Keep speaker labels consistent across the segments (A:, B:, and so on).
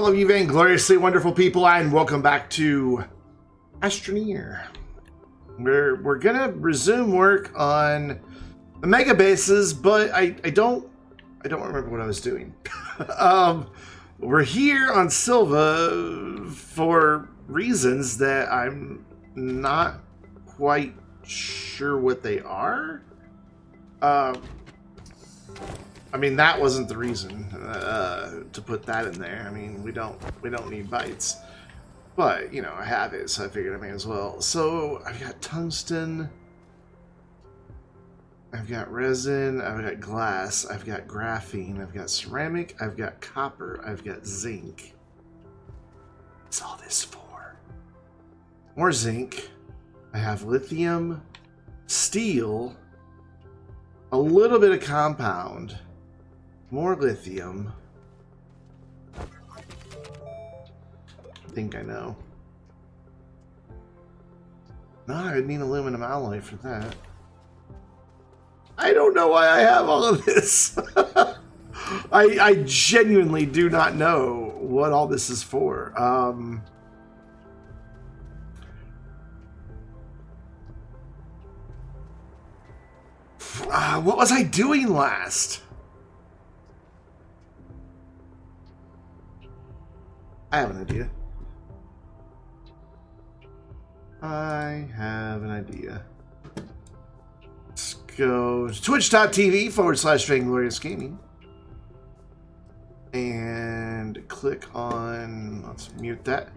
A: all of you vaingloriously wonderful people, and welcome back to Astroneer. We're gonna resume work on the mega bases, but I don't remember what I was doing. We're here on Silva for reasons that I'm not quite sure what they are. I mean, that wasn't the reason to put that in there. I mean, we don't need bytes, but you know, I have it, so I figured I may as well. So I've got tungsten, I've got resin, I've got glass, I've got graphene, I've got ceramic, I've got copper, I've got zinc. What's all this for? More zinc. I have lithium, steel, a little bit of compound. More lithium. I think I know. No, I would need aluminum alloy for that. I don't know why I have all of this. I genuinely do not know what all this is for. What was I doing last? I have an idea. Let's go to twitch.tv/vaingloriousgaming and click on, let's mute that.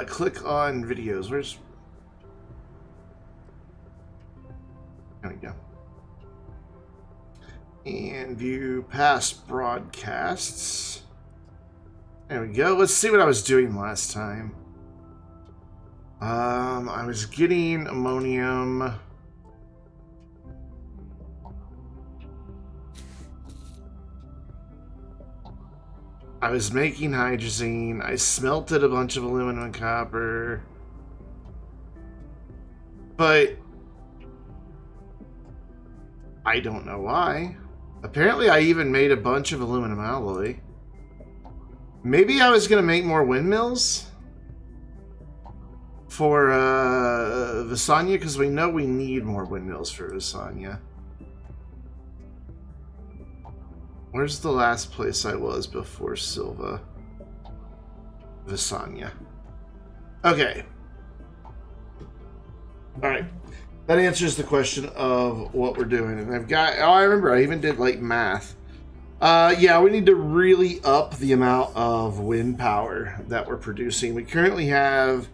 A: Click on videos. There we go. And view past broadcasts. There we go. Let's see what I was doing last time. I was getting ammonium. I was making hydrazine. I smelted a bunch of aluminum and copper. But I don't know why. Apparently I even made a bunch of aluminum alloy. Maybe I was going to make more windmills for Visanya, because we know we need more windmills for Visanya. Where's the last place I was before Silva? Visanya. Okay. Alright. That answers the question of what we're doing. And I've got... Oh, I remember. I even did, like, math. Yeah, we need to really up the amount of wind power that we're producing. We currently have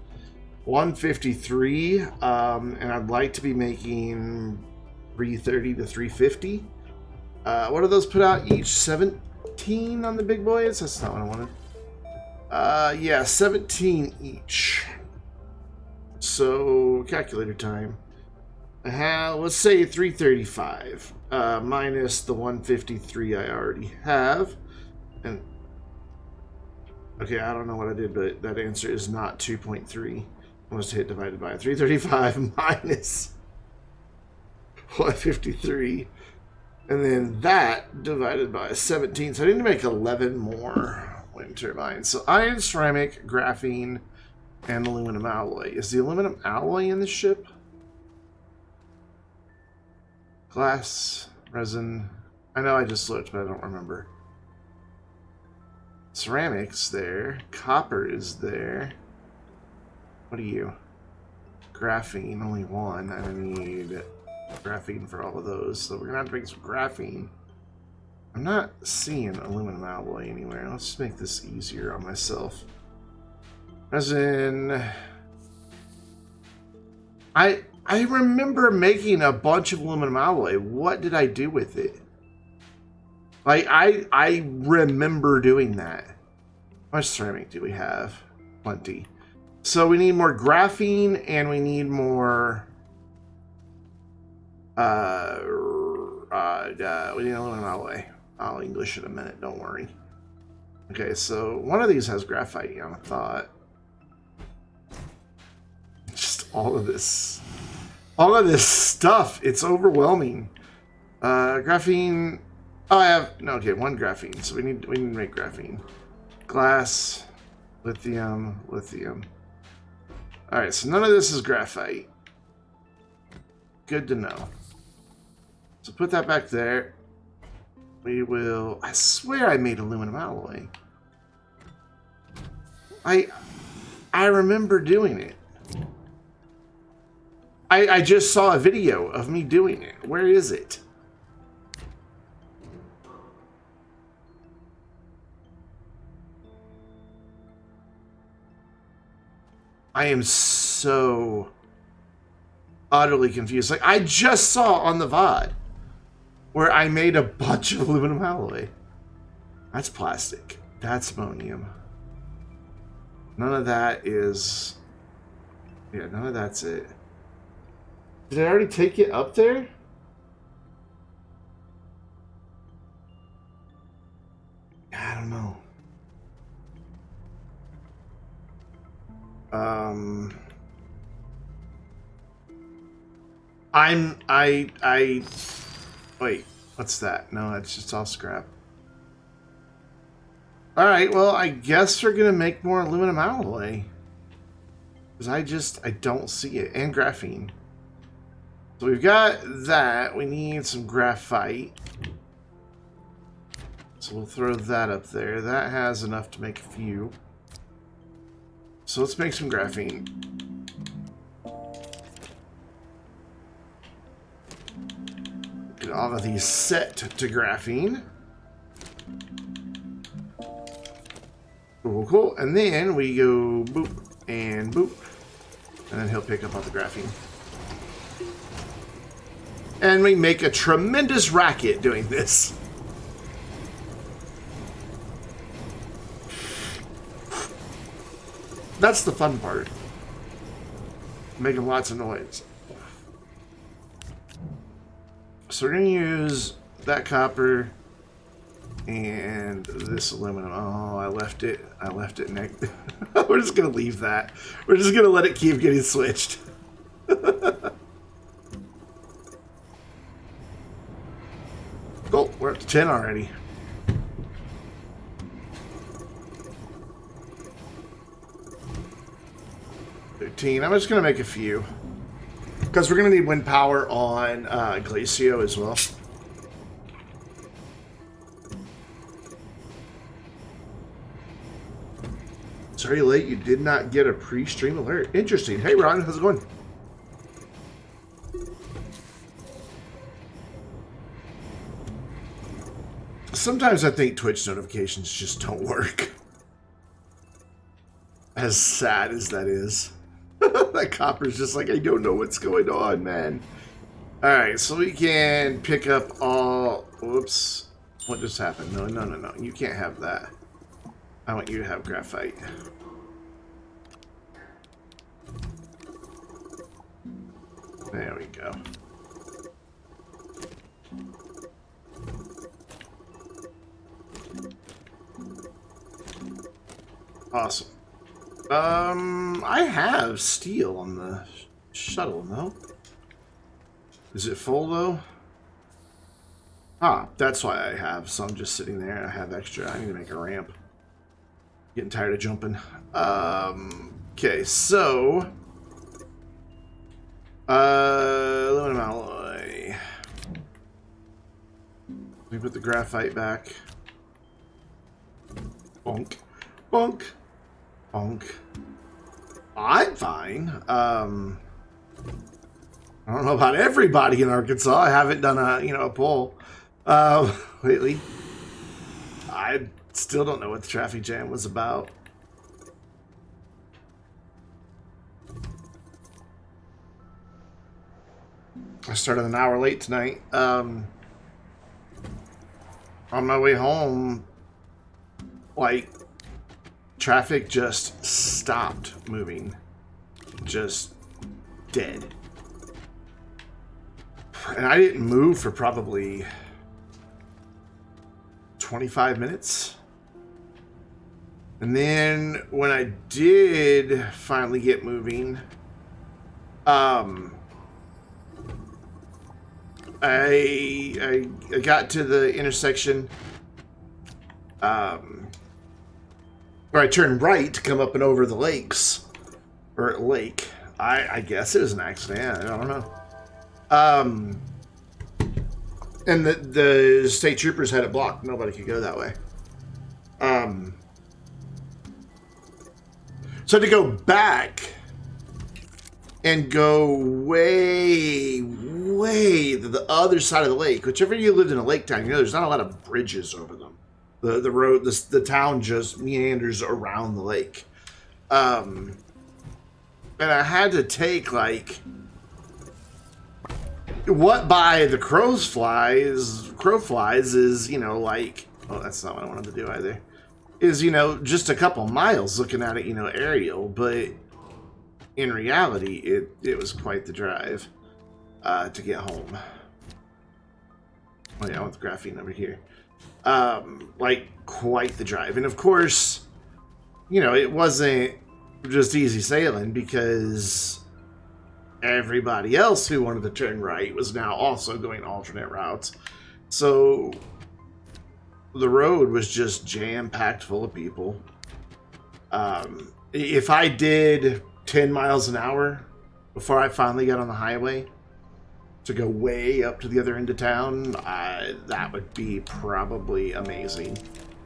A: 153, and I'd like to be making 330 to 350. What do those put out each? 17 on the big boys? That's not what I wanted. Yeah, 17 each. So, calculator time. Let's say 335 minus the 153 I already have. And okay, I don't know what I did, but that answer is not 2.3. I must hit divided by 335 minus 153. And then that divided by 17. So I need to make 11 more wind turbines. So iron, ceramic, graphene, and aluminum alloy. Is the aluminum alloy in the ship? Glass, resin. I know I just looked, but I don't remember. Ceramics there. Copper is there. What are you? Graphene, only one. I need graphene for all of those, so we're gonna have to make some graphene. I'm not seeing aluminum alloy anywhere. Let's just make this easier on myself. Resin. I remember making a bunch of aluminum alloy. What did I do with it? Like, I remember doing that. How much ceramic do we have? Plenty. So we need more graphene, and we need more... we need aluminum alloy. I'll English in a minute, don't worry. Okay, so one of these has graphite on, I thought. Just all of this stuff, it's overwhelming. Graphene. Oh, I have no. Okay, one graphene. So we need to make graphene. Glass, Lithium, lithium. Alright, so none of this is graphite. Good to know. So put that back there. We will... I swear I made aluminum alloy. I remember doing it. I just saw a video of me doing it. Where is it? I am so utterly confused. Like, I just saw on the VOD where I made a bunch of aluminum alloy. That's plastic. That's ammonium. None of that is... Yeah, none of that's it. Did I already take it up there? I don't know. Wait, what's that? No, it's just all scrap. Alright, well, I guess we're gonna make more aluminum alloy. Because I don't see it. And graphene. So we've got that. We need some graphite. So we'll throw that up there. That has enough to make a few. So let's make some graphene. Get all of these set to graphene. Cool, cool. And then we go boop and boop. And then he'll pick up all the graphene. And we make a tremendous racket doing this. That's the fun part. Making lots of noise. So we're going to use that copper and this aluminum. Oh, I left it next. We're just going to leave that. We're just going to let it keep getting switched. Cool, we're up to 10 already. I'm just going to make a few. Because we're going to need wind power on Glacio as well. Sorry late, you did not get a pre-stream alert. Interesting. Hey Ron, how's it going? Sometimes I think Twitch notifications just don't work. As sad as that is. That copper's just like, I don't know what's going on, man. Alright, so we can pick up all... Whoops. What just happened? No, no, no, no. You can't have that. I want you to have graphite. There we go. Awesome. I have steel on the shuttle, no? Is it full, though? Ah, that's why I have some just sitting there. I have extra. I need to make a ramp. Getting tired of jumping. Okay, so... aluminum alloy. Let me put the graphite back. Bonk. Bonk. Bonk. I'm fine. I don't know about everybody in Arkansas. I haven't done a poll lately. I still don't know what the traffic jam was about. I started an hour late tonight. On my way home, like, traffic just stopped moving. Just dead. And I didn't move for probably 25 minutes. And then when I did finally get moving, I got to the intersection, Or I turned right to come up and over the lakes. Or lake. I guess it was an accident. I don't know. And the state troopers had it blocked. Nobody could go that way. So to go back and go way to the other side of the lake, whichever you lived in a lake town, you know there's not a lot of bridges over them. The road, the town just meanders around the lake. And I had to take, like, what by the crow flies is, you know, like, oh, that's not what I wanted to do either, is, you know, just a couple miles looking at it, you know, aerial, but in reality, it was quite the drive to get home. Oh yeah, I want the graphene over here. Like, quite the drive. And of course, you know, it wasn't just easy sailing because everybody else who wanted to turn right was now also going alternate routes. So the road was just jam-packed full of people. If I did 10 miles an hour before I finally got on the highway to go way up to the other end of town, that would be probably amazing.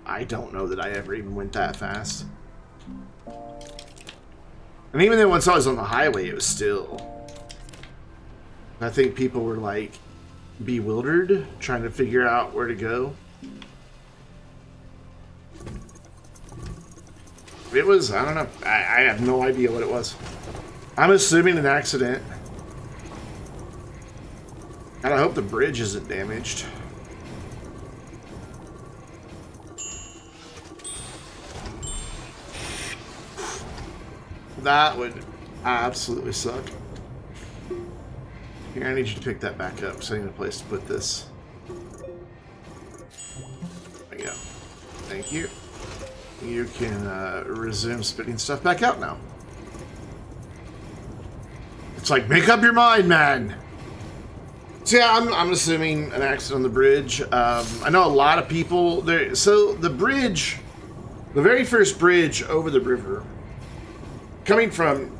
A: I don't know that I ever even went that fast. And even then, once I was on the highway, it was still... I think people were, like, bewildered, trying to figure out where to go. It was, I don't know. I have no idea what it was. I'm assuming an accident. And I hope the bridge isn't damaged. That would absolutely suck. Here, I need you to pick that back up so I need a place to put this. There you go. Thank you. You can resume spitting stuff back out now. It's like, make up your mind, man! So yeah, I'm assuming an accident on the bridge. I know a lot of people there. So the bridge, the very first bridge over the river, coming from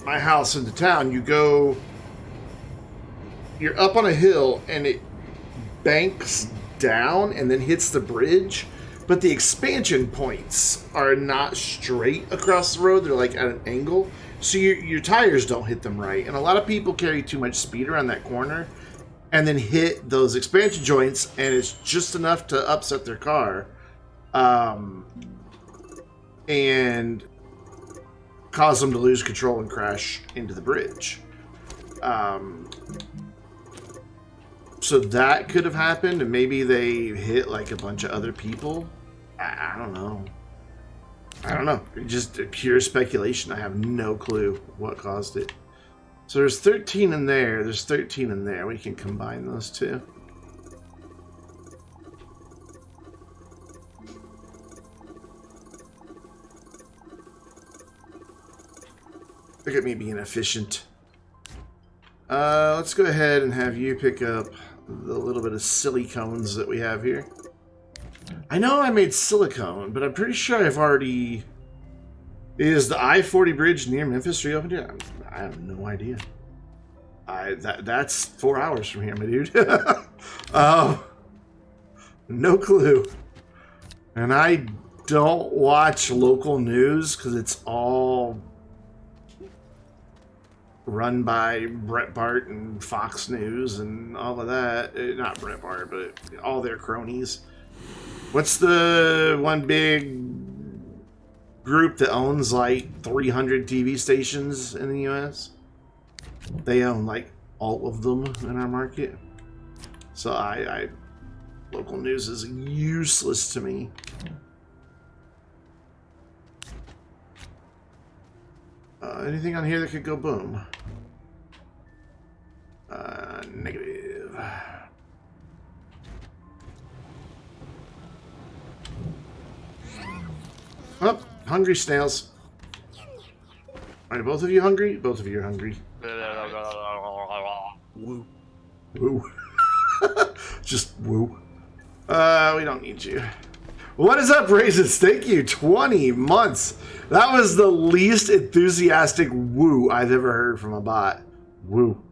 A: my house into town, you're up on a hill and it banks down and then hits the bridge, but the expansion points are not straight across the road. They're like at an angle, so your tires don't hit them right. And a lot of people carry too much speed around that corner and then hit those expansion joints, and it's just enough to upset their car and cause them to lose control and crash into the bridge. So that could have happened, and maybe they hit like a bunch of other people. I don't know. I don't know. Just pure speculation. I have no clue what caused it. So there's 13 in there. There's 13 in there. We can combine those two. Look at me being efficient. Let's go ahead and have you pick up the little bit of silicones that we have here. I know I made silicone, but I'm pretty sure I've already... Is the I-40 bridge near Memphis reopened yet? I have no idea. That's 4 hours from here, my dude. No clue. And I don't watch local news because it's all run by Brett Bart and Fox News and all of that. Not Brett Bart, but all their cronies. What's the one big group that owns like 300 TV stations in the US? They own like all of them in our market. So local news is useless to me. Anything on here that could go boom? Negative. Oh, hungry snails. Are both of you hungry? Both of you are hungry. Woo. Woo. Just woo. We don't need you. What is up, Raisins? Thank you. 20 months. That was the least enthusiastic woo I've ever heard from a bot. Woo.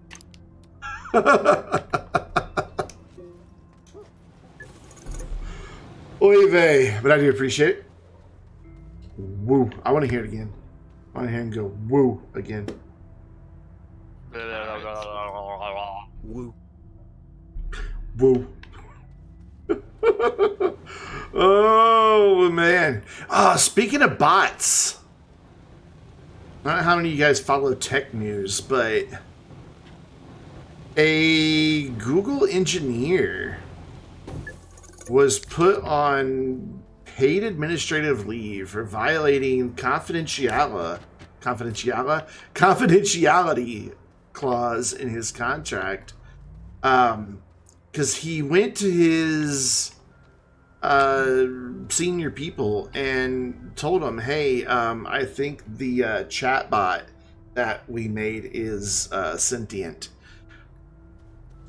A: Oy vey. But I do appreciate it. Woo. I want to hear it again. I want to hear him go woo again.
B: Woo.
A: Woo. Oh, man. Speaking of bots, I don't know how many of you guys follow tech news, but a Google engineer was put on paid administrative leave for violating confidentiality clause in his contract, because he went to his senior people and told them, hey, I think the chat bot that we made is sentient,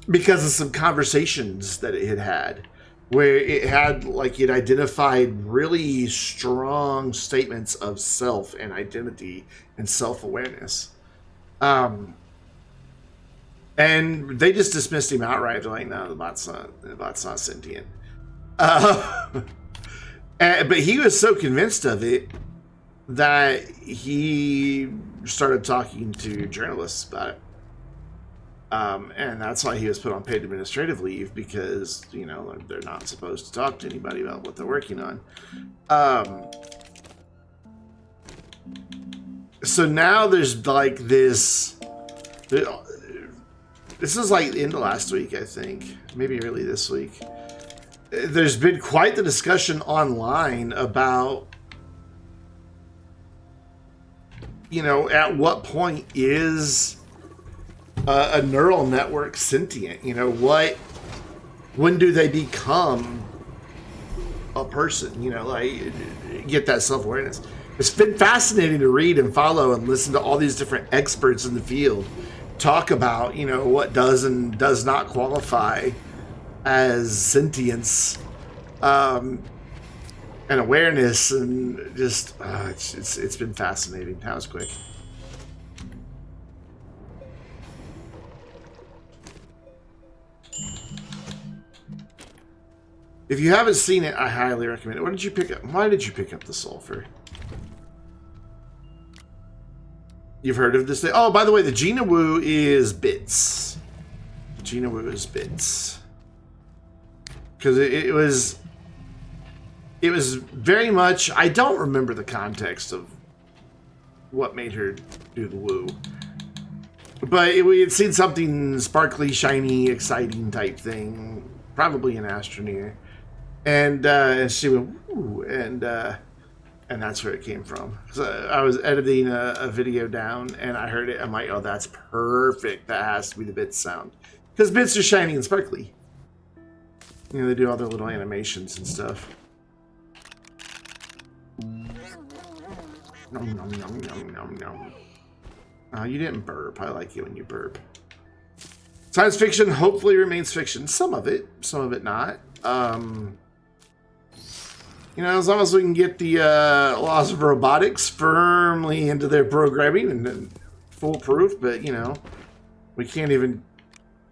A: because of some conversations that it had where it had, like, it identified really strong statements of self and identity and self-awareness. And they just dismissed him outright. They're like, no, the bot's not sentient. But he was so convinced of it that he started talking to journalists about it. And that's why he was put on paid administrative leave, because, you know, they're not supposed to talk to anybody about what they're working on. So now there's like this is like the end of last week, I think, maybe early this week. There's been quite the discussion online about, you know, at what point is a neural network sentient? You know, when do they become a person? You know, like, get that self-awareness. It's been fascinating to read and follow and listen to all these different experts in the field talk about, you know, what does and does not qualify as sentience, and awareness, and just it's been fascinating. That was quick. If you haven't seen it, I highly recommend it. What did you pick up? Why did you pick up the sulfur? You've heard of this thing? Oh, by the way, the Gina Wu is bits. Gina Wu is bits. Because it was very much, I don't remember the context of what made her do the woo. But we had seen something sparkly, shiny, exciting type thing, probably an Astroneer. And she went, woo, and that's where it came from. So I was editing a video down, and I heard it. I'm like, oh, that's perfect. That has to be the bits sound. Because bits are shiny and sparkly. You know, they do all their little animations and stuff. Nom, nom, nom, nom, nom, nom. Oh, you didn't burp. I like it when you burp. Science fiction hopefully remains fiction. Some of it not. You know, as long as we can get the laws of robotics firmly into their programming and foolproof, but, you know, we can't even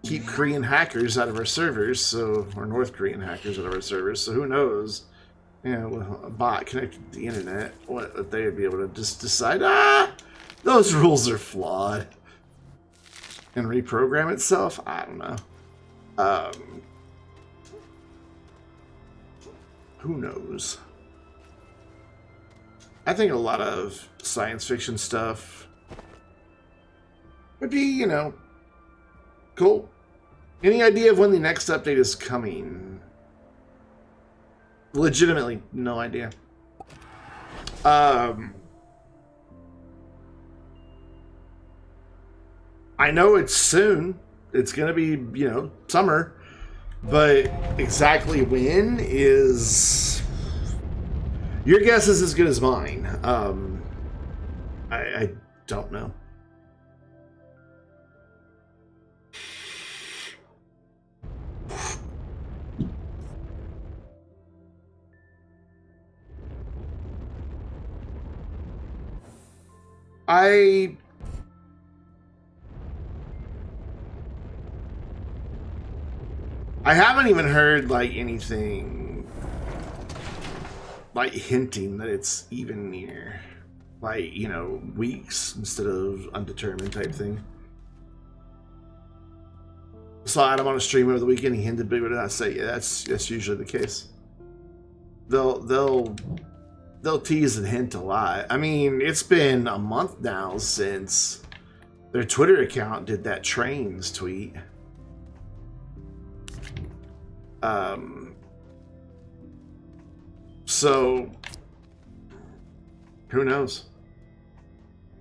A: keep Korean hackers out of our servers, or North Korean hackers out of our servers, so who knows, you know, with a bot connected to the internet, what they would be able to just decide, those rules are flawed, and reprogram itself? I don't know. Who knows? I think a lot of science fiction stuff would be, you know, cool. Any idea of when the next update is coming? Legitimately, no idea. I know it's soon. It's gonna be, you know, summer. But exactly when is... Your guess is as good as mine. I don't know. I haven't even heard like anything like hinting that it's even near, like, you know, weeks instead of undetermined type thing. Saw Adam on a stream over the weekend. He hinted, but did not say. Yeah, that's usually the case. They'll tease and hint a lot. I mean, it's been a month now since their Twitter account did that trains tweet. So who knows?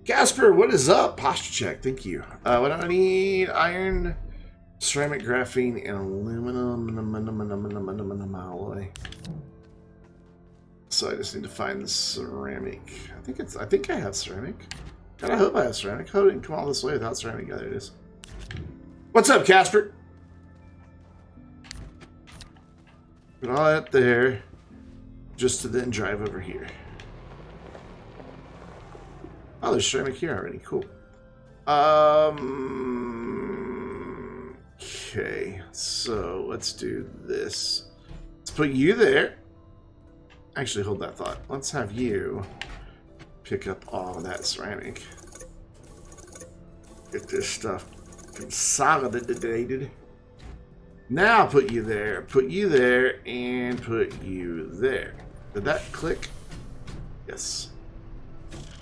A: Casper, what is up? Posture check, thank you. What do I need? Iron, ceramic, graphene, and aluminum alloy. So I just need to find the ceramic. I think I have ceramic. God, I hope I have ceramic. I didn't come all this way without ceramic. Yeah, there it is. What's up, Casper? Put all that there, just to then drive over here. Oh, there's ceramic here already. Cool. Okay, so let's do this. Let's put you there. Actually, hold that thought. Let's have you pick up all of that ceramic. Get this stuff consolidated. Now put you there, and put you there. Did that click? Yes.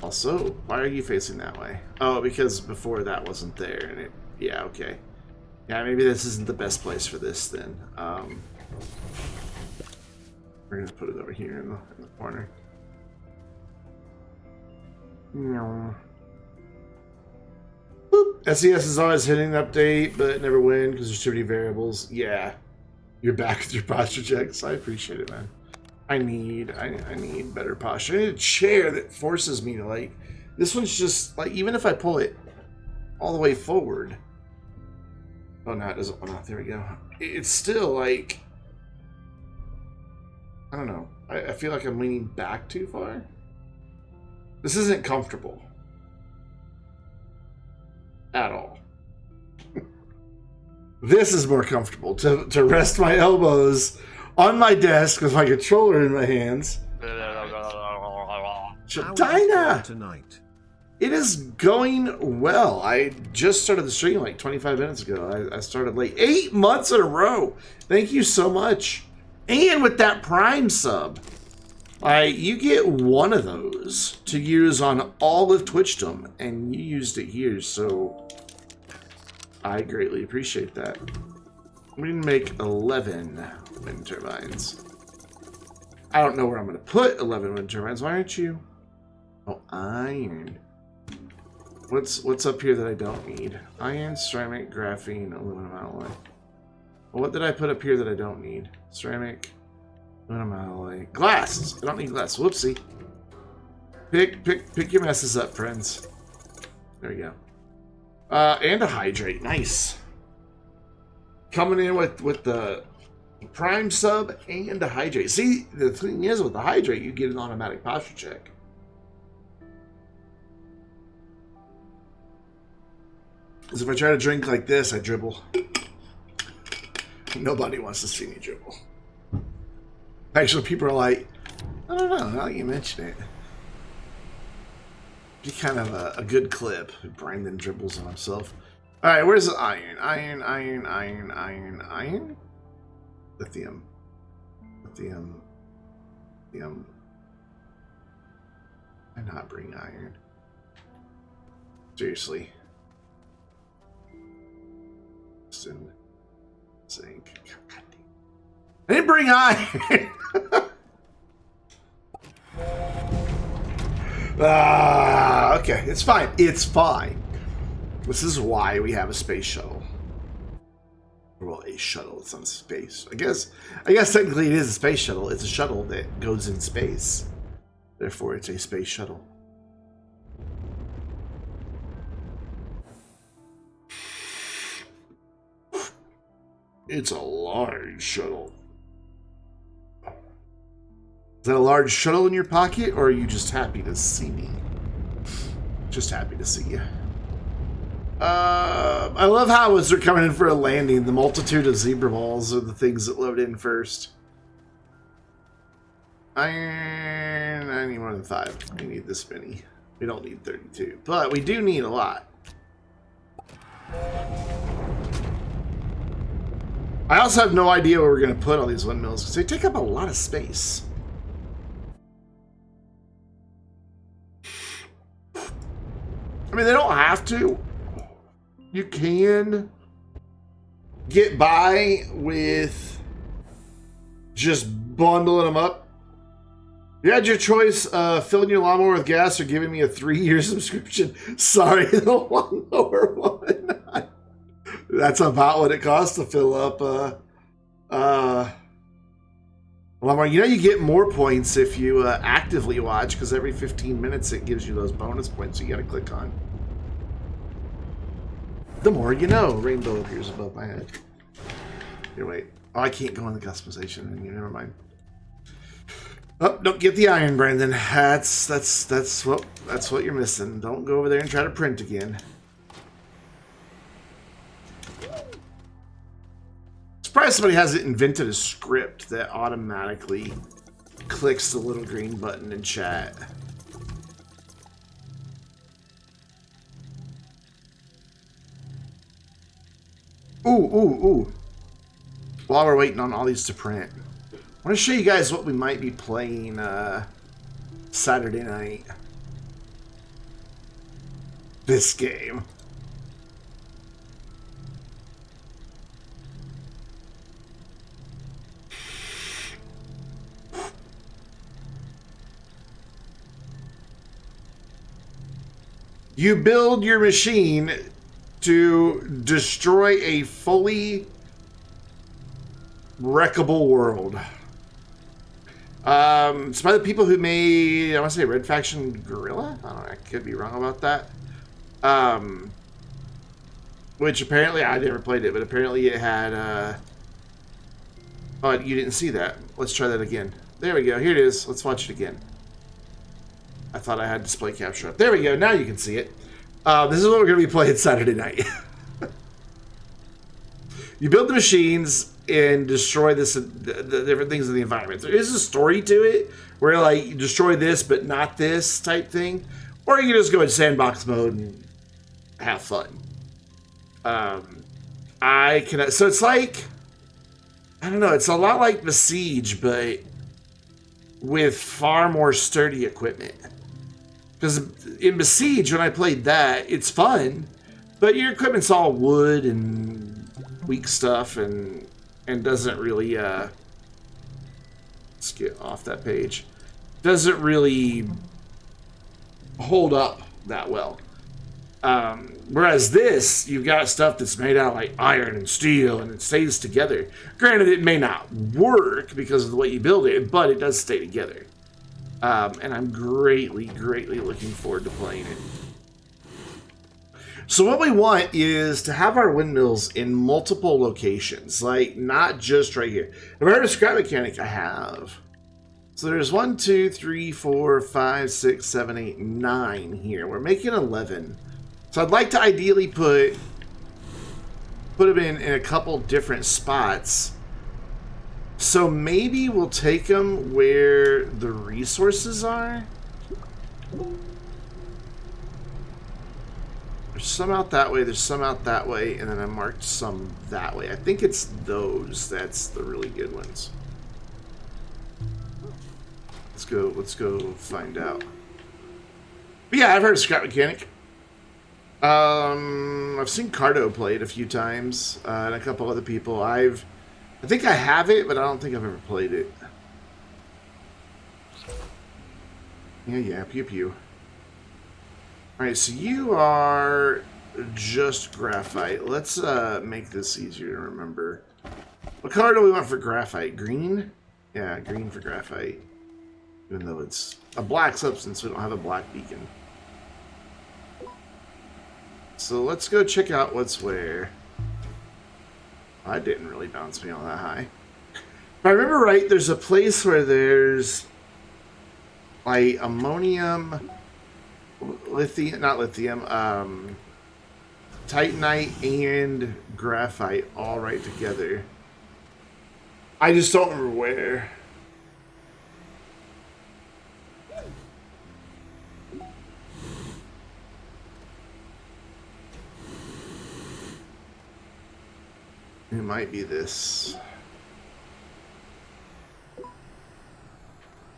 A: Also, why are you facing that way? Oh, because before that wasn't there, and it... Yeah, okay. Yeah, maybe this isn't the best place for this, then. We're gonna put it over here in the corner. No. Boop. SES is always hitting the update, but never win because there's too many variables. Yeah. You're back with your posture checks. I appreciate it, man. I need better posture. I need a chair that forces me to, like... This one's just, like, even if I pull it all the way forward... Oh, no, it doesn't... Oh, no, there we go. It's still, like... I don't know. I feel like I'm leaning back too far. This isn't comfortable. At all. This is more comfortable. To rest my elbows on my desk with my controller in my hands. Shadina!
C: Tonight.
A: It is going well. I just started the stream like 25 minutes ago. I started late. 8 months in a row. Thank you so much. And with that Prime sub, you get one of those to use on all of Twitchdom, and you used it here, so I greatly appreciate that. We can make 11 wind turbines. I don't know where I'm going to put 11 wind turbines. Why aren't you? Oh, iron. What's up here that I don't need? Iron, ceramic, graphene, aluminum alloy. Well, what did I put up here that I don't need? Ceramic, aluminum alloy, glass. I don't need glass. Whoopsie. Pick your messes up, friends. There we go. And a hydrate. Nice. Coming in with the Prime sub and a hydrate. See, the thing is with the hydrate, you get an automatic posture check. Because if I try to drink like this, I dribble. Nobody wants to see me dribble. Actually, people are like, I don't know, now that you mention it. Be kind of a good clip. Brandon dribbles on himself. Alright, where's the iron? Iron? Lithium. Why not bring iron? Seriously. Zinc. I didn't bring iron! Okay, it's fine. It's fine. This is why we have a space shuttle. Well, a shuttle. It's not space. I guess technically it is a space shuttle. It's a shuttle that goes in space. Therefore, it's a space shuttle. It's a large shuttle. Is that a large shuttle in your pocket, or are you just happy to see me? Just happy to see you. I love how as they're coming in for a landing, the multitude of zebra balls are the things that load in first. Iron, I need more than 5. We need this many. We don't need 32, but we do need a lot. I also have no idea where we're going to put all these windmills because they take up a lot of space. I mean, they don't have to. You can get by with just bundling them up. You had your choice, filling your lawnmower with gas or giving me a 3-year subscription. Sorry, the lawnmower one. That's about what it costs to fill up lawnmower. You know you get more points if you actively watch, because every 15 minutes it gives you those bonus points you gotta click on. The more you know. Rainbow appears above my head. Here, wait. Oh, I can't go in the customization menu. Never mind. Oh, don't get the iron, Brandon. That's what you're missing. Don't go over there and try to print again. Surprised somebody hasn't invented a script that automatically clicks the little green button in chat. Ooh. While we're waiting on all these to print, I want to show you guys what we might be playing Saturday night. This game. You build your machine to destroy a fully wreckable world. It's by the people who made, I want to say Red Faction Gorilla? I don't know, I could be wrong about that. Which apparently, I never played it, but apparently it had, oh, you didn't see that. Let's try that again. There we go, here it is. Let's watch it again. I thought I had display capture up. There we go, now you can see it. This is what we're going to be playing Saturday night. You build the machines and destroy the different things in the environment. There is a story to it where like you destroy this but not this type thing, or you can just go in sandbox mode and have fun. So it's like, I don't know, it's a lot like Besiege but with far more sturdy equipment. Because in Besiege, when I played that, it's fun, but your equipment's all wood and weak stuff and doesn't really, let's get off that page, doesn't really hold up that well. Whereas this, you've got stuff that's made out of like iron and steel and it stays together. Granted, it may not work because of the way you build it, but it does stay together. And I'm greatly looking forward to playing it. So what we want is to have our windmills in multiple locations, like not just right here. Have I heard of scrap mechanic? I have. So there's 1, 2, 3, 4, 5, 6, 7, 8, 9 here. We're making 11. So I'd like to ideally put them in a couple different spots. So maybe we'll take them where the resources are. There's some out that way, there's some out that way, and then I marked some that way. I think it's those that's the really good ones. Let's go find out. But yeah, I've heard of Scrap Mechanic. I've seen Cardo play it a few times, and a couple other people. I think I have it, but I don't think I've ever played it. Yeah, pew pew. Alright, so you are just graphite. Let's make this easier to remember. What color do we want for graphite? Green? Yeah, green for graphite. Even though it's a black substance, we don't have a black beacon. So let's go check out what's where. That didn't really bounce me all that high. If I remember right, there's a place where there's like ammonium lithium, not lithium, titanite and graphite all right together. I just don't remember where. It might be this.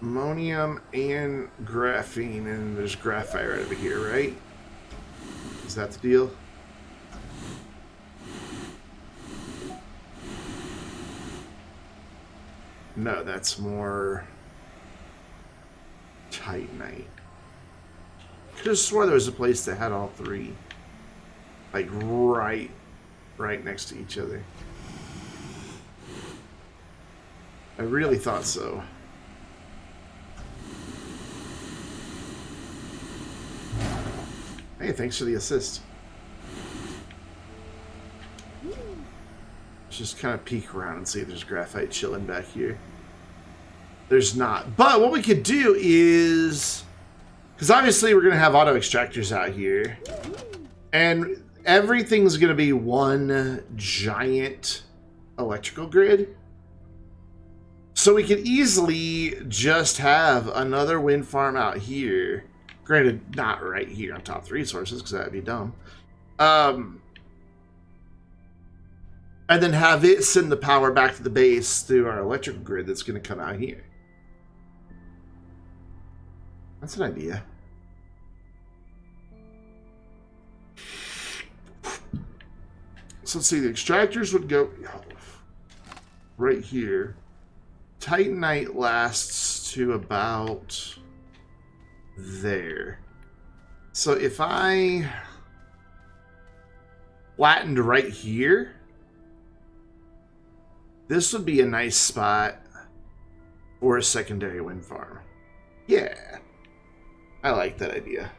A: Ammonium and graphene, and there's graphite right over here, right? Is that the deal? No, that's more titanite. Could have swore there was a place that had all three, like right next to each other. I really thought so. Hey, thanks for the assist. Let's just kind of peek around and see if there's graphite chilling back here. There's not. But what we could do is... because obviously we're going to have auto extractors out here. And everything's going to be one giant electrical grid. So we could easily just have another wind farm out here. Granted, not right here on top 3 resources, because that'd be dumb. And then have it send the power back to the base through our electrical grid that's going to come out here. That's an idea. So let's see, the extractors would go right here. Titanite lasts to about there. So if I flattened right here, this would be a nice spot for a secondary wind farm. Yeah, I like that idea.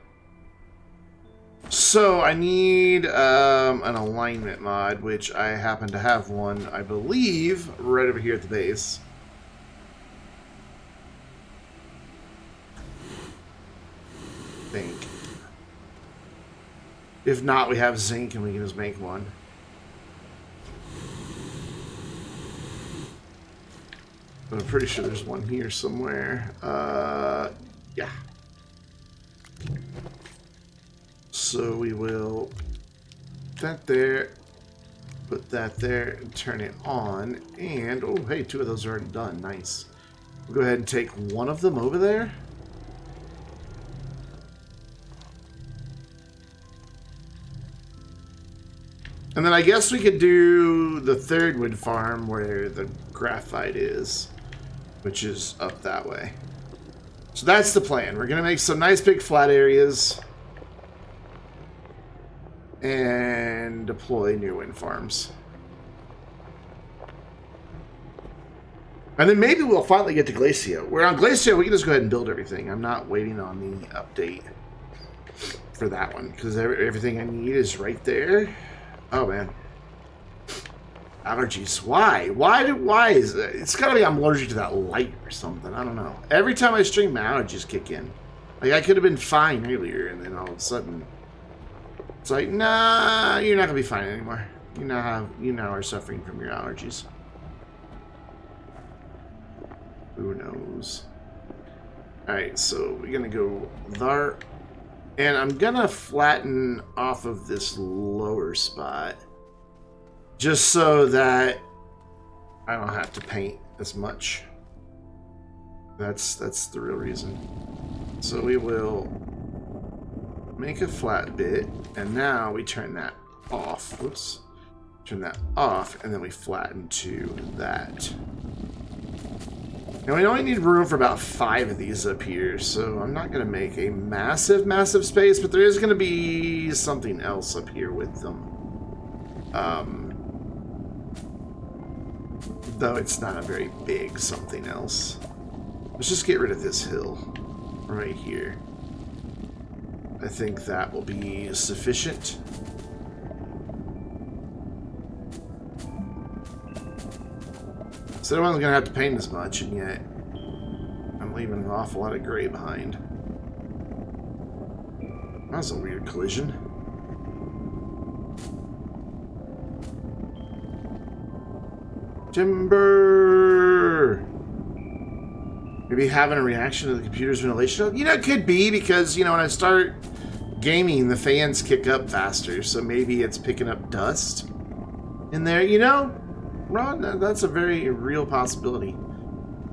A: So I need an alignment mod, which I happen to have one, I believe, right over here at the base. Think. If not, we have zinc and we can just make one. But I'm pretty sure there's one here somewhere. Yeah. So we will put that there, put that there, and turn it on. And, oh, hey, 2 of those are already done. Nice. We'll go ahead and take one of them over there. And then I guess we could do the 3rd wind farm where the graphite is, which is up that way. So that's the plan. We're going to make some nice big flat areas and deploy new wind farms. And then maybe we'll finally get to Glacio. Where on Glacio, we can just go ahead and build everything. I'm not waiting on the update for that one, because everything I need is right there. Oh, man. Allergies. Why? Why is it? It's gotta be I'm allergic to that light or something. I don't know. Every time I stream, my allergies kick in. Like, I could have been fine earlier, and then all of a sudden... it's like, nah, you're not gonna be fine anymore. You now are suffering from your allergies. Who knows? Alright, so we're gonna go there. And I'm gonna flatten off of this lower spot. Just so that I don't have to paint as much. That's the real reason. So we will make a flat bit, and now we turn that off. Whoops. Turn that off, and then we flatten to that. And we only need room for about 5 of these up here, so I'm not going to make a massive space, but there is going to be something else up here with them. Though it's not a very big something else. Let's just get rid of this hill right here. I think that will be sufficient. So everyone's going to have to paint as much, and yet I'm leaving an awful lot of gray behind. That was a weird collision. Timber! Maybe having a reaction to the computer's ventilation. You know, it could be because, you know, when I start gaming, the fans kick up faster. So maybe it's picking up dust in there. You know, Ron, that's a very real possibility.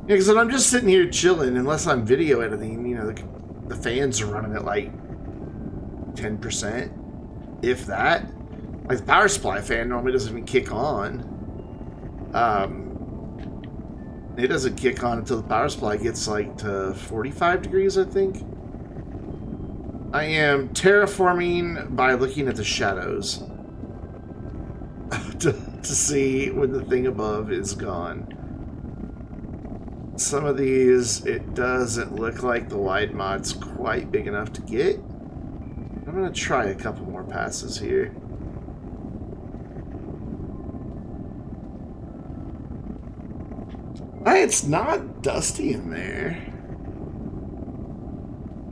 A: Yeah, because when I'm just sitting here chilling, unless I'm video editing, you know, the fans are running at like 10%, if that. Like the power supply fan normally doesn't even kick on. It doesn't kick on until the power supply gets like to 45 degrees, I think. I am terraforming by looking at the shadows to see when the thing above is gone. Some of these, it doesn't look like the wide mod's quite big enough to get. I'm going to try a couple more passes here. It's not dusty in there.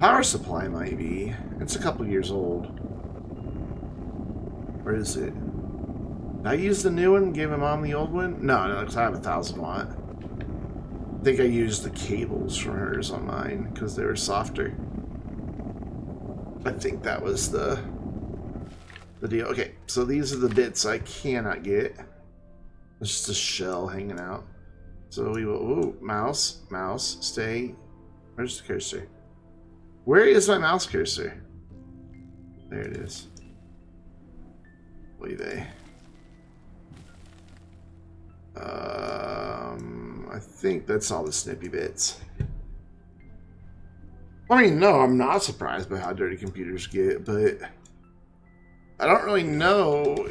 A: Power supply might be. It's a couple years old. Where is it? Did I use the new one and gave him on the old one? No, because I have a 1,000 watt. I think I used the cables from hers on mine because they were softer. I think that was the deal. Okay, so these are the bits I cannot get. It's just a shell hanging out. So we will, ooh, mouse, stay. Where's the cursor? Where is my mouse cursor? There it is. Oy vey. I think that's all the snippy bits. I mean, no, I'm not surprised by how dirty computers get, but I don't really know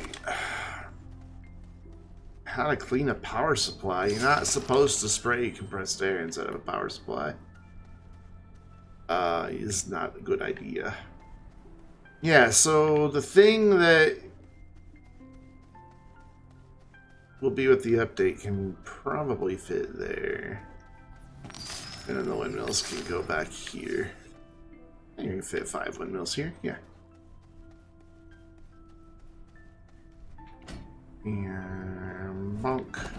A: how to clean a power supply. You're not supposed to spray compressed air inside of a power supply. Is not a good idea. Yeah, so the thing that will be with the update can probably fit there. And then the windmills can go back here. You can fit 5 windmills here, yeah. And bonk.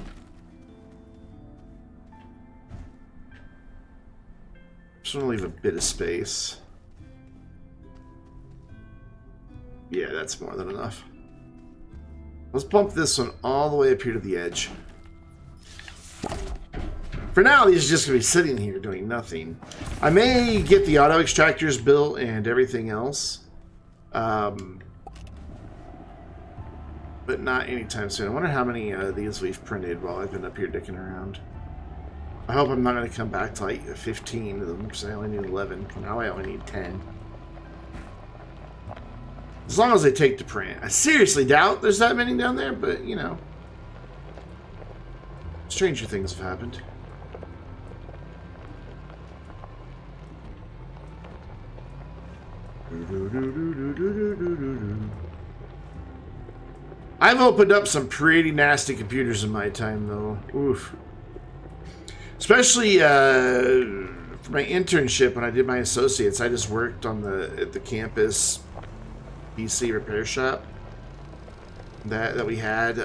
A: Just want to leave a bit of space. Yeah, that's more than enough. Let's bump this one all the way up here to the edge. For now, these are just going to be sitting here doing nothing. I may get the auto extractors built and everything else. But not anytime soon. I wonder how many of these we've printed while I've been up here dicking around. I hope I'm not going to come back to like 15 of them, because I only need 11. Now I only need 10. As long as they take to print. I seriously doubt there's that many down there, but, you know. Stranger things have happened. I've opened up some pretty nasty computers in my time, though. Oof. Especially for my internship when I did my associates. I just worked on at the campus PC repair shop that we had.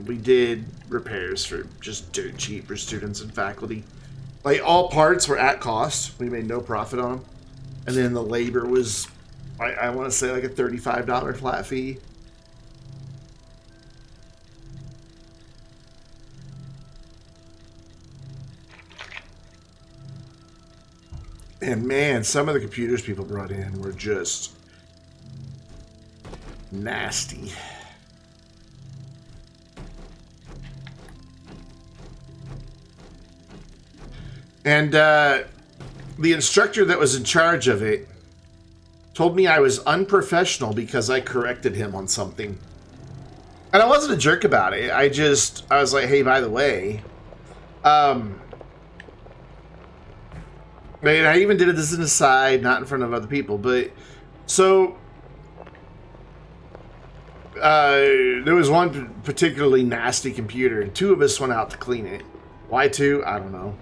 A: We did repairs for just dirt cheap for students and faculty. Like, all parts were at cost. We made no profit on them. And then the labor was, I want to say, like a $35 flat fee. And man, some of the computers people brought in were just nasty. And the instructor that was in charge of it told me I was unprofessional because I corrected him on something. And I wasn't a jerk about it. I was like, hey, by the way, I even did it as an aside, not in front of other people, but so there was one particularly nasty computer, and 2 of us went out to clean it. Why 2? I don't know.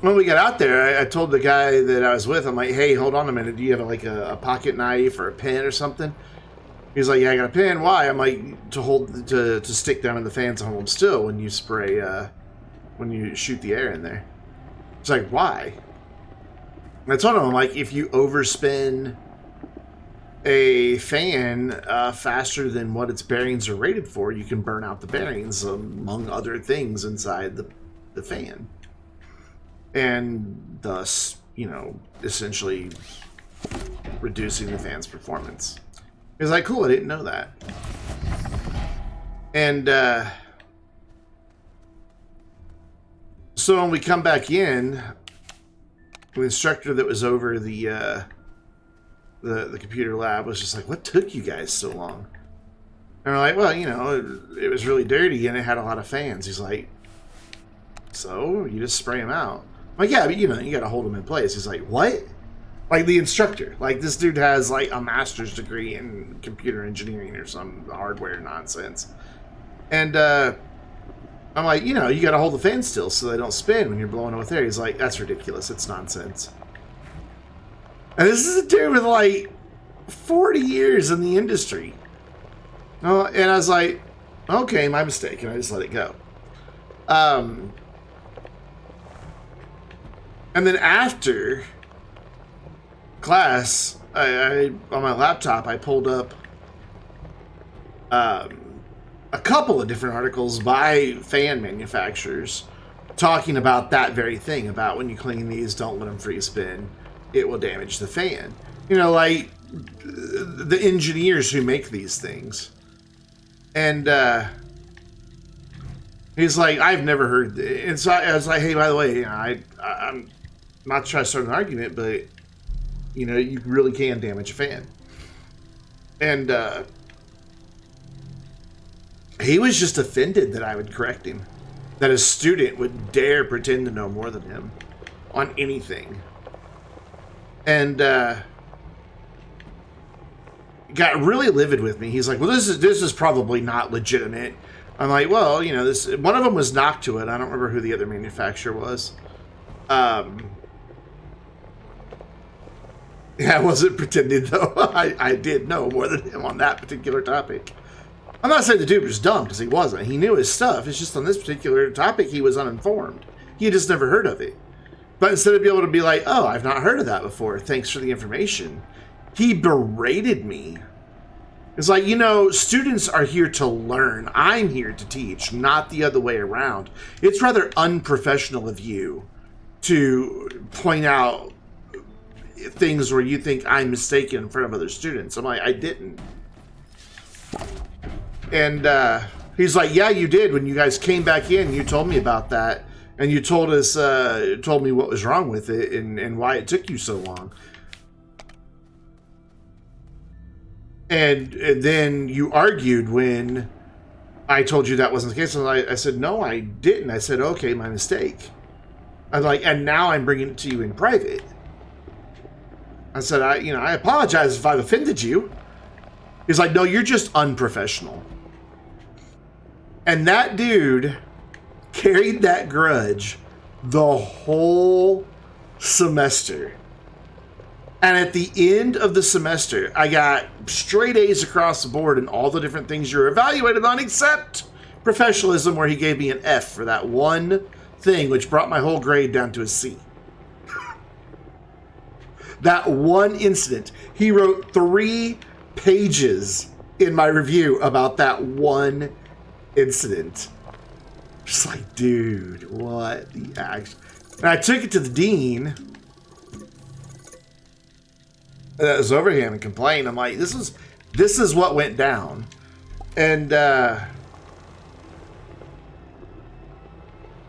A: when we got out there, I told the guy that I was with, I'm like, hey, hold on a minute. Do you have like a pocket knife or a pen or something? He's like, yeah, I got a pen. Why? I'm like, to stick down in the fans and hold them still when you spray, when you shoot the air in there. It's like, why? And I told him, I'm like, if you overspin a fan faster than what its bearings are rated for, you can burn out the bearings, among other things, inside the fan. And thus, you know, essentially reducing the fan's performance. He was like, cool, I didn't know that. And so when we come back in, the instructor that was over the computer lab was just like, what took you guys so long? And we're like, well, you know, it was really dirty and it had a lot of fans. He's like, so you just spray them out? I'm like, yeah, but you know, you got to hold them in place. He's like, what? Like the instructor, like this dude has like a master's degree in computer engineering or some hardware nonsense. And I'm like, you know, you got to hold the fan still so they don't spin when you're blowing with air. He's like, that's ridiculous. It's nonsense. And this is a dude with like 40 years in the industry. Oh, and I was like, okay, my mistake. And I just let it go. And then after class, I on my laptop, I pulled up a couple of different articles by fan manufacturers talking about that very thing, about when you clean these, don't let them free spin. It will damage the fan. You know, like the engineers who make these things. And he's like, I've never heard this. And so I was like, hey, by the way, you know, I'm not trying to start an argument, but you know, you really can damage a fan. And he was just offended that I would correct him, that a student would dare pretend to know more than him on anything. And got really livid with me. He's like, well, this is probably not legitimate. I'm like, well, you know, this one of them was knocked to it. I don't remember who the other manufacturer was. Yeah, I wasn't pretending, though. I did know more than him on that particular topic. I'm not saying the dude was dumb, because he wasn't. He knew his stuff. It's just on this particular topic, he was uninformed. He had just never heard of it. But instead of being able to be like, oh, I've not heard of that before, thanks for the information, he berated me. It's like, you know, students are here to learn. I'm here to teach, not the other way around. It's rather unprofessional of you to point out things where you think I'm mistaken in front of other students. I'm like, I didn't. And he's like, yeah, you did. When you guys came back in, you told me about that. And you told us, told me what was wrong with it and why it took you so long. And then you argued when I told you that wasn't the case. And I said, no, I didn't. I said, okay, my mistake. I'm like, and now I'm bringing it to you in private. I said, I apologize if I've offended you. He's like, no, you're just unprofessional. And that dude carried that grudge the whole semester. And at the end of the semester, I got straight A's across the board in all the different things you're evaluated on, except professionalism, where he gave me an F for that one thing, which brought my whole grade down to a C. That one incident. He wrote 3 pages in my review about that one incident. Just like, dude, what the action? And I took it to the dean that was over him and complained. I'm like, this is what went down. And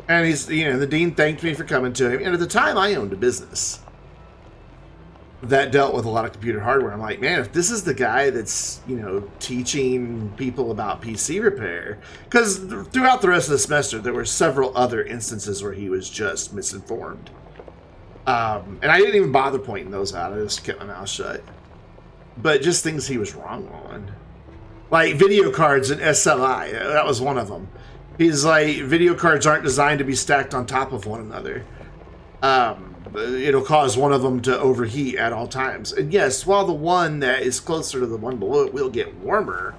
A: he's, the dean thanked me for coming to him. And at the time, I owned a business that dealt with a lot of computer hardware. I'm like, man, if this is the guy that's, teaching people about PC repair, because throughout the rest of the semester, there were several other instances where he was just misinformed. And I didn't even bother pointing those out. I just kept my mouth shut. But just things he was wrong on. Like video cards and SLI. That was one of them. He's like, video cards aren't designed to be stacked on top of one another. it'll cause one of them to overheat at all times. And yes, while the one that is closer to the one below it will get warmer,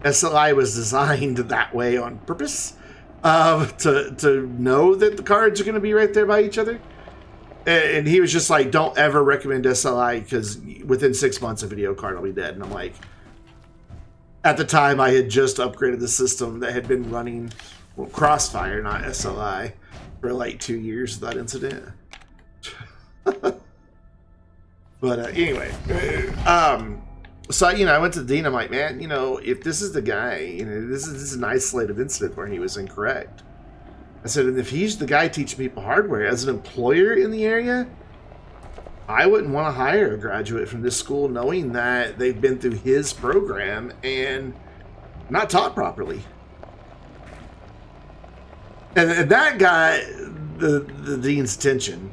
A: SLI was designed that way on purpose, to know that the cards are going to be right there by each other. And he was just like, don't ever recommend SLI because within 6 months a video card will be dead. And I'm like, at the time I had just upgraded the system that had been running Crossfire, not SLI, for like 2 years without incident. But anyway, so I went to the dean. I'm like, man, if this is the guy, this is an isolated incident where he was incorrect. I said, and if he's the guy teaching people hardware as an employer in the area, I wouldn't want to hire a graduate from this school knowing that they've been through his program and not taught properly. And that got the dean's attention.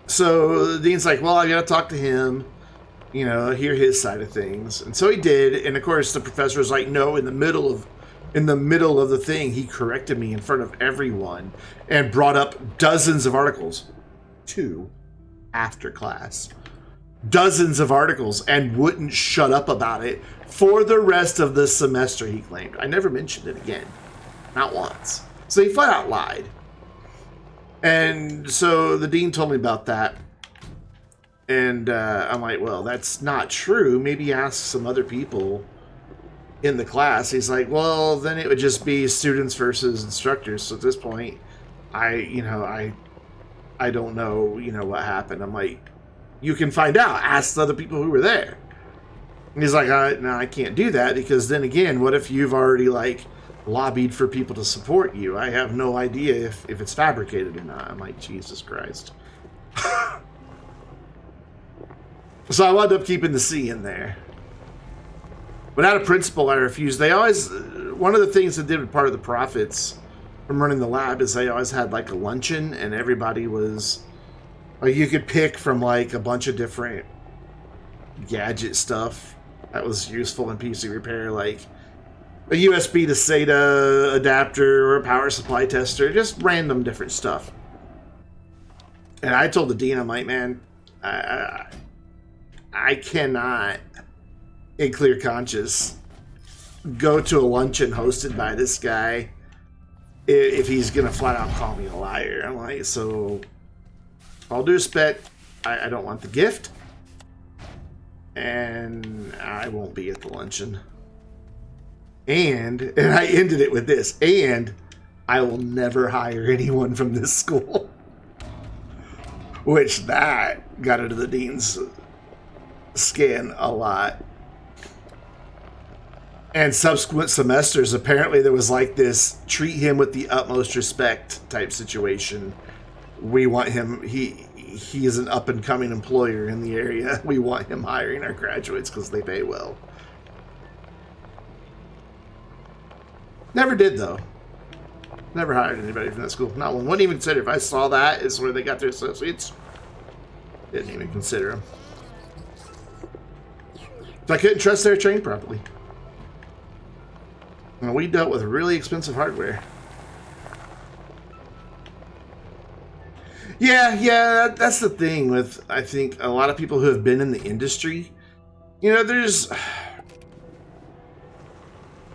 A: So the dean's like, well, I got to talk to him, hear his side of things. And so he did. And of course, the professor was like, no, in the middle of the thing, he corrected me in front of everyone and brought up dozens of articles. 2 after class. Dozens of articles, and wouldn't shut up about it for the rest of the semester, he claimed. I never mentioned it again. Not once. So he flat out lied. And so the dean told me about that. And I'm like, well, that's not true. Maybe ask some other people in the class. He's like, well, then it would just be students versus instructors. So at this point, I don't know, what happened. I'm like, you can find out. Ask the other people who were there. And he's like, no, I can't do that because then again, what if you've already lobbied for people to support you? I have no idea if it's fabricated or not. I'm like, Jesus Christ. So I wound up keeping the C in there. But out of principle, I refused. They always, one of the things that did with part of the profits from running the lab is they always had a luncheon, and everybody was, you could pick from a bunch of different gadget stuff that was useful in PC repair, like a USB to SATA adapter or a power supply tester, just random different stuff. And I told the dean, I'm like, man, I cannot, in clear conscience, go to a luncheon hosted by this guy if he's going to flat out call me a liar. I'm like, so, all due respect, I don't want the gift, and I won't be at the luncheon. And I ended it with this, and I will never hire anyone from this school. Which, that got into the dean's skin a lot. And subsequent semesters, apparently there was this treat him with the utmost respect type situation. We want him, he is an up and coming employer in the area. We want him hiring our graduates because they pay well. Never did, though. Never hired anybody from that school. Not one. Wouldn't even consider. If I saw that is where they got their associates, didn't even consider them. So I couldn't trust their train properly. And we dealt with really expensive hardware. Yeah, that's the thing with, I think, a lot of people who have been in the industry. There's...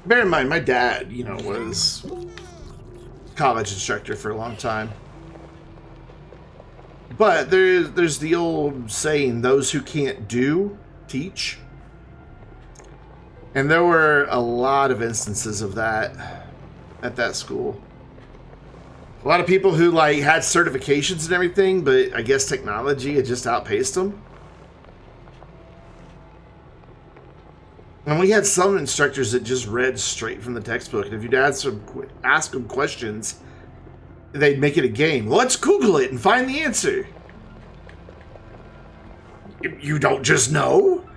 A: Bear in mind, my dad, was college instructor for a long time. But there's the old saying, those who can't do, teach. And there were a lot of instances of that at that school. A lot of people who had certifications and everything, but I guess technology had just outpaced them. And we had some instructors that just read straight from the textbook. And if you'd ask them questions, they'd make it a game. Let's Google it and find the answer. You don't just know?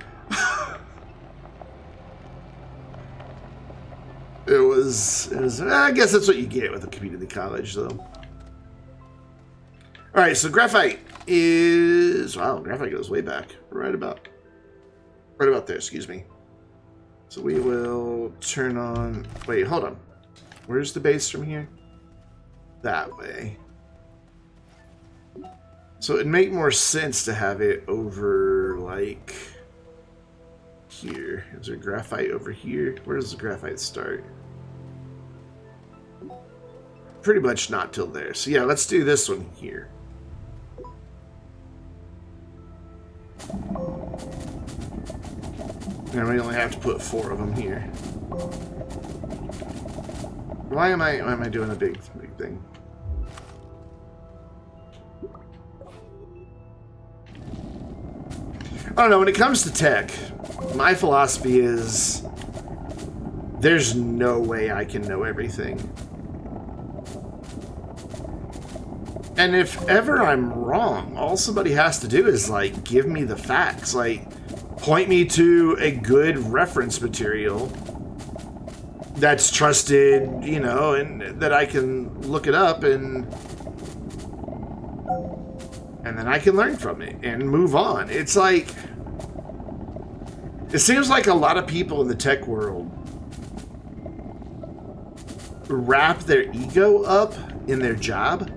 A: It was, I guess that's what you get with a community college, though. All right, so graphite is, wow, graphite goes way back. Right about there, excuse me. So we will turn on, wait, hold on. Where's the base from here? That way. So it'd make more sense to have it over, like, here. Is there graphite over here? Where does the graphite start? Pretty much not till there. So yeah, let's do this one here. And we only have to put 4 of them here. Why am I doing a big thing? I don't know, when it comes to tech, my philosophy is there's no way I can know everything. And if ever I'm wrong, all somebody has to do is, like, give me the facts. Like, point me to a good reference material that's trusted, you know, and that I can look it up and then I can learn from it and move on. It's like, it seems like a lot of people in the tech world wrap their ego up in their job.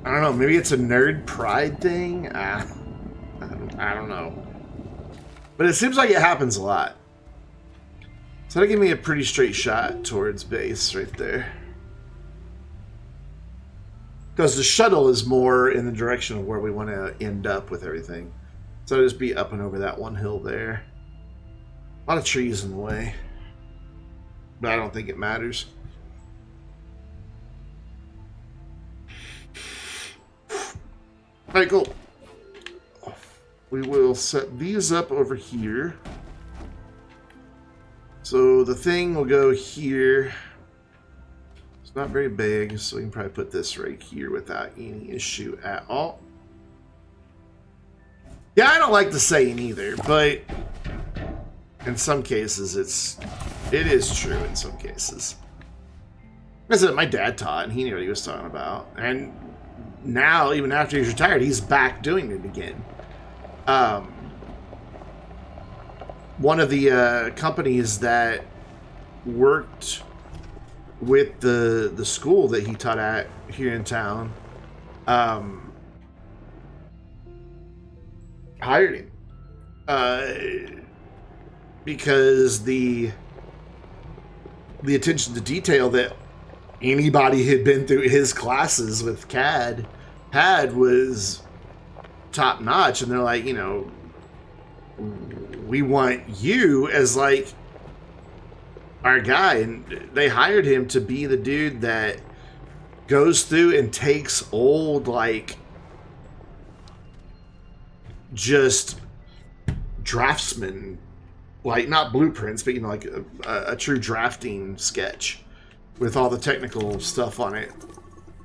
A: I don't know, maybe it's a nerd pride thing? I don't know. But it seems like it happens a lot. So that'll give me a pretty straight shot towards base right there. Because the shuttle is more in the direction of where we want to end up with everything. So I'll just be up and over that one hill there. A lot of trees in the way. But I don't think it matters. Alright, cool. We will set these up over here. So the thing will go here. It's not very big, so we can probably put this right here without any issue at all. Yeah, I don't like the saying either, but in some cases it is true in some cases. I said my dad taught and he knew what he was talking about. And now, even after he's retired, he's back doing it again. One of the companies that worked with the school that he taught at here in town hired him because the attention to detail that anybody had been through his classes with CAD had was top notch, and they're like, you know, we want you as like our guy, and they hired him to be the dude that goes through and takes old, like, just draftsman, like, not blueprints, but, you know, like a true drafting sketch with all the technical stuff on it,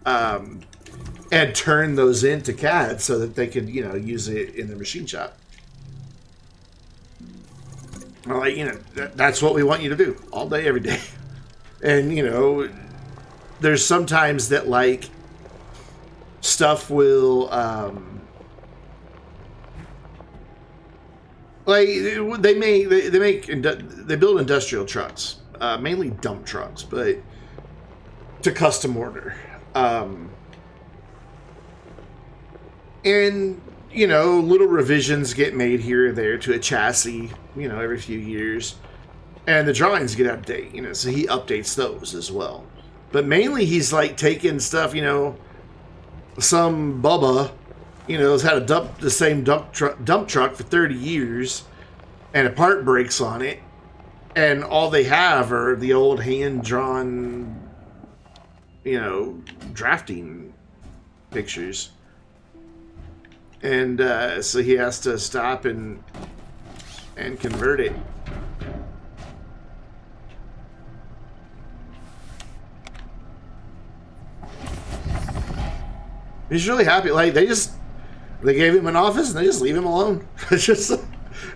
A: and turn those into CAD so that they could, you know, use it in the machine shop. Like, you know, that's what we want you to do all day, every day. And, you know, there's sometimes that, like, stuff will, like, they build industrial trucks, mainly dump trucks, but to custom order. And, you know, little revisions get made here or there to a chassis, you know, every few years. And the drawings get out of date, you know, so he updates those as well. But mainly he's, like, taking stuff, you know, some Bubba, you know, has had the same dump truck for 30 years, and a part breaks on it, and all they have are the old hand-drawn, you know, drafting pictures. And so he has to stop and convert it. He's really happy. Like, they gave him an office and they just leave him alone. It's just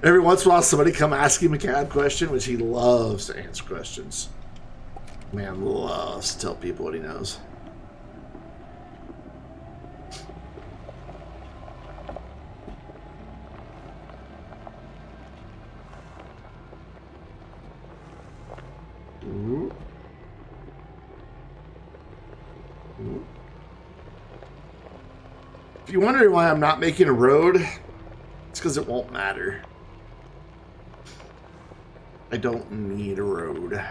A: every once in a while somebody come ask him a CAD question, which he loves to answer questions. Man loves to tell people what he knows. Ooh. If you wonder why I'm not making a road, it's because it won't matter. I don't need a road.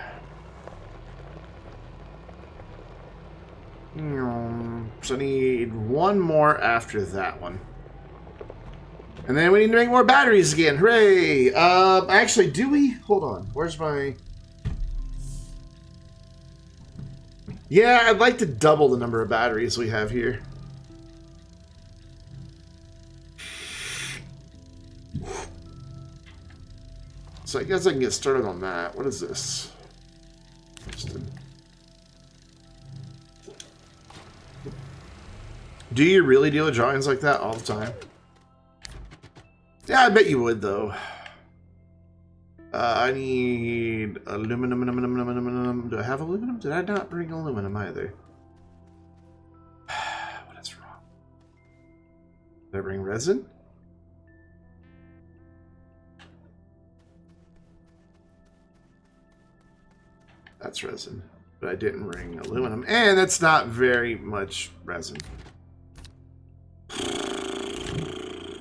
A: So I need one more after that one. And then we need to make more batteries again. Hooray! Actually, do we? Hold on. Where's my... Yeah, I'd like to double the number of batteries we have here. So I guess I can get started on that. What is this? Do you really deal with drawings like that all the time? Yeah, I bet you would, though. I need aluminum. Do I have aluminum? Did I not bring aluminum either? What is wrong? Did I bring resin? That's resin. But I didn't bring aluminum. And that's not very much resin.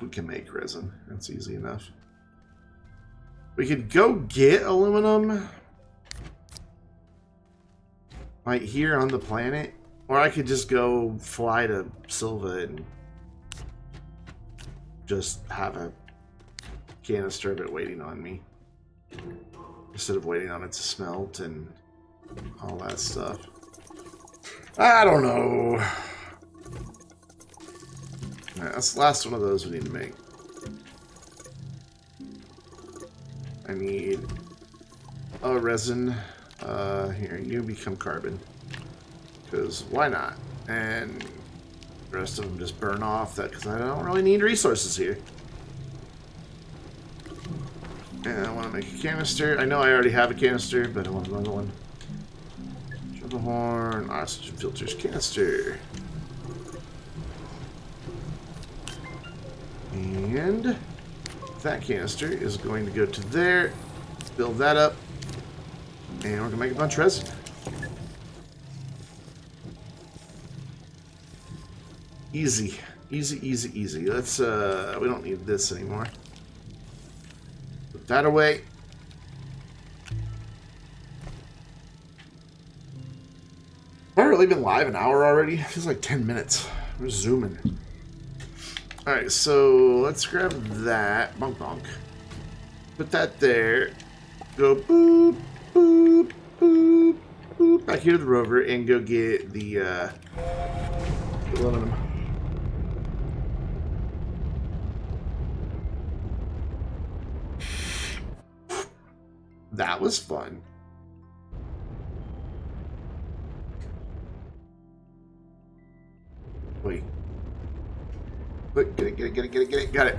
A: We can make resin. That's easy enough. We could go get aluminum right here on the planet. Or I could just go fly to Silva and just have a canister of it waiting on me. Instead of waiting on it to smelt and all that stuff. I don't know. Alright, that's the last one of those we need to make. I need a resin. Here, you become carbon. Because why not? And the rest of them just burn off that because I don't really need resources here. And I want to make a canister. I know I already have a canister, but I want another one. Shovel horn, oxygen filters, canister. And that canister is going to go to there. Build that up. And we're going to make a bunch of resin. Easy. Easy, easy, easy. Let's, we don't need this anymore. Put that away. Have I really been live an hour already? It feels like 10 minutes. We're zooming. Alright, so let's grab that. Bonk, bonk. Put that there. Go boop, boop, boop, boop. Back here to the rover and go get the aluminum. That was fun. Wait. Look, get it. Got it.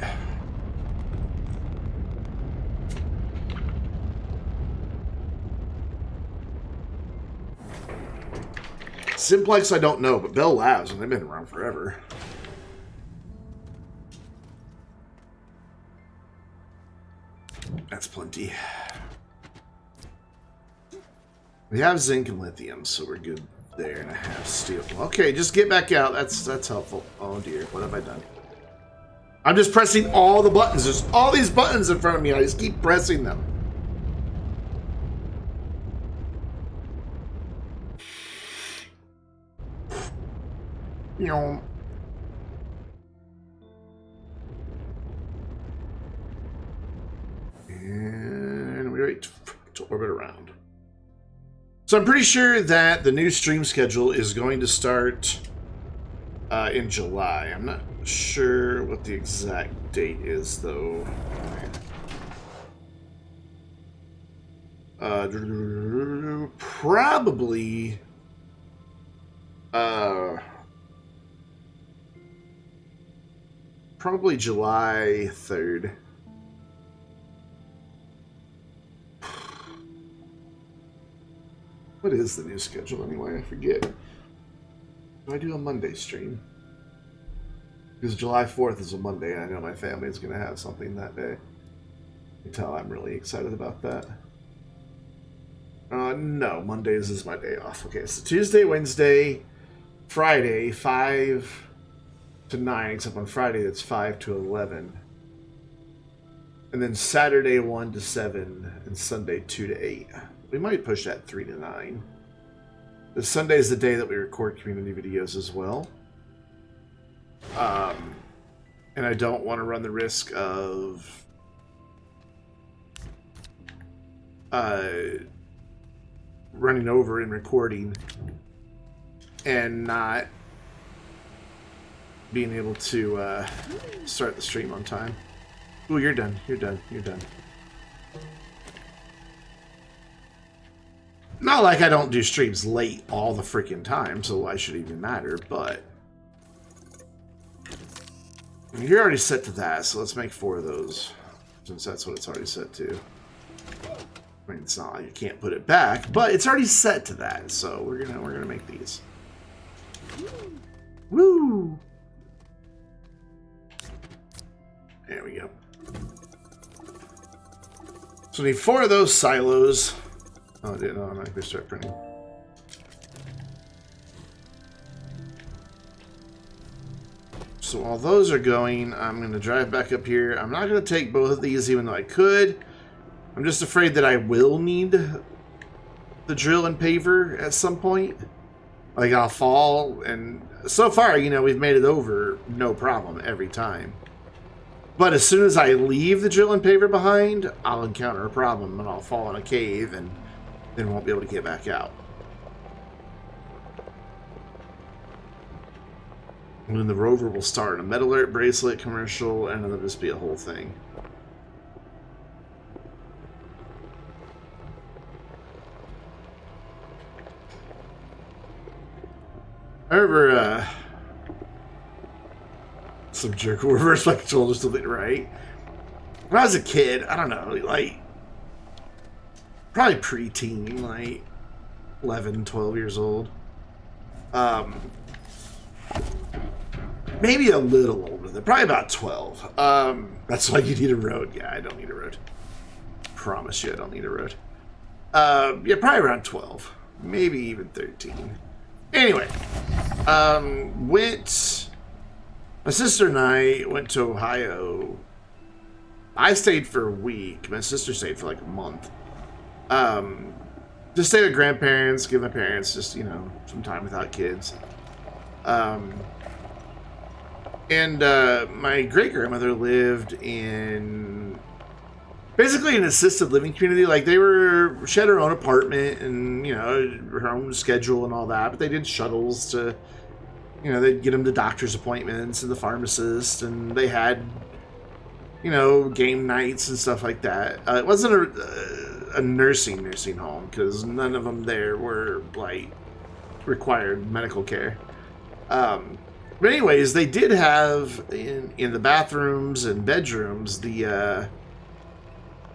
A: Simplex, I don't know, but Bell Labs, and they've been around forever. That's plenty. We have zinc and lithium, so we're good there, and I have steel. Okay, just get back out. That's helpful. Oh dear, what have I done? I'm just pressing all the buttons. There's all these buttons in front of me. I just keep pressing them. You know. And we wait to orbit around. So I'm pretty sure that the new stream schedule is going to start in July. I'm not sure what the exact date is, though. Probably July 3rd. What is the new schedule anyway? I forget. Do I do a Monday stream? Because July 4th is a Monday, and I know my family is going to have something that day. You can tell I'm really excited about that. No, Mondays is my day off. Okay, so Tuesday, Wednesday, Friday 5 to 9, except on Friday that's 5 to 11. And then Saturday 1 to 7 and Sunday 2 to 8. We might push that 3 to 9. The Sunday is the day that we record community videos as well. And I don't want to run the risk of running over in recording and not being able to start the stream on time. Ooh, you're done. You're done. You're done. Not like I don't do streams late all the freaking time, so why should it even matter, but you're already set to that, so let's make 4 of those, since that's what it's already set to. I mean, it's not like you can't put it back, but it's already set to that, so we're gonna make these. Woo! There we go. So we need 4 of those silos. Oh, I didn't know. I'm not gonna start printing. So while those are going, I'm going to drive back up here. I'm not going to take both of these, even though I could. I'm just afraid that I will need the drill and paver at some point. Like, I'll fall, and so far, you know, we've made it over no problem every time. But as soon as I leave the drill and paver behind, I'll encounter a problem, and I'll fall in a cave, and then won't be able to get back out. And then the rover will start a metal alert bracelet commercial, and it'll just be a whole thing. I remember some jerk who reversed my controller just a bit right. When I was a kid, I don't know, like probably preteen, like 11, 12 years old. Maybe a little older than, probably about 12. That's why you need a road. Yeah, I don't need a road. Promise you I don't need a road. Yeah, probably around 12. Maybe even 13. Anyway, my sister and I went to Ohio. I stayed for a week. My sister stayed for like a month. Just stay with grandparents, give my parents just, you know, some time without kids. And my great-grandmother lived in basically an assisted living community. Like, she had her own apartment and, you know, her own schedule and all that. But they did shuttles to, you know, they'd get them to doctor's appointments and the pharmacist. And they had, you know, game nights and stuff like that. It wasn't a nursing home, because none of them there were, like, required medical care. But anyways, they did have in the bathrooms and bedrooms the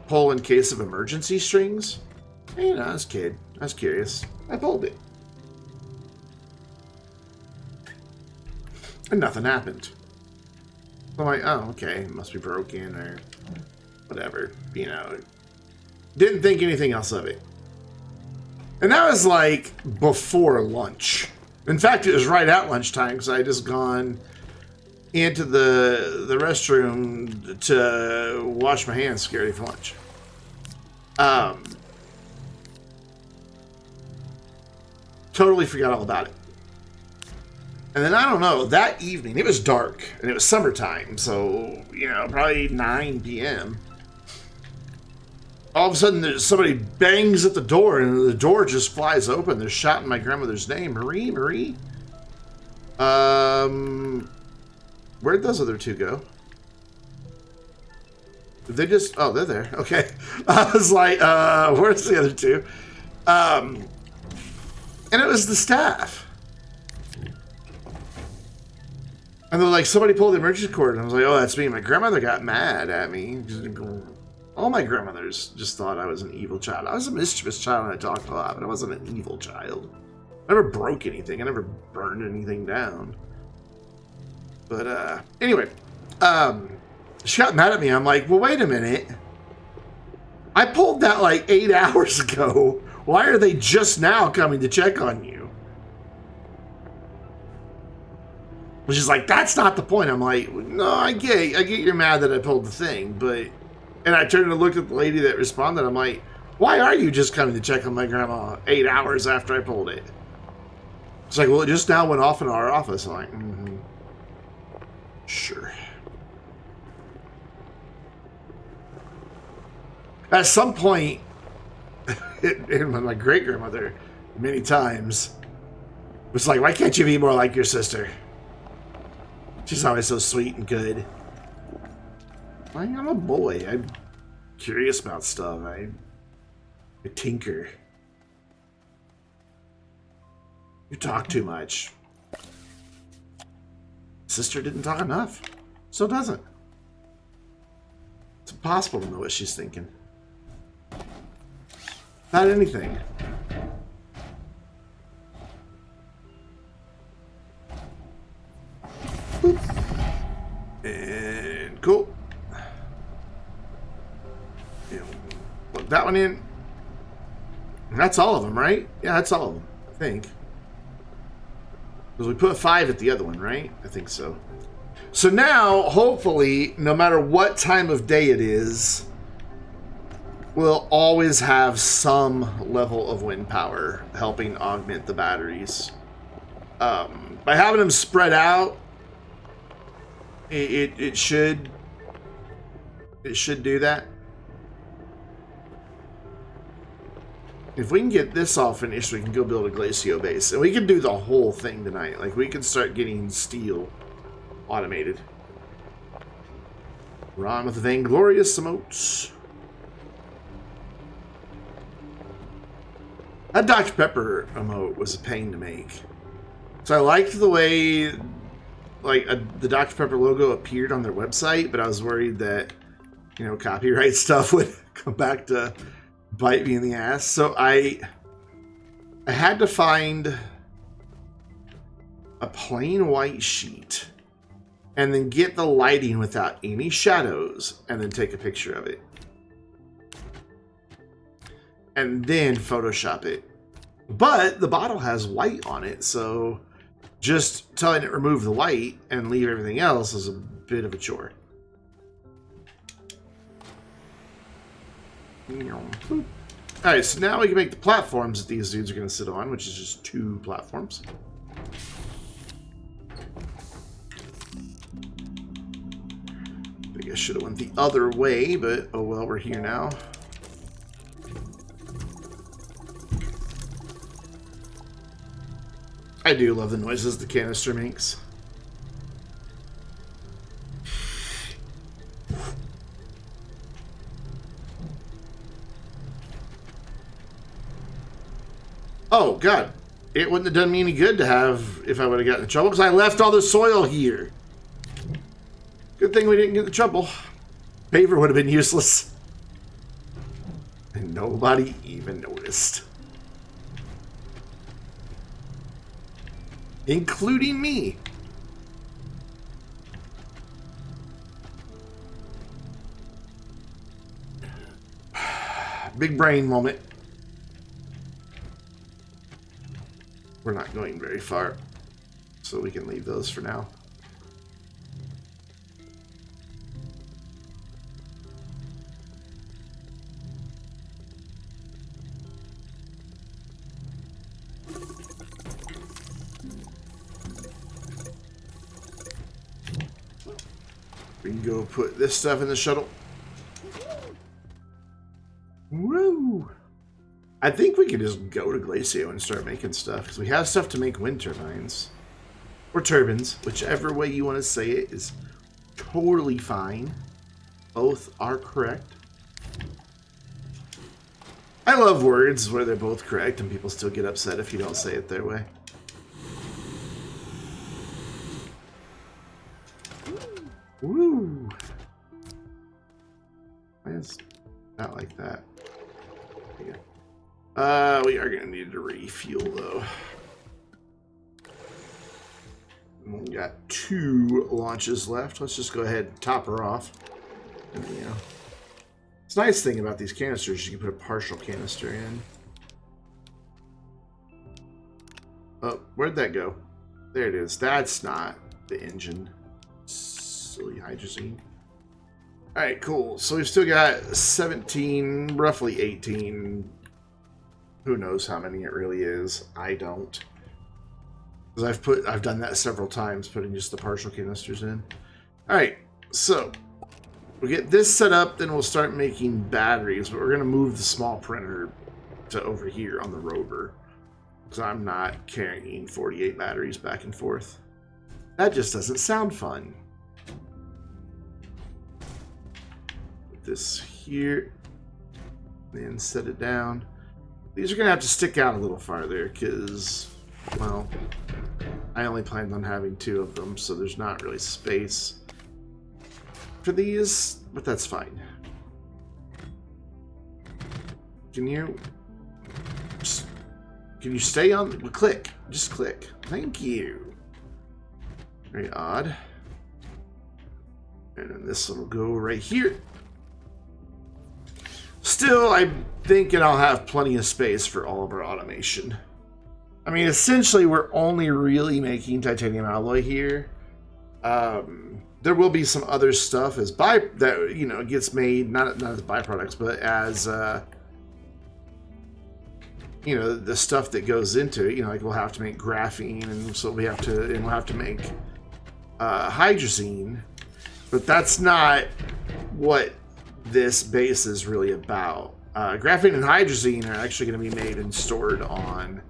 A: pull in case of emergency strings. And, you know, I was a kid. I was curious. I pulled it. And nothing happened. I'm like, oh, okay, it must be broken or whatever. You know, didn't think anything else of it. And that was like before lunch. In fact, it was right at lunchtime because I had just gone into the restroom to wash my hands, get ready for lunch. Totally forgot all about it. And then, I don't know, that evening, it was dark, and it was summertime, so, you know, probably 9 p.m. All of a sudden, somebody bangs at the door, and the door just flies open. They're shouting my grandmother's name. Marie, Marie? Where'd those other two go? Did they just... Oh, they're there. Okay. I was like, where's the other two? And it was the staff. And they're like, somebody pulled the emergency cord. And I was like, oh, that's me. My grandmother got mad at me. All my grandmothers just thought I was an evil child. I was a mischievous child and I talked a lot, but I wasn't an evil child. I never broke anything. I never burned anything down. But, anyway. She got mad at me. I'm like, well, wait a minute. I pulled that like 8 hours ago. Why are they just now coming to check on you? But she's like, that's not the point. I'm like, no, I get you're mad that I pulled the thing, but... And I turned and looked at the lady that responded. I'm like, why are you just coming to check on my grandma 8 hours after I pulled it? It's like, well, it just now went off in our office. I'm like, mm-hmm. Sure. At some point, my great-grandmother, many times, was like, why can't you be more like your sister? She's always so sweet and good. I'm a boy. I'm curious about stuff. I tinker. You talk too much. Sister didn't talk enough. So doesn't. It's impossible to know what she's thinking. Not anything. Boop. And cool. Plug that one in. And that's all of them, right? Yeah, that's all of them, I think. Because we put 5 at the other one, right? I think so. So now, hopefully, no matter what time of day it is, we'll always have some level of wind power helping augment the batteries. By having them spread out, it should do that. If we can get this all finished, we can go build a Glacio base. And we can do the whole thing tonight. Like, we can start getting steel automated. We're on with the Vainglorious emotes. That Dr. Pepper emote was a pain to make. So I liked the way, like, the Dr. Pepper logo appeared on their website, but I was worried that, you know, copyright stuff would come back to bite me in the ass. So I had to find a plain white sheet and then get the lighting without any shadows and then take a picture of it. And then Photoshop it. But the bottle has white on it, so just telling it remove the white and leave everything else is a bit of a chore. Alright, so now we can make the platforms that these dudes are going to sit on, which is just 2 platforms. I think I should have went the other way, but oh well, we're here now. I do love the noises the canister makes. Oh, God. It wouldn't have done me any good to have if I would have gotten in trouble, because I left all the soil here. Good thing we didn't get in trouble. Paver would have been useless. And nobody even noticed. Including me. Big brain moment. We're not going very far, so we can leave those for now. We can go put this stuff in the shuttle. Woo! I think we can just go to Glacio and start making stuff, because we have stuff to make wind turbines. Or turbines, whichever way you want to say it is totally fine. Both are correct. I love words where they're both correct and people still get upset if you don't say it their way. Woo! Why is not like that? Yeah. We are gonna need to refuel though. We got 2 launches left. Let's just go ahead and top her off. And, you know, it's a nice thing about these canisters. You can put a partial canister in. Oh, where'd that go? There it is. That's not the engine. Silly hydrazine. Alright, cool. So we've still got 17, roughly 18. Who knows how many it really is? I don't. Because I've done that several times, putting just the partial canisters in. Alright, so we get this set up, then we'll start making batteries, but we're going to move the small printer to over here on the rover. Because I'm not carrying 48 batteries back and forth. That just doesn't sound fun. Put this here, then set it down. These are going to have to stick out a little farther because, well, I only planned on having 2 of them, so there's not really space for these, but that's fine. Can you stay on? Click. Just click. Thank you. Very odd. And then this will go right here. Still, I'm thinking I'll have plenty of space for all of our automation. I mean, essentially, we're only really making titanium alloy here. There will be some other stuff as that gets made, not as byproducts, but as the stuff that goes into it. Like we'll have to make graphene, and so we'll have to make hydrazine. But that's not what this base is really about. Graphene and hydrazine are actually going to be made and stored on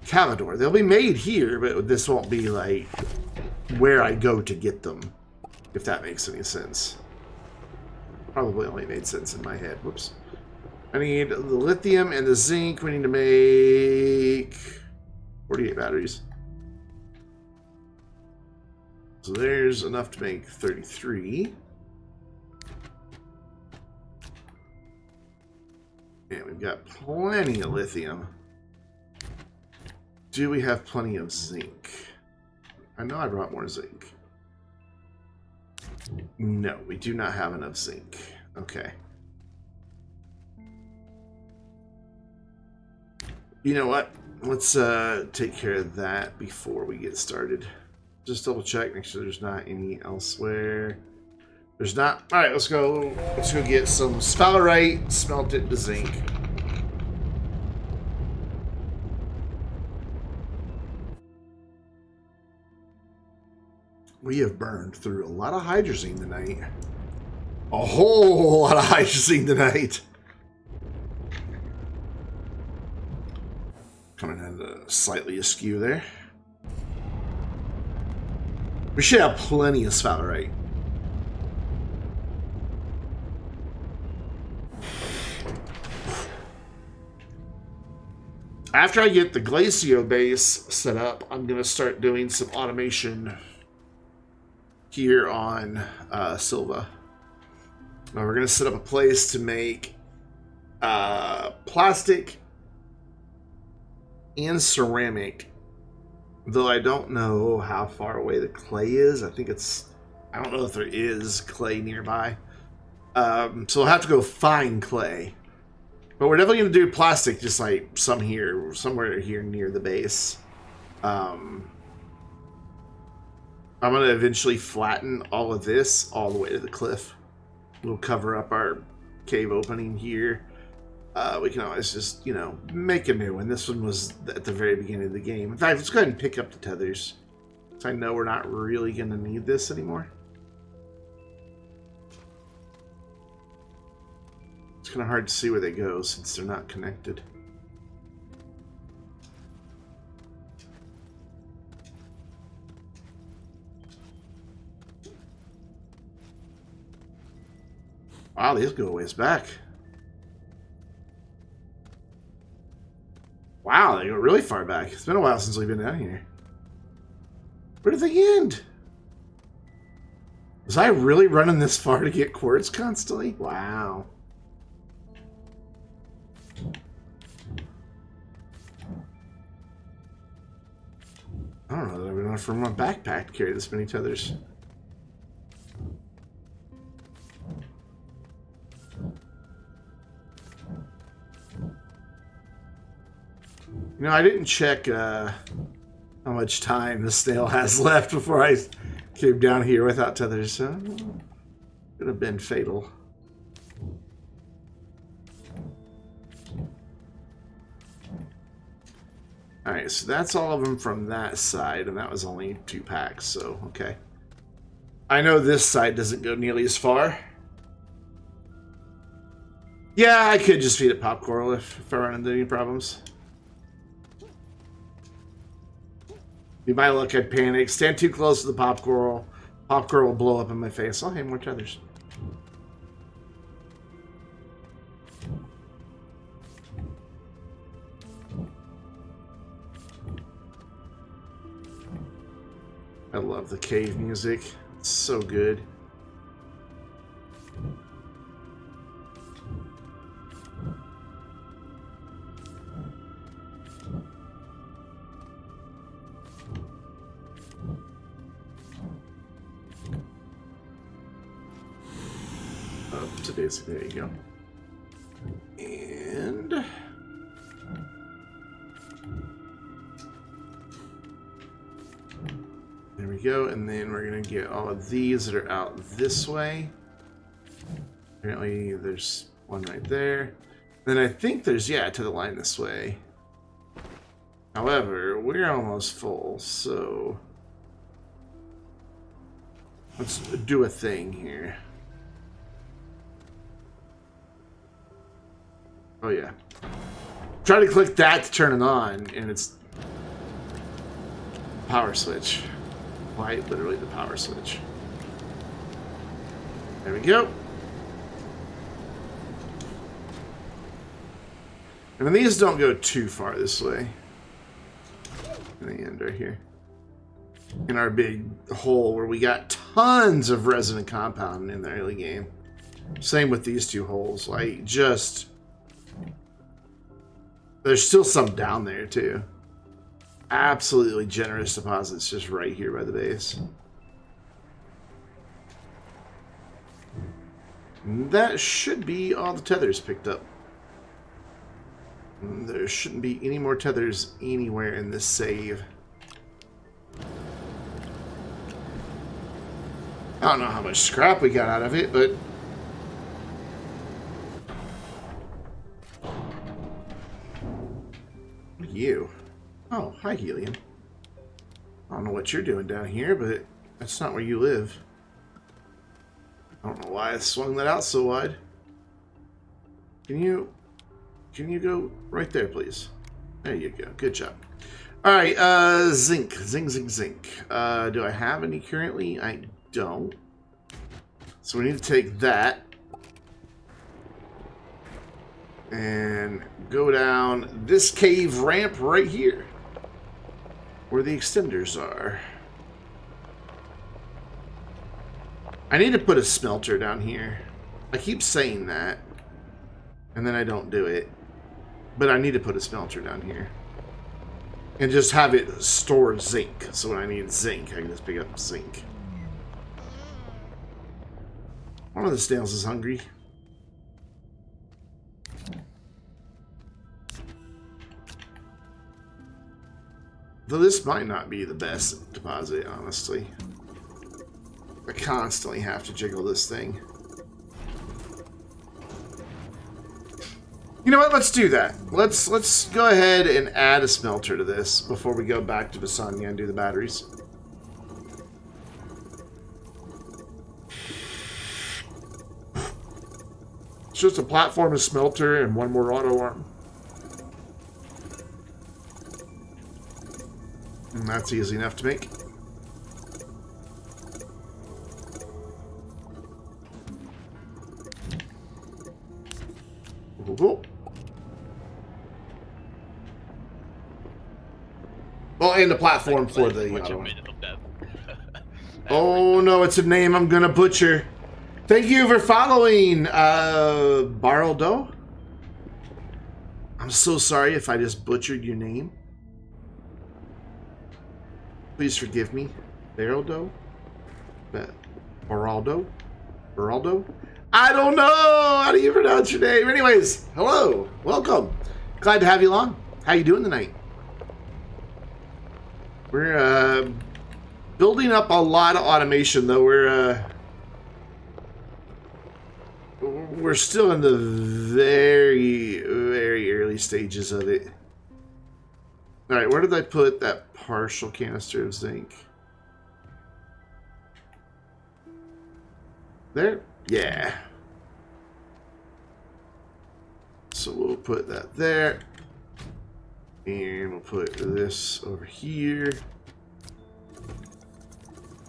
A: Cavador. They'll be made here, but this won't be like where I go to get them, if that makes any sense. Probably only made sense in my head. Whoops. I need the lithium and the zinc. We need to make 48 batteries. So there's enough to make 33. And we've got plenty of lithium. Do we have plenty of zinc? I know I brought more zinc. No, we do not have enough zinc. Okay. You know what? Let's take care of that before we get started. Just double check, make sure there's not any elsewhere. There's not. All right, let's go get some sphalerite, smelt it to zinc. We have burned through a lot of hydrazine tonight. A whole lot of hydrazine tonight. Coming in slightly askew there. We should have plenty of sphalerite. After I get the Glacio base set up, I'm going to start doing some automation here on Silva. Now we're going to set up a place to make plastic and ceramic, though I don't know how far away the clay is. I don't know if there is clay nearby. So we'll have to go find clay. But we're definitely going to do plastic, just like somewhere here near the base. I'm going to eventually flatten all of this all the way to the cliff. We'll cover up our cave opening here. We can always just, make a new one. This one was at the very beginning of the game. In fact, let's go ahead and pick up the tethers. So I know we're not really going to need this anymore. It's kind of hard to see where they go since they're not connected. Wow, these go a ways back. Wow, they go really far back. It's been a while since we've been down here. Where did they end? Was I really running this far to get quartz constantly? Wow. I don't know that I've been enough from my backpack to carry this many tethers. I didn't check how much time the snail has left before I Came down here without tethers. Could have been fatal. Alright, so that's all of them from that side, and that was only 2 packs, so okay. I know this side doesn't go nearly as far. Yeah, I could just feed it pop coral if I run into any problems. Be my luck, I'd panic. Stand too close to the pop coral. Pop coral will blow up in my face. Oh, hey, more tethers. I love the cave music. It's so good. Up to Daisy. There you go. And there we go, and then we're gonna get all of these that are out this way. Apparently there's one right there. Then I think there's, yeah, to the line this way. However, we're almost full, so let's do a thing here. Oh yeah. Try to click that to turn it on, and it's power switch. Quite literally the power switch. There we go. And then these don't go too far this way. In the end right here. In our big hole where we got tons of resonant compound in the early game. Same with these 2 holes. Like, just... There's still some down there, too. Absolutely generous deposits just right here by the base. And that should be all the tethers picked up. And there shouldn't be any more tethers anywhere in this save. I don't know how much scrap we got out of it, but... What are you? Oh, hi, Helium. I don't know what you're doing down here, but that's not where you live. I don't know why I swung that out so wide. Can you go right there, please? There you go. Good job. All right, zinc. Zinc. Do I have any currently? I don't. So we need to take that and go down this cave ramp right here where the extenders are. I need to put a smelter down here. I keep saying that, and then I don't do it. But I need to put a smelter down here. And just have it store zinc. So when I need zinc, I can just pick up zinc. One of the snails is hungry. Though this might not be the best deposit, honestly. I constantly have to jiggle this thing. You know what? Let's do that. Let's go ahead and add a smelter to this before we go back to Basanya and do the batteries. It's just a platform, a smelter, and one more auto arm. And that's easy enough to make. Cool. Well, and the platform for the auto. Oh no, it's a name I'm gonna butcher. Thank you for following, Baraldo. I'm so sorry if I just butchered your name. Please forgive me. Baraldo? Baraldo? Baraldo? I don't know! How do you pronounce your name? Anyways, hello. Welcome. Glad to have you along. How you doing tonight? We're building up a lot of automation, though. We're still in the very, very early stages of it. All right, where did I put that partial canister of zinc? There? Yeah. So we'll put that there. And we'll put this over here.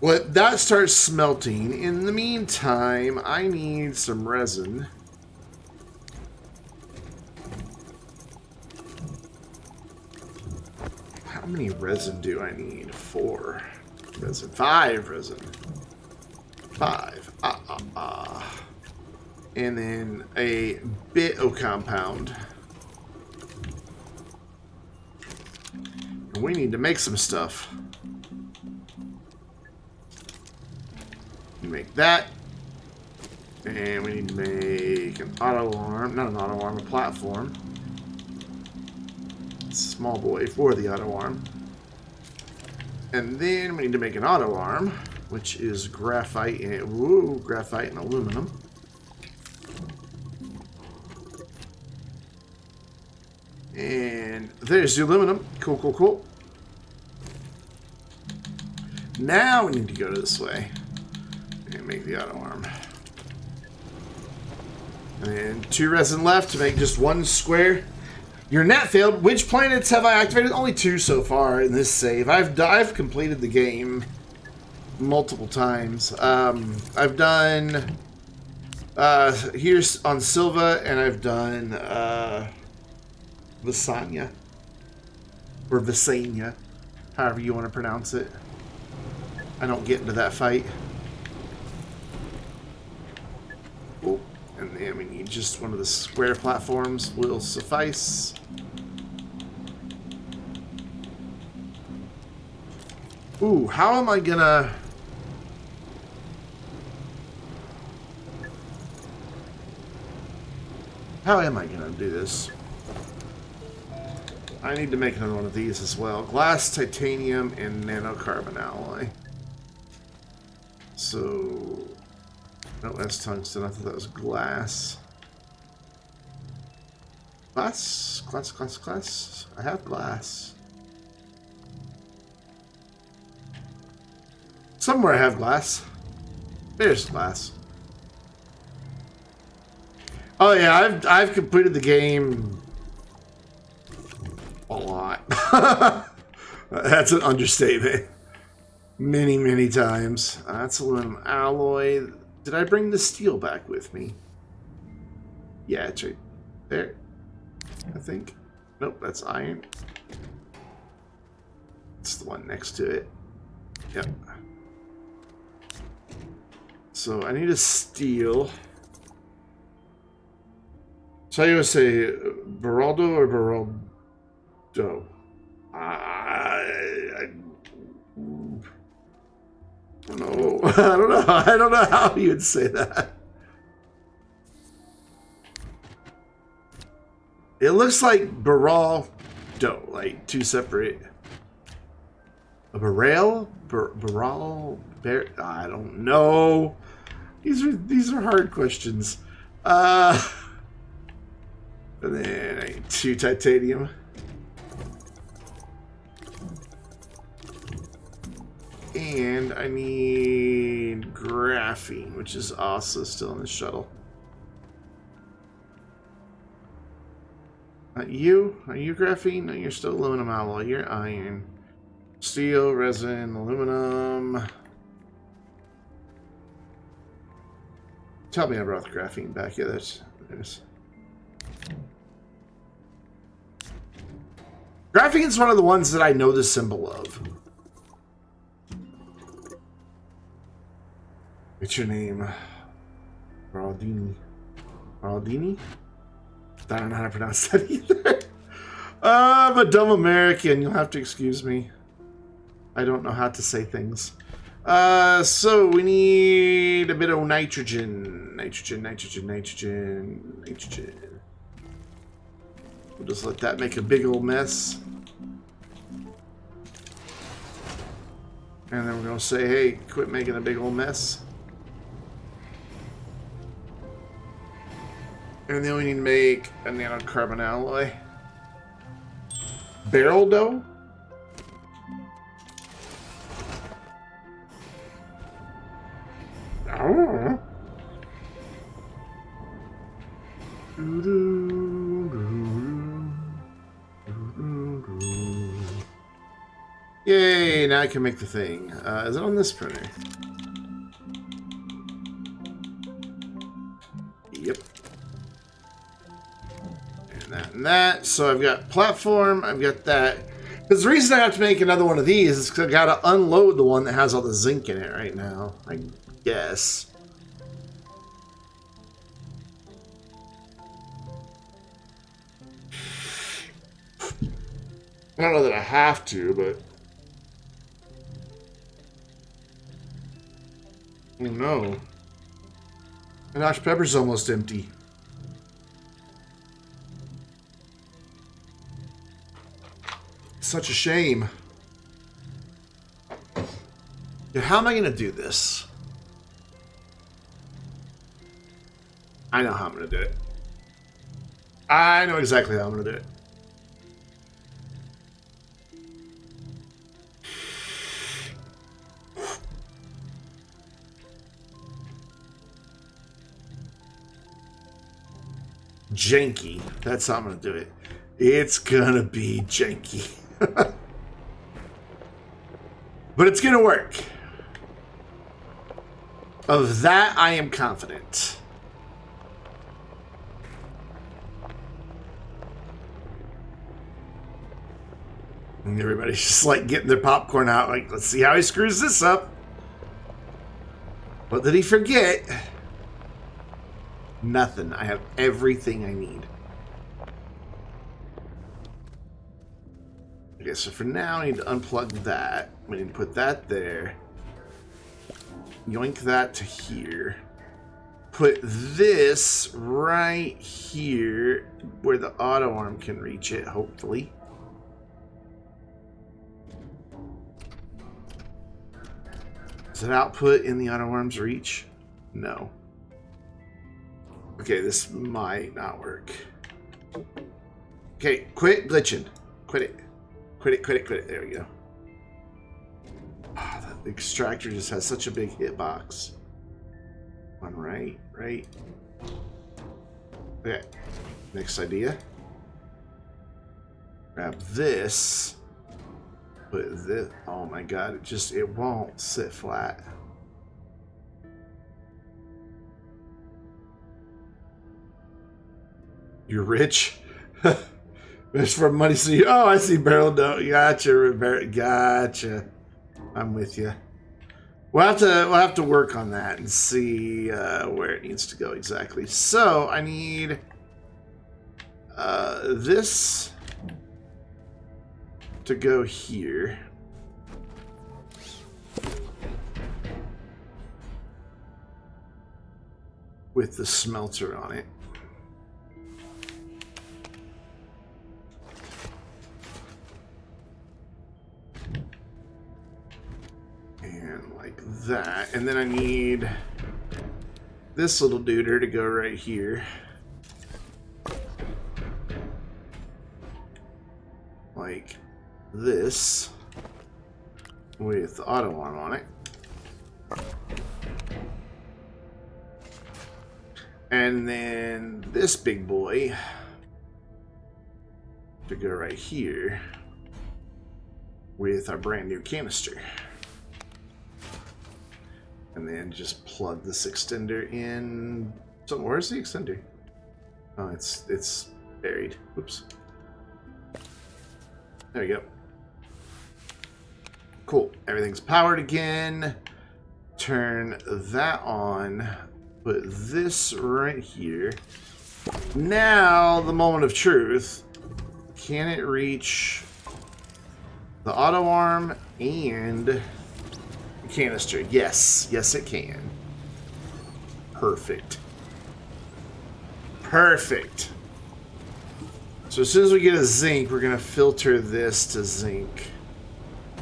A: Let that start smelting. In the meantime, I need some resin. How many resin do I need? 4 resin. 5 resin. 5. And then a bit of compound. We need to make some stuff. Make that. And we need to make an auto arm. Not an auto arm, a platform. Small boy for the auto arm. And then we need to make an auto arm, which is graphite and graphite and aluminum. And there's the aluminum. Cool, cool, cool. Now we need to go this way and make the auto arm. And then 2 resin left to make just 1 square. Your net failed. Which planets have I activated? Only 2 so far in this save. I've completed the game multiple times. I've done here's on Silva, and I've done Visanya or Visanya, however you want to pronounce it. I don't get into that fight. Oh, and then we need just one of the square platforms will suffice. Ooh, how am I gonna... How am I gonna do this? I need to make another one of these as well. Glass, titanium, and nanocarbon alloy. So... No, that's tungsten. I thought that was glass. Glass? Glass, glass, glass. I have glass. Somewhere I have glass. There's glass. Oh yeah, I've completed the game a lot. That's an understatement. Many, many times. That's aluminum alloy. Did I bring the steel back with me? Yeah, it's right there, I think. Nope, that's iron. It's the one next to it. Yep. So I need a steel. So you would say Beraldo or Beraldo? I don't know. I don't know how you would say that. It looks like Beraldo, like 2 separate. A Beral? Beral? I don't know. These are hard questions. And then I need 2 titanium. And I need graphene, which is also still in the shuttle. You? Are you graphene? No, you're still aluminum alloy. You're iron. Steel, resin, aluminum. Tell me I brought the graphene back. Yeah, there's. Graphene's one of the ones that I know the symbol of. What's your name? Beraldini. Beraldini? I don't know how to pronounce that either. I'm a dumb American. You'll have to excuse me. I don't know how to say things. So we need a bit of nitrogen. Nitrogen. We'll just let that make a big old mess. And then we're going to say, hey, quit making a big old mess. And then we need to make a nanocarbon alloy. Barrel dough? Oh. Yay, now I can make the thing. Is it on this printer? Yep. And that. So I've got platform, I've got that. Because the reason I have to make another one of these is because I got to unload the one that has all the zinc in it right now, I guess. I don't know that I have to, but... Oh no. My Dr. Pepper's almost empty. Such a shame. Yeah, how am I going to do this? I know how I'm going to do it. I know exactly how I'm going to do it. Janky. That's how I'm going to do it. It's going to be janky. But it's going to work. Of that, I am confident. And everybody's just like getting their popcorn out. Like, let's see how he screws this up. What did he forget? Nothing. I have everything I need. Okay, so for now, I need to unplug that. We need to put that there. Yoink that to here. Put this right here where the auto arm can reach it, hopefully. Is it output in the auto arm's reach? No. Okay, this might not work. Okay, quit glitching. Quit it. Quit it, quit it, quit it. There we go. Oh, the extractor just has such a big hitbox. One right. Okay, next idea. Grab this. Put this. Oh my god, it won't sit flat. You're rich? It's for money. So oh, I see barrel dough. Gotcha, gotcha. I'm with you. We'll have to work on that and see where it needs to go exactly. So I need this to go here. With the smelter on it. And like that. And then I need this little duder to go right here. Like this. With the auto arm on it. And then this big boy to go right here with our brand new canister. And then just plug this extender in. So where's the extender? Oh, it's buried. Oops. There we go. Cool. Everything's powered again. Turn that on. Put this right here. Now, the moment of truth. Can it reach the auto arm and the canister? Yes. Yes, it can. Perfect. Perfect. So as soon as we get a zinc, we're going to filter this to zinc.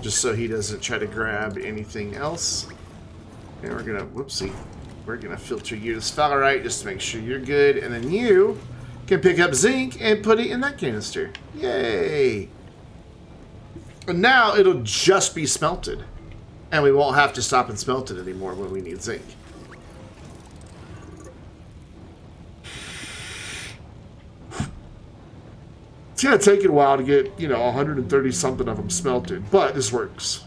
A: just so he doesn't try to grab anything else. And we're gonna, whoopsie, we're gonna filter you to sphalerite just to make sure you're good, and then you can pick up zinc and put it in that canister. Yay! And now it'll just be smelted, and we won't have to stop and smelt it anymore when we need zinc. It's gonna take it a while to get, 130 something of them smelted, but this works.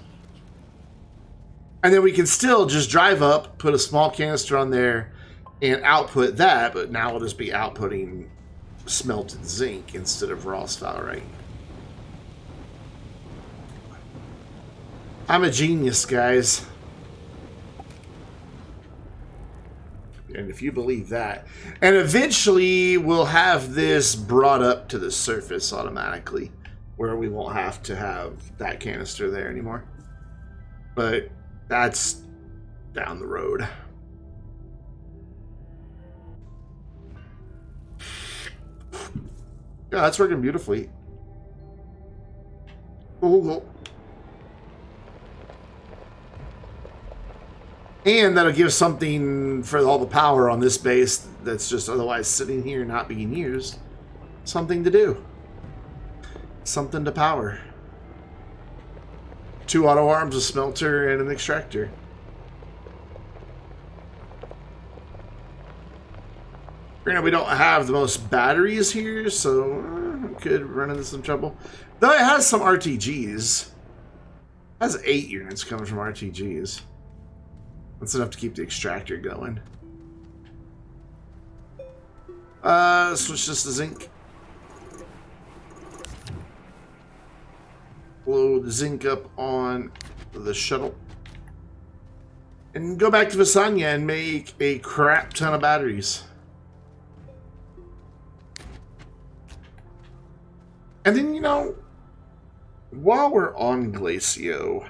A: And then we can still just drive up, put a small canister on there, and output that, but now we'll just be outputting smelted zinc instead of raw sphalerite. I'm a genius, guys. And if you believe that. And eventually we'll have this brought up to the surface automatically, where we won't have to have that canister there anymore. But that's down the road. Yeah, that's working beautifully. Cool. And that'll give something for all the power on this base that's just otherwise sitting here not being used. Something to do. Something to power. 2 auto arms, a smelter, and an extractor. Granted, we don't have the most batteries here, so could run into some trouble. Though it has some RTGs. It has 8 units coming from RTGs. That's enough to keep the extractor going. Switch this to zinc. Load zinc up on the shuttle. And go back to Visanya and make a crap ton of batteries. And then, while we're on Glacio,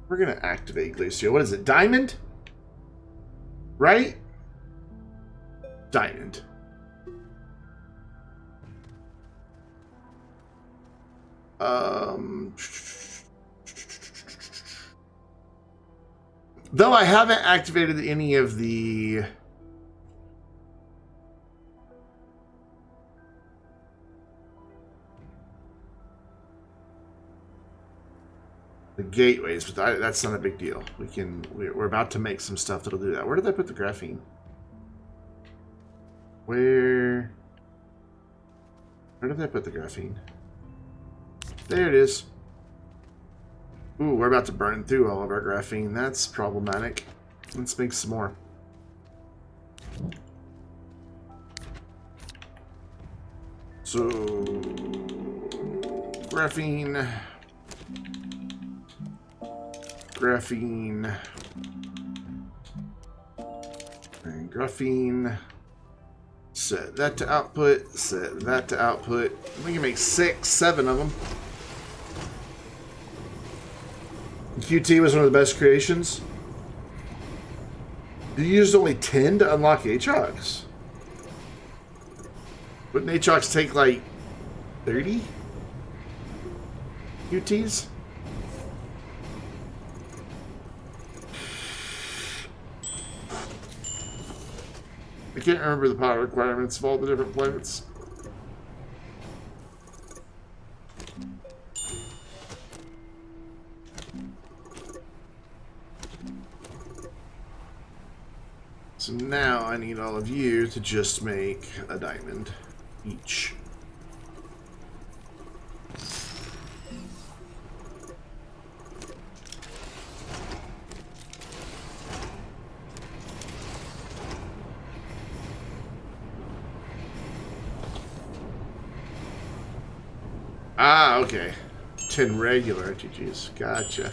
A: we're going to activate Glacio. What is it? Diamond? Right? Diamond. Though I haven't activated any of the gateways, but that's not a big deal. We're about to make some stuff that'll do that. Where did I put the graphene? Where did I put the graphene? There it is. Ooh, we're about to burn through all of our graphene. That's problematic. Let's make some more. So, graphene. Graphene. And graphene. Set that to output. Set that to output. We can make 6, 7 of them. QT was one of the best creations. You used only 10 to unlock Aatrox. Wouldn't Aatrox take like 30 QTs? I can't remember the power requirements of all the different planets. So now I need all of you to just make a diamond each. Ah, okay. 10 regular RTGs. Gotcha.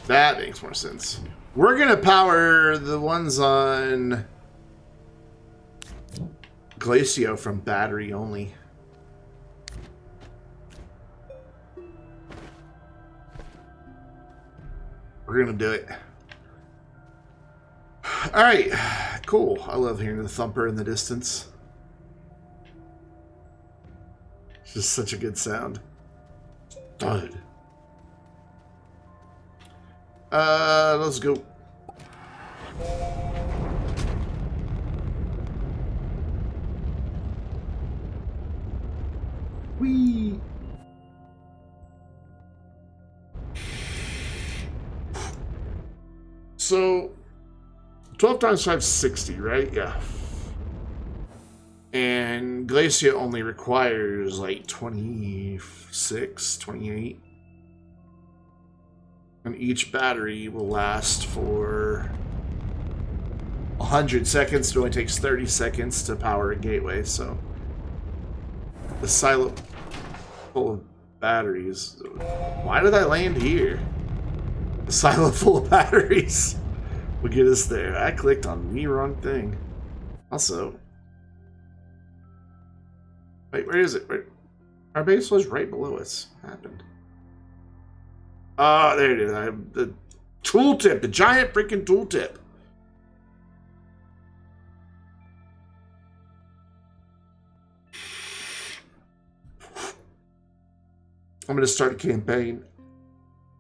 A: That makes more sense. We're gonna power the ones on Glacio from battery only. We're gonna do it. Alright, cool. I love hearing the thumper in the distance. Just such a good sound. Thud. Let's go. Whee! So, 12 times 5 is 60, right? Yeah. And Glacia only requires like 26, 28. And each battery will last for 100 seconds. It only takes 30 seconds to power a gateway, so the silo full of batteries. Why did I land here? The silo full of batteries will get us there. I clicked on the wrong thing. Also, wait, where is it? Where? Our base was right below us. What happened? Oh, there it is. I have the tooltip, the giant freaking tooltip. I'm going to start a campaign.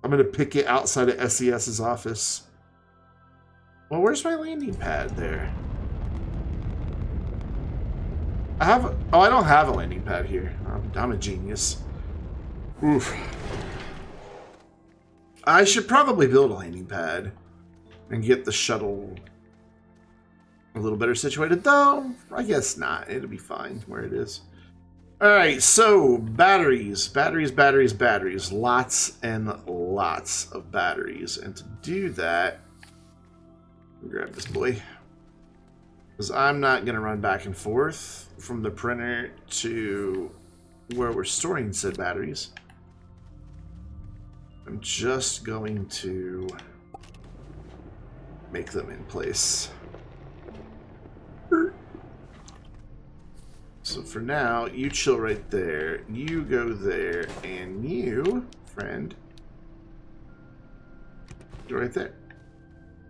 A: I'm going to pick it outside of SES's office. Well, where's my landing pad there? I don't have a landing pad here. I'm a genius. Oof. I should probably build a landing pad and get the shuttle a little better situated, though I guess not. It'll be fine where it is. Alright, so batteries. Lots and lots of batteries. And to do that, grab this boy. Because I'm not going to run back and forth from the printer to where we're storing said batteries. I'm just going to make them in place. So for now, you chill right there, you go there, and you, friend, go right there.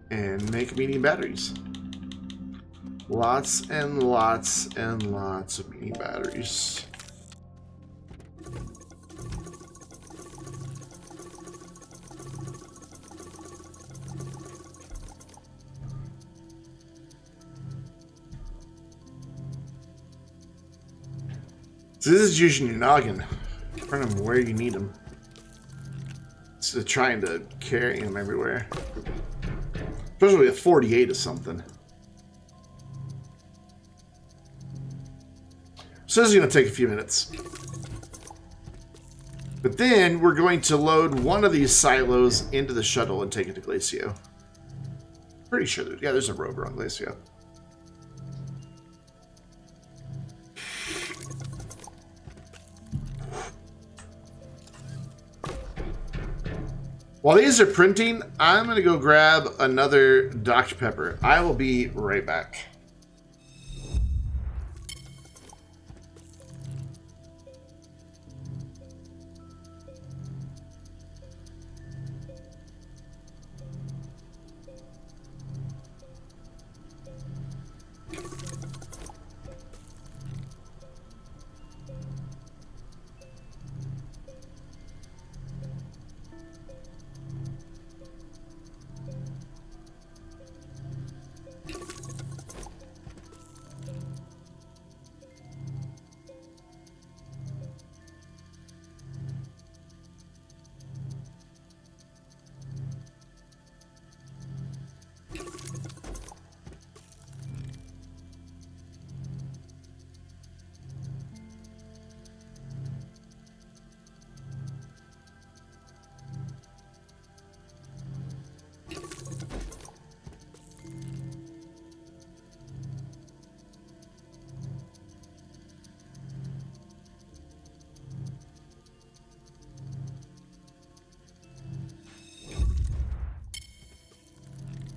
A: And make medium batteries. Lots and lots and lots of medium batteries. So this is using your noggin. Print them where you need them. Instead of trying to carry them everywhere. Especially at 48 or something. So this is going to take a few minutes. But then we're going to load one of these silos into the shuttle and take it to Glacio. Pretty sure there's a rover on Glacio. While these are printing, I'm going to go grab another Dr. Pepper. I will be right back.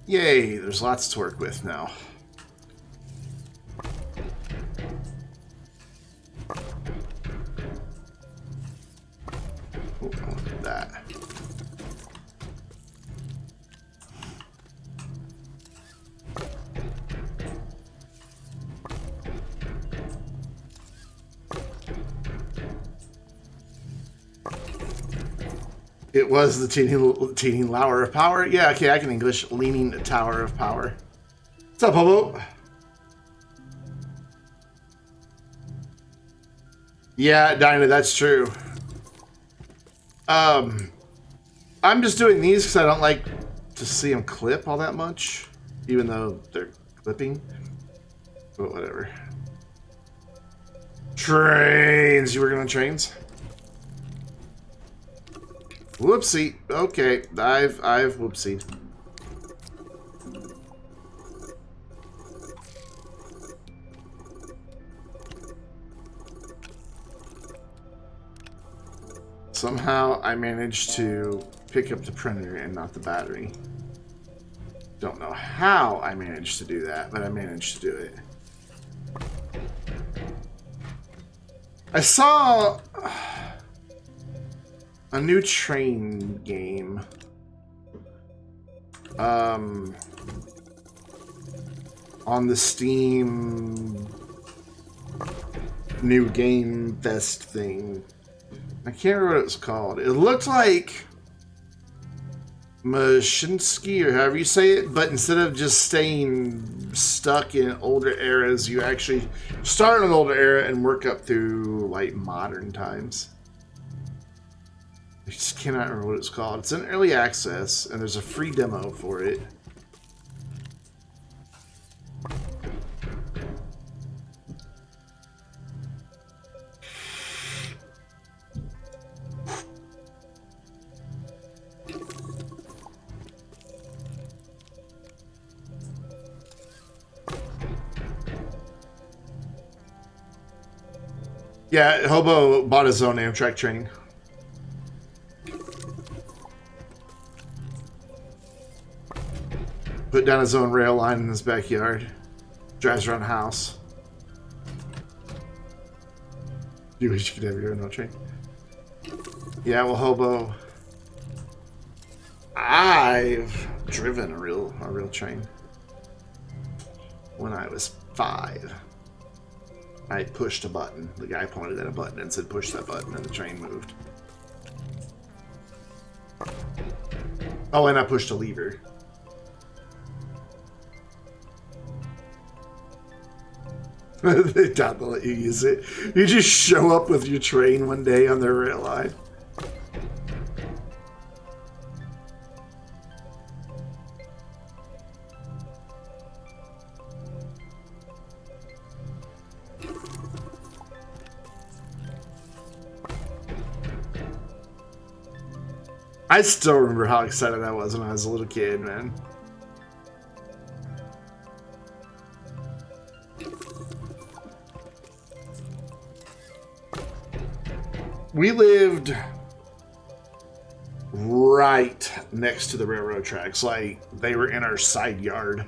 A: Yay, there's lots to work with now. Oh, I wanted that. It was the teeny lower of power. Yeah, okay, I can English. Leaning tower of power. What's up, Hobo? Yeah, Dinah, that's true. I'm just doing these because I don't like to see them clip all that much, even though they're clipping. But whatever. Trains. You working on trains? Whoopsie. Okay, I've whoopsied. Somehow I managed to pick up the printer and not the battery. Don't know how I managed to do that, but I managed to do it. I saw a new train game. On the Steam new game fest thing. I can't remember what it was called. It looked like Mashinsky, or however you say it, but instead of just staying stuck in older eras, you actually start in an older era and work up through like modern times. I just cannot remember what it's called. It's in early access, and there's a free demo for it. Yeah, Hobo bought his own Amtrak train. Put down his own rail line in his backyard. Drives around the house. You wish you could have your own train. Yeah, well, Hobo, I've driven a real train. When I was 5. I pushed a button. The guy pointed at a button and said, push that button, and the train moved. Oh, and I pushed a lever. They don't let you use it. You just show up with your train one day on their rail line. I still remember how excited I was when I was a little kid, man. We lived right next to the railroad tracks, like they were in our side yard.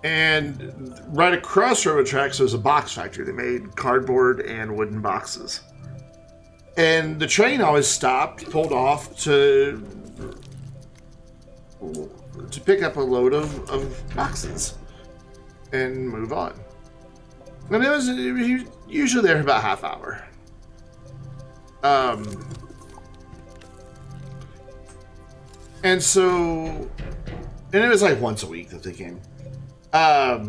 A: And right across railroad tracks was a box factory. They made cardboard and wooden boxes. And the train always stopped, pulled off to pick up a load of boxes and move on. And it was usually there for about half hour. And it was like once a week that they came. I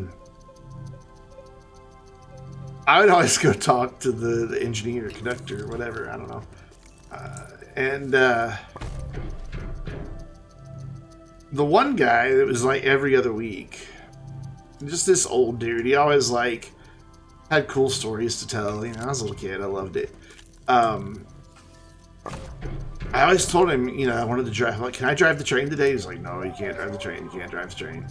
A: would always go talk to the engineer, conductor, or whatever, I don't know. The one guy that was like every other week, just this old dude, he always like had cool stories to tell. You know, I was a little kid, I loved it. I always told him, you know, I wanted to drive. Like, can I drive the train today? He's like, no, you can't drive the train. You can't drive the train.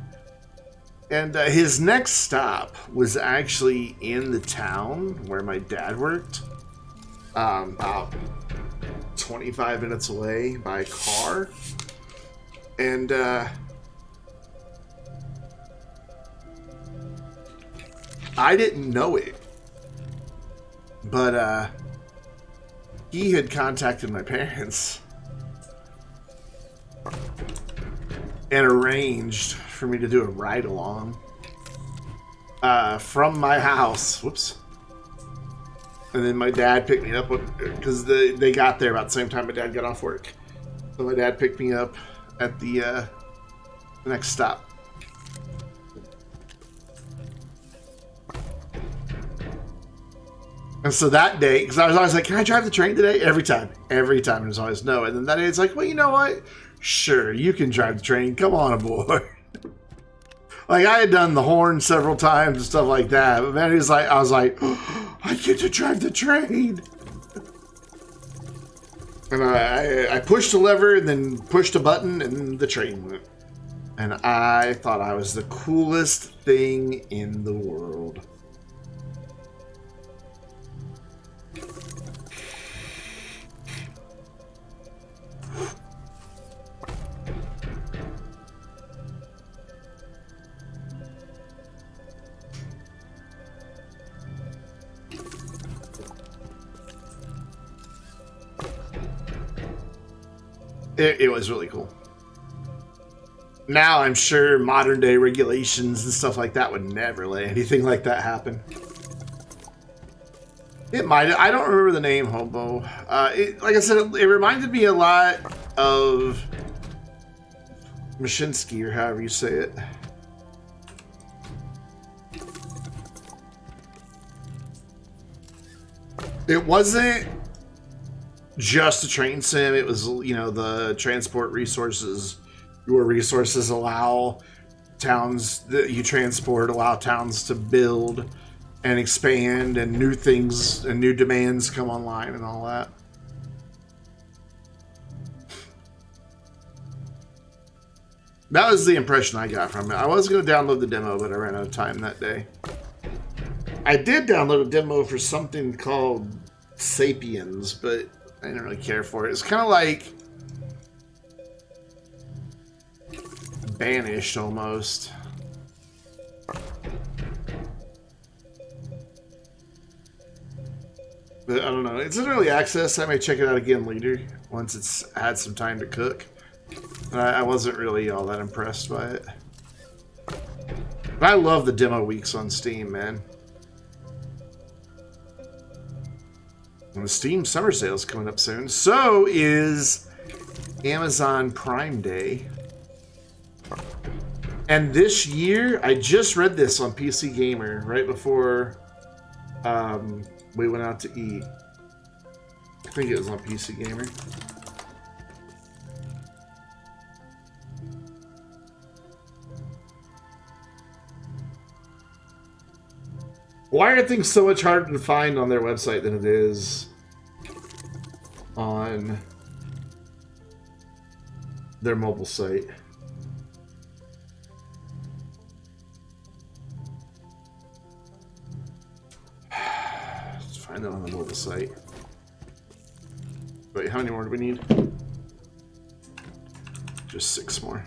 A: And his next stop was actually in the town where my dad worked. About 25 minutes away by car. And I didn't know it. But he had contacted my parents and arranged for me to do a ride along from my house. Whoops. And then my dad picked me up because they got there about the same time my dad got off work. So my dad picked me up at the next stop. And so that day, because I was always like, can I drive the train today? Every time. Every time. It was always no. And then that day it's like, well, you know what? Sure, you can drive the train. Come on aboard. Like, I had done the horn several times and stuff like that. But man, I was like, oh, I get to drive the train. And I pushed a lever and then pushed a button and the train went. And I thought I was the coolest thing in the world. It was really cool. Now I'm sure modern day regulations and stuff like that would never let anything like that happen. It might. I don't remember the name, Hobo. Like I said, it reminded me a lot of Mashinsky, or however you say it. It wasn't just a train sim. It was, you know, the transport resources. Your resources allow towns that you transport, allow towns to build and expand, and new things and new demands come online and all that. That was the impression I got from it. I was going to download the demo, but I ran out of time that day. I did download a demo for something called Sapiens, but I didn't really care for it. It's kind of like Banished almost. But I don't know. It's in early access. I may check it out again later once it's had some time to cook. But I wasn't really all that impressed by it. But I love the demo weeks on Steam, man. And the Steam summer sale is coming up soon. So is Amazon Prime Day. And this year, I just read this on PC Gamer right before we went out to eat. I think it was on PC Gamer. Why are things so much harder to find on their website than it is on their mobile site? Let's find it on the mobile site. Wait, how many more do we need? Just 6 more.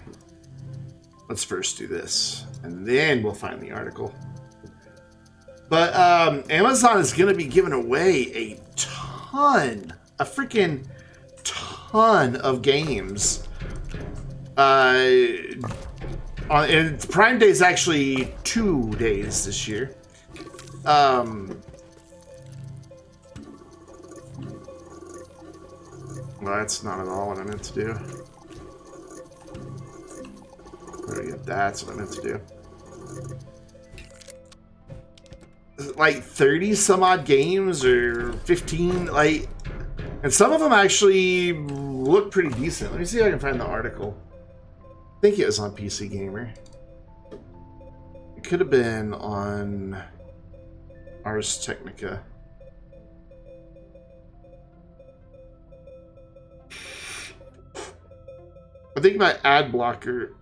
A: Let's first do this, and then we'll find the article. But Amazon is going to be giving away a freaking ton of games. And Prime Day is actually 2 days this year. Well, that's not at all what I meant to do. That's what I meant to do. Like 30 some odd games, or 15, like, and some of them actually look pretty decent. Let me see if I can find the article. I think it was on PC Gamer. It could have been on Ars Technica. I think my ad blocker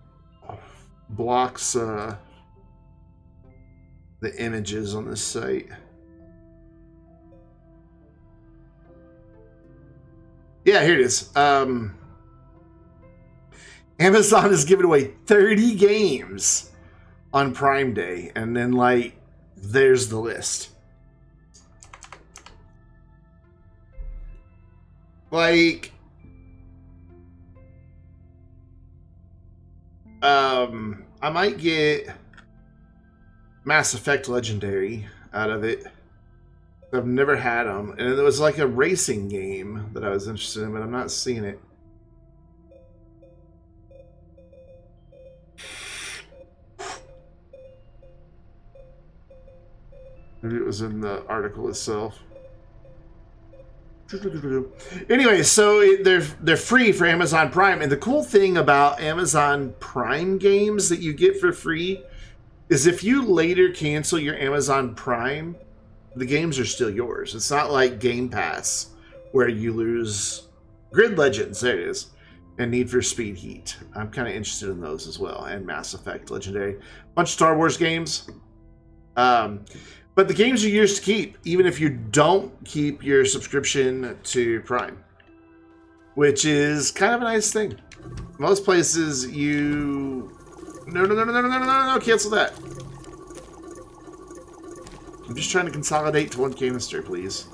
A: blocks the images on this site. Yeah, here it is. Amazon is giving away 30 games on Prime Day, and then, like, there's the list. Like, I might get Mass Effect Legendary out of it. I've never had them, and it was like a racing game that I was interested in, but I'm not seeing it. Maybe it was in the article itself. Anyway, so they're free for Amazon Prime, and the cool thing about Amazon Prime games that you get for free is if you later cancel your Amazon Prime, the games are still yours. It's not like Game Pass where you lose Grid Legends, there it is, and Need for Speed Heat. I'm kind of interested in those as well, and Mass Effect Legendary. Bunch of Star Wars games. But the games are yours to keep, even if you don't keep your subscription to Prime, which is kind of a nice thing. Most places you... No, cancel that. I'm just trying to consolidate to one canister, please.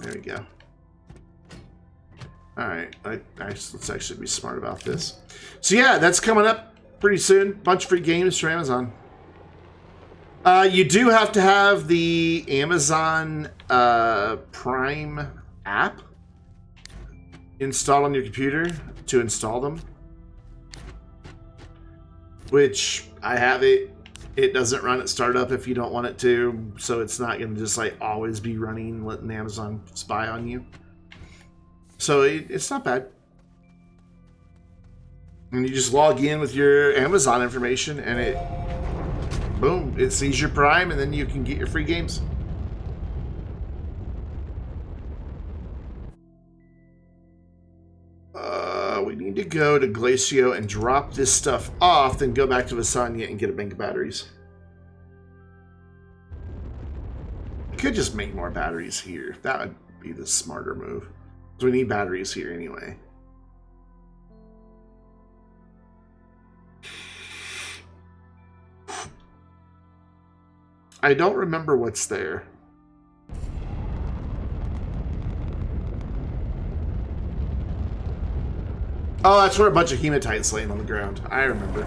A: There we go. Alright, let's actually be smart about this. So yeah, that's coming up pretty soon. Bunch of free games for Amazon. You do have to have the Amazon Prime app installed on your computer to install them. Which, I have it. It doesn't run at startup if you don't want it to, so it's not going to just like always be running, letting Amazon spy on you. So it's not bad. And you just log in with your Amazon information and it... boom, it sees your Prime, and then you can get your free games. We need to go to Glacio and drop this stuff off, then go back to Vasanya and get a bank of batteries. I could just make more batteries here. That would be the smarter move. Because we need batteries here anyway. I don't remember what's there. Oh, that's where a bunch of hematites laying on the ground. I remember.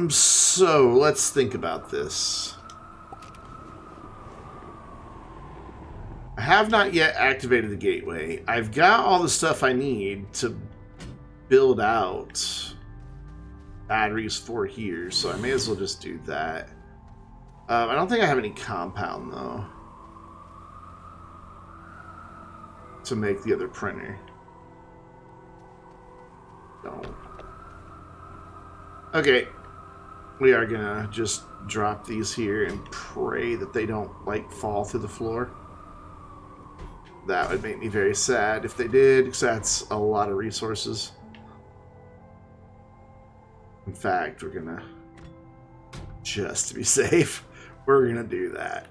A: So let's think about this. I have not yet activated the gateway. I've got all the stuff I need to build out batteries for here, so I may as well just do that. I don't think I have any compound, though, to make the other printer. No. Okay. We are gonna just drop these here and pray that they don't, like, fall through the floor. That would make me very sad if they did, because that's a lot of resources. In fact, we're gonna, just to be safe, we're gonna do that.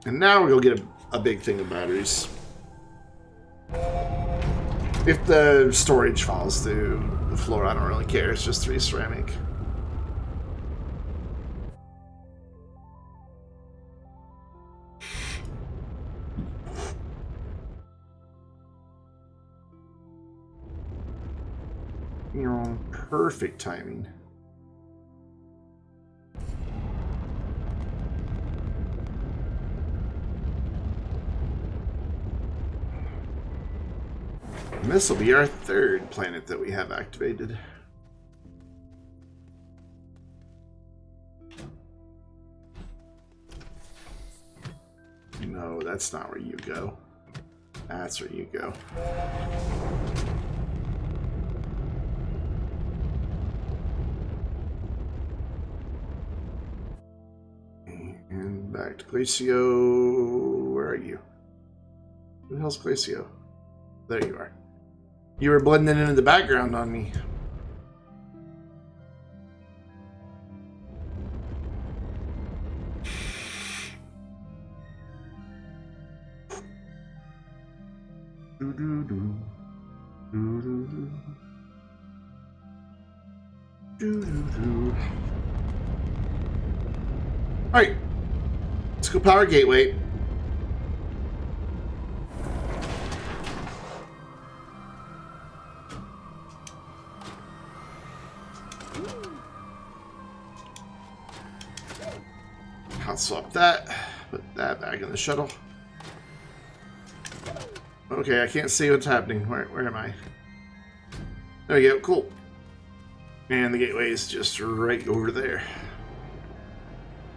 A: And now we're gonna get a big thing of batteries. If the storage falls through the floor, I don't really care. It's just 3 ceramic. You're on perfect timing. And this will be our 3rd planet that we have activated. No, that's not where you go. That's where you go. And back to Glacio. Where are you? Who the hell's Glacio? There you are. You were blending into the background on me. Alright. Let's go power gateway. I'll swap that. Put that back in the shuttle. Okay, I can't see what's happening. Where am I? There we go. Cool. And the gateway is just right over there.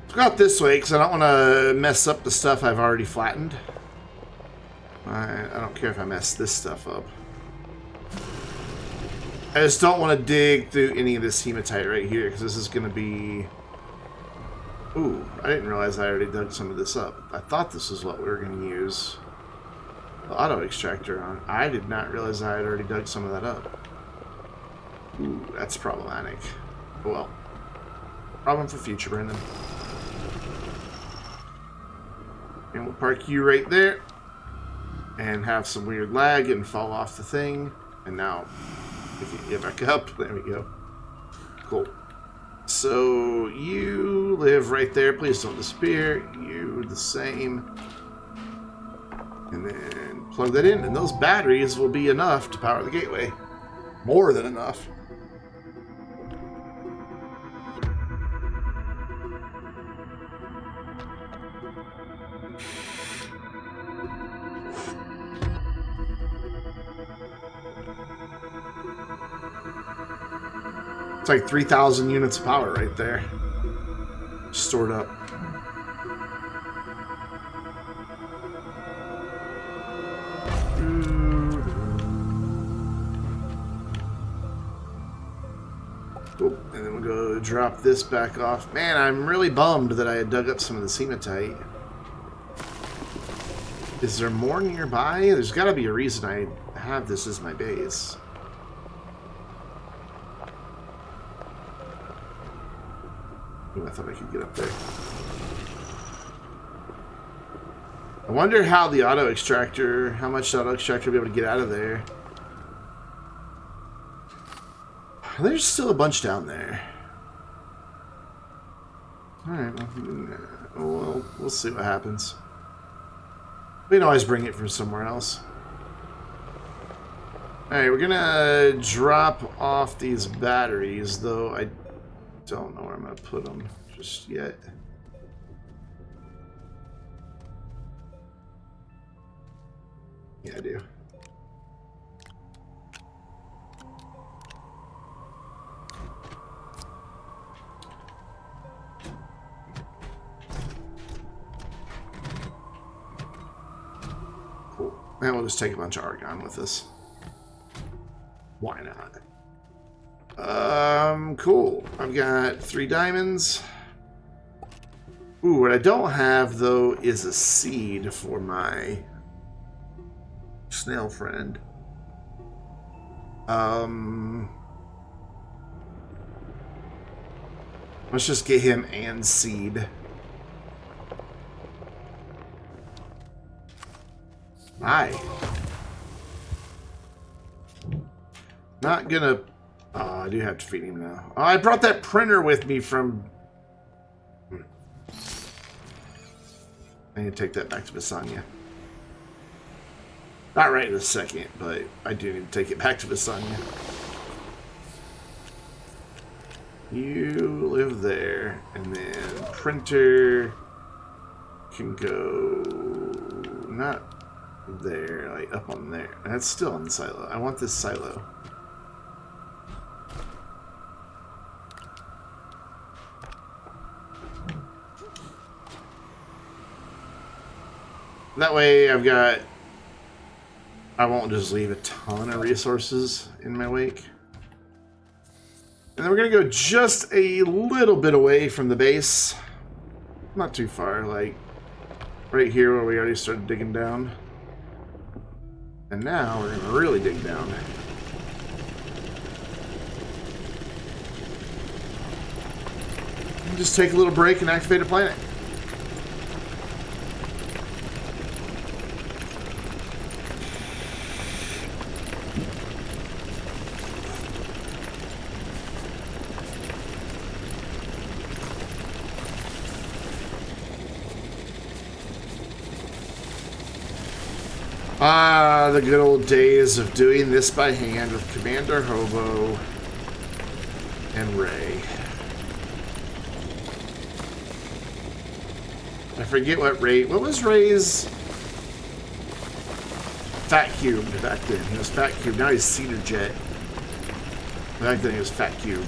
A: Let's go out this way because I don't want to mess up the stuff I've already flattened. I don't care if I mess this stuff up. I just don't want to dig through any of this hematite right here because this is going to be... Ooh, I didn't realize I already dug some of this up. I thought this is what we were going to use the auto extractor on. I did not realize I had already dug some of that up. Ooh, that's problematic. Well, problem for future, Brendan. And we'll park you right there and have some weird lag and fall off the thing. And now we can get back up. There we go. Cool. So you live right there. Please don't disappear. You the same. And then plug that in. And those batteries will be enough to power the gateway. More than enough. It's like 3,000 units of power right there. Stored up. Cool. And then we'll go drop this back off. Man, I'm really bummed that I had dug up some of the hematite. Is there more nearby? There's got to be a reason I have this as my base. Ooh, I thought I could get up there. I wonder how the auto extractor, how much the auto extractor will be able to get out of there. There's still a bunch down there. Alright, well, we'll see what happens. We can always bring it from somewhere else. Alright, we're gonna drop off these batteries, though I don't know where I'm gonna put them just yet. Yeah, I do. Cool. And we'll just take a bunch of argon with us. Why not? Cool. I've got 3 diamonds. Ooh, what I don't have, though, is a seed for my snail friend. Let's just get him and seed. Hi. Not gonna... Oh, I do have to feed him now. Oh, I brought that printer with me from... I need to take that back to Visanya. Not right this second, but I do need to take it back to Visanya. You live there, and then printer can go not there, like up on there. That's still on the silo. I want this silo. That way I've got... I won't just leave a ton of resources in my wake. And then we're going to go just a little bit away from the base. Not too far, like right here where we already started digging down. And now we're going to really dig down. And just take a little break and activate a planet. Ah, the good old days of doing this by hand with Commander Hobo and Ray. I forget what Ray... What was Ray's... Fat cubed back then? He was fat cubed. Now he's cedar jet. Back then he was fat cubed.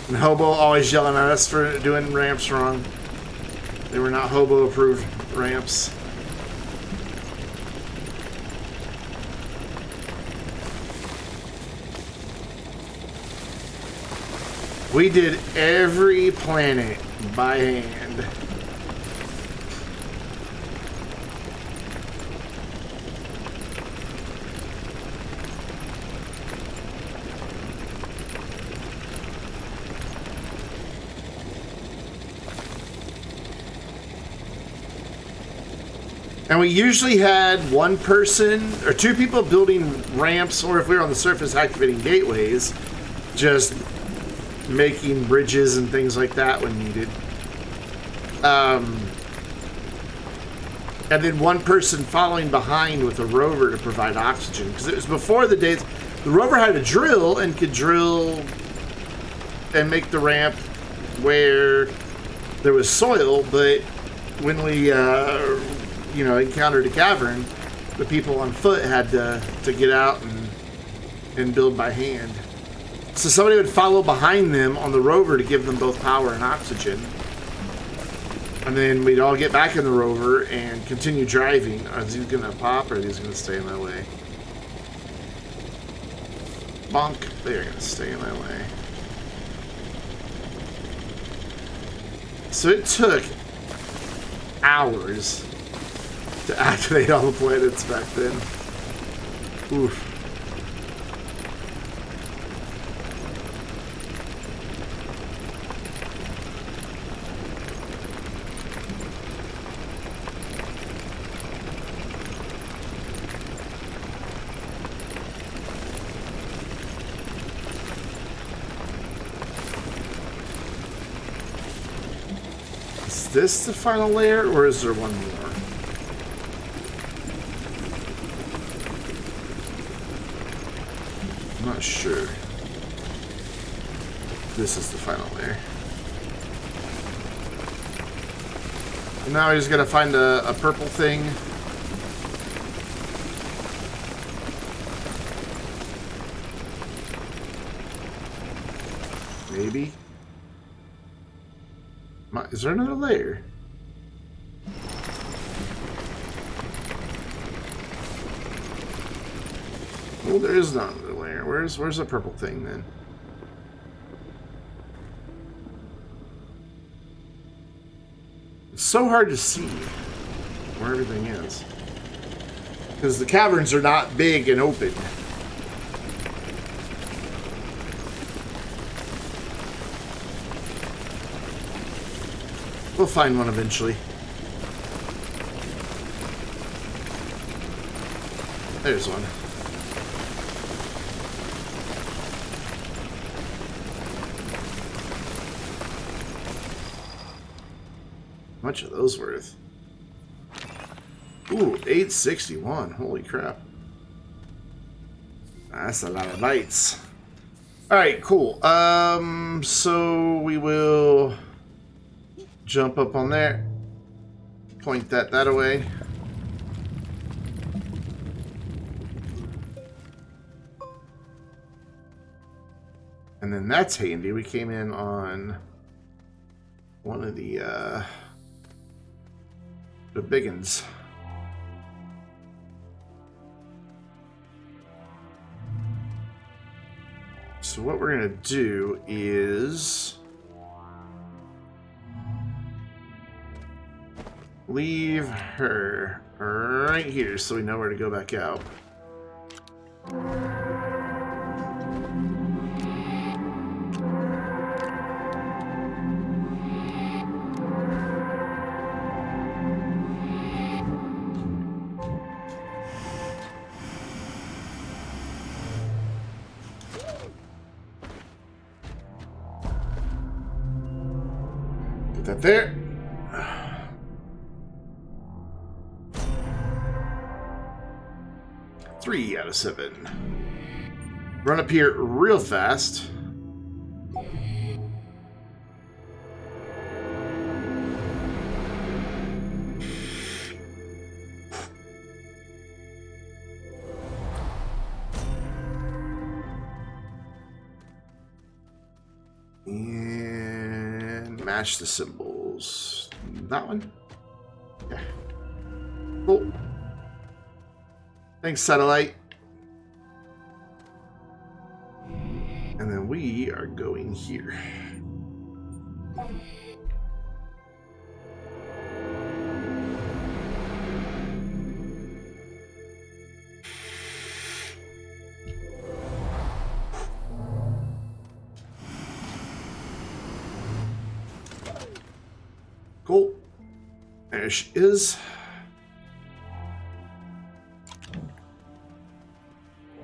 A: And Hobo always yelling at us for doing ramps wrong. They were not Hobo approved ramps. We did every planet by hand. And we usually had one person or two people building ramps, or if we were on the surface activating gateways, just making bridges and things like that when needed. And then one person following behind with a rover to provide oxygen. Because it was before the days... The rover had a drill and could drill and make the ramp where there was soil, but when we... encountered a cavern, the people on foot had to get out and build by hand. So somebody would follow behind them on the rover to give them both power and oxygen. And then we'd all get back in the rover and continue driving. Is he going to pop or are these going to stay in my way? Bonk. They're going to stay in my way. So it took hours to activate all the planets back then. Oof. Is this the final layer, or is there one more? I'm not sure. This is the final layer. And now we just gotta find a purple thing. Maybe. Is there another layer? Well, there is not another layer. Where's the purple thing then? It's so hard to see where everything is. Because the caverns are not big and open. We'll find one eventually. There's one. How much are those worth? Ooh, 861. Holy crap. That's a lot of bytes. Alright, cool. So we will jump up on there. Point that away. And then that's handy. We came in on one of the big ones. So what we're gonna do is leave her right here so we know where to go back out. Put that there. 3 out of 7. Run up here real fast. And match the symbols. That one? Yeah. Cool. Thanks, satellite. And then we are going here. Cool. There she is.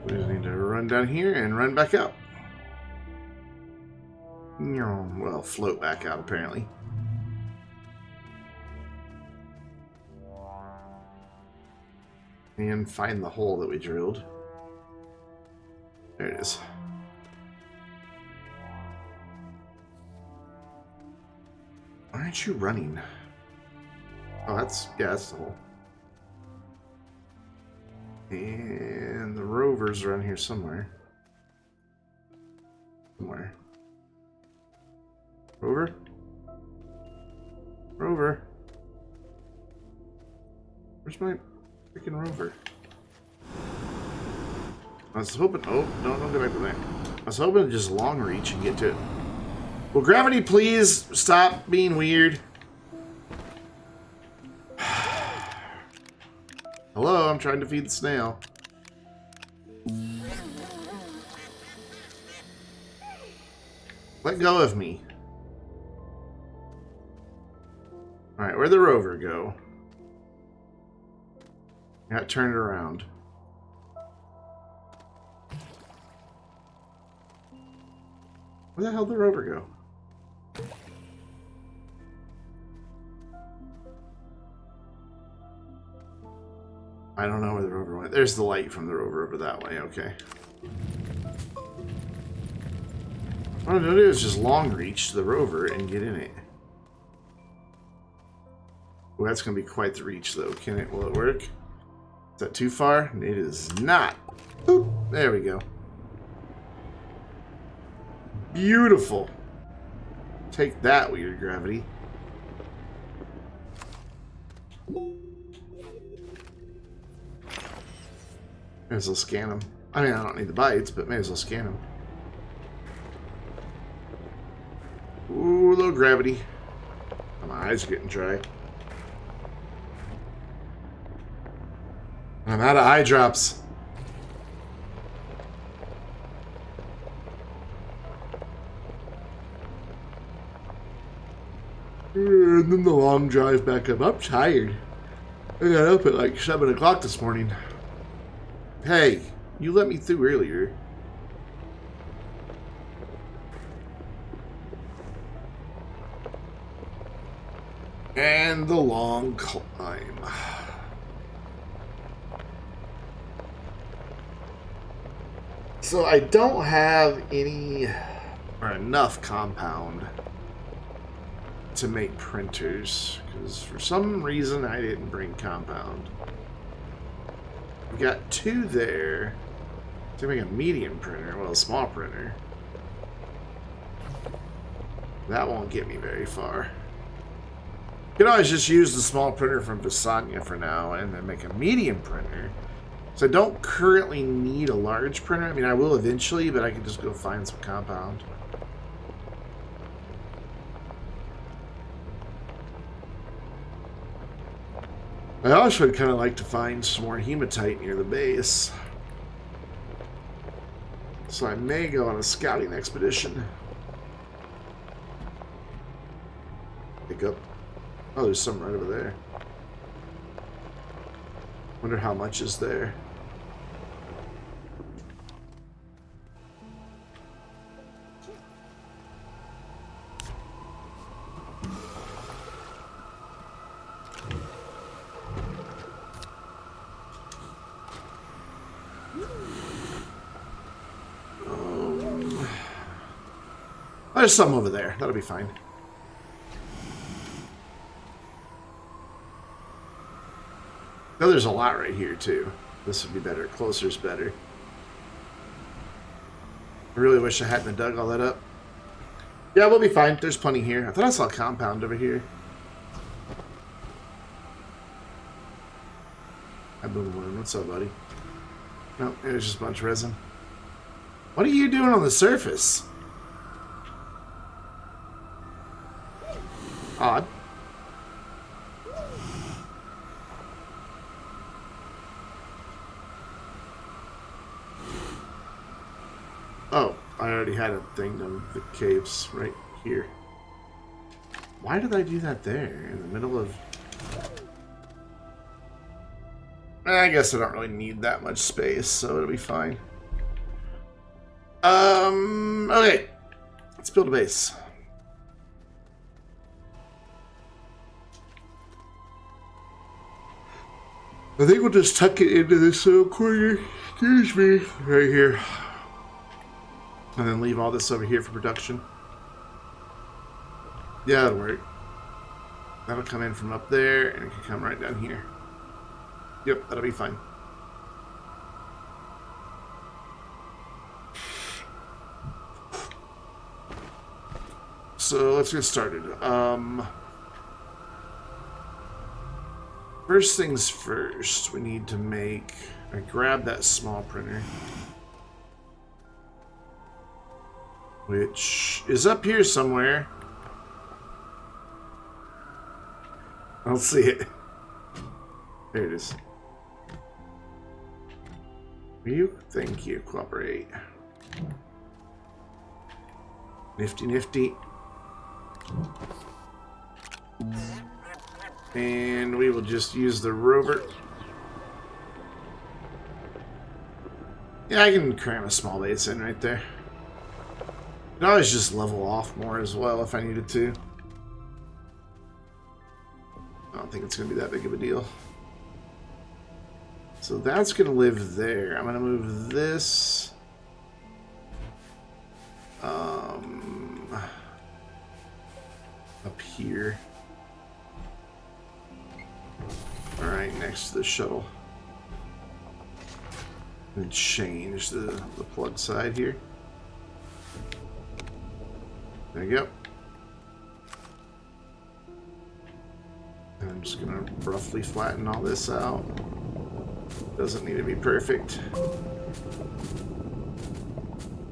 A: We just need to run down here and run back out. Well, float back out, apparently. And find the hole that we drilled. There it is. Why aren't you running? Oh, that's the hole. And the rover's around here somewhere. Rover? Rover? Where's my freaking rover? I was hoping... Oh, no, don't go back to there. I was hoping to just long reach and get to it. Will gravity please stop being weird? Hello, I'm trying to feed the snail. Let go of me. Alright, where'd the rover go? Got turned around. Where the hell did the rover go? I don't know where the rover went. There's the light from the rover over that way. Okay. What I'm going to do is just long reach the rover and get in it. Well, that's going to be quite the reach, though. Can it? Will it work? Is that too far? It is not. Boop. There we go. Beautiful. Take that, weird gravity. May as well scan them. I mean, I don't need the bites, but may as well scan them. Ooh, low gravity. My eyes are getting dry. I'm out of eye drops. And then the long drive back up. I'm tired. I got up at like 7 o'clock this morning. Hey, you let me through earlier. And the long climb. So I don't have any or enough compound to make printers, because for some reason I didn't bring compound. We got 2 there to make a medium printer, well, a small printer. That won't get me very far. You can always just use the small printer from Visanya for now and then make a medium printer. So I don't currently need a large printer. I mean, I will eventually, but I can just go find some compound. I also would kind of like to find some more hematite near the base. So I may go on a scouting expedition. Pick up. Oh, there's some right over there. Wonder how much is there. There's some over there. That'll be fine. No, there's a lot right here, too. This would be better. Closer's better. I really wish I hadn't dug all that up. Yeah, we'll be fine. There's plenty here. I thought I saw a compound over here. Hi, Boom Balloon. What's up, buddy? No, there's just a bunch of resin. What are you doing on the surface? Odd. Oh, I already had a thing done. The caves right here. Why did I do that there in the middle of... I guess I don't really need that much space, so it'll be fine. Okay. Let's build a base. I think we'll just tuck it into this little corner. Excuse me. Right here. And then leave all this over here for production. Yeah, that'll work. That'll come in from up there, and it can come right down here. Yep, that'll be fine. So let's get started. First things first, we need to make... I grab that small printer. Which is up here somewhere. I don't see it. There it is. You? Thank you. Cooperate. Nifty, nifty. And we will just use the rover. Yeah, I can cram a small base in right there. I can always just level off more as well if I needed to. I don't think it's going to be that big of a deal. So that's going to live there. I'm going to move this up here. Alright, next to the shuttle. And change the plug side here. There you go. And I'm just going to roughly flatten all this out. Doesn't need to be perfect.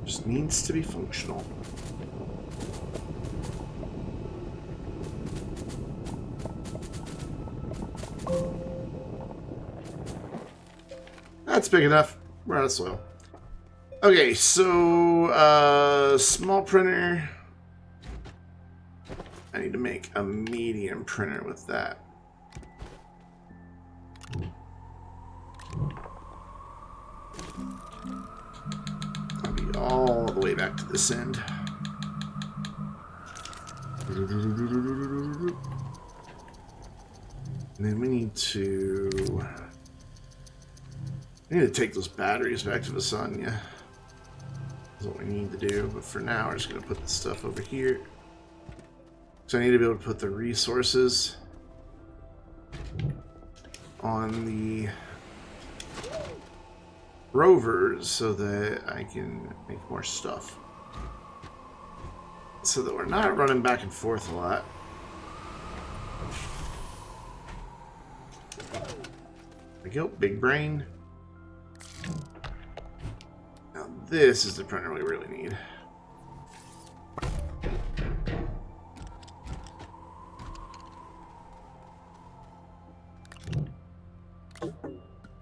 A: Just needs to be functional. That's big enough. We're out of soil. Okay, so small printer. I need to make a medium printer with that. I'll be all the way back to this end. And then we need to take those batteries back to the sun, yeah. That's what we need to do. But for now, we're just going to put this stuff over here. So I need to be able to put the resources on the rovers so that I can make more stuff. So that we're not running back and forth a lot. There we go, big brain. Now this is the printer we really need.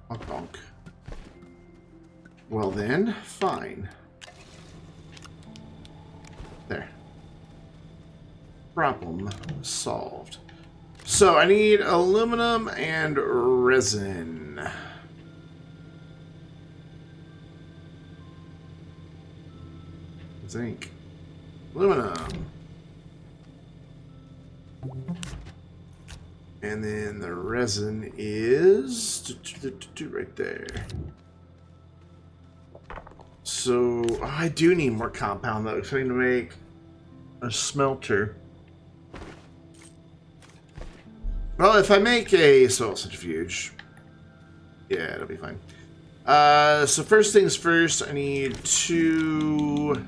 A: Honk, honk. Well then, fine. There. Problem solved. So I need aluminum and resin. Zinc. Aluminum. And then the resin is right there. So I do need more compound though, because I need to make a smelter. Well, if I make a soil centrifuge, yeah, it'll be fine. So first things first, I need 2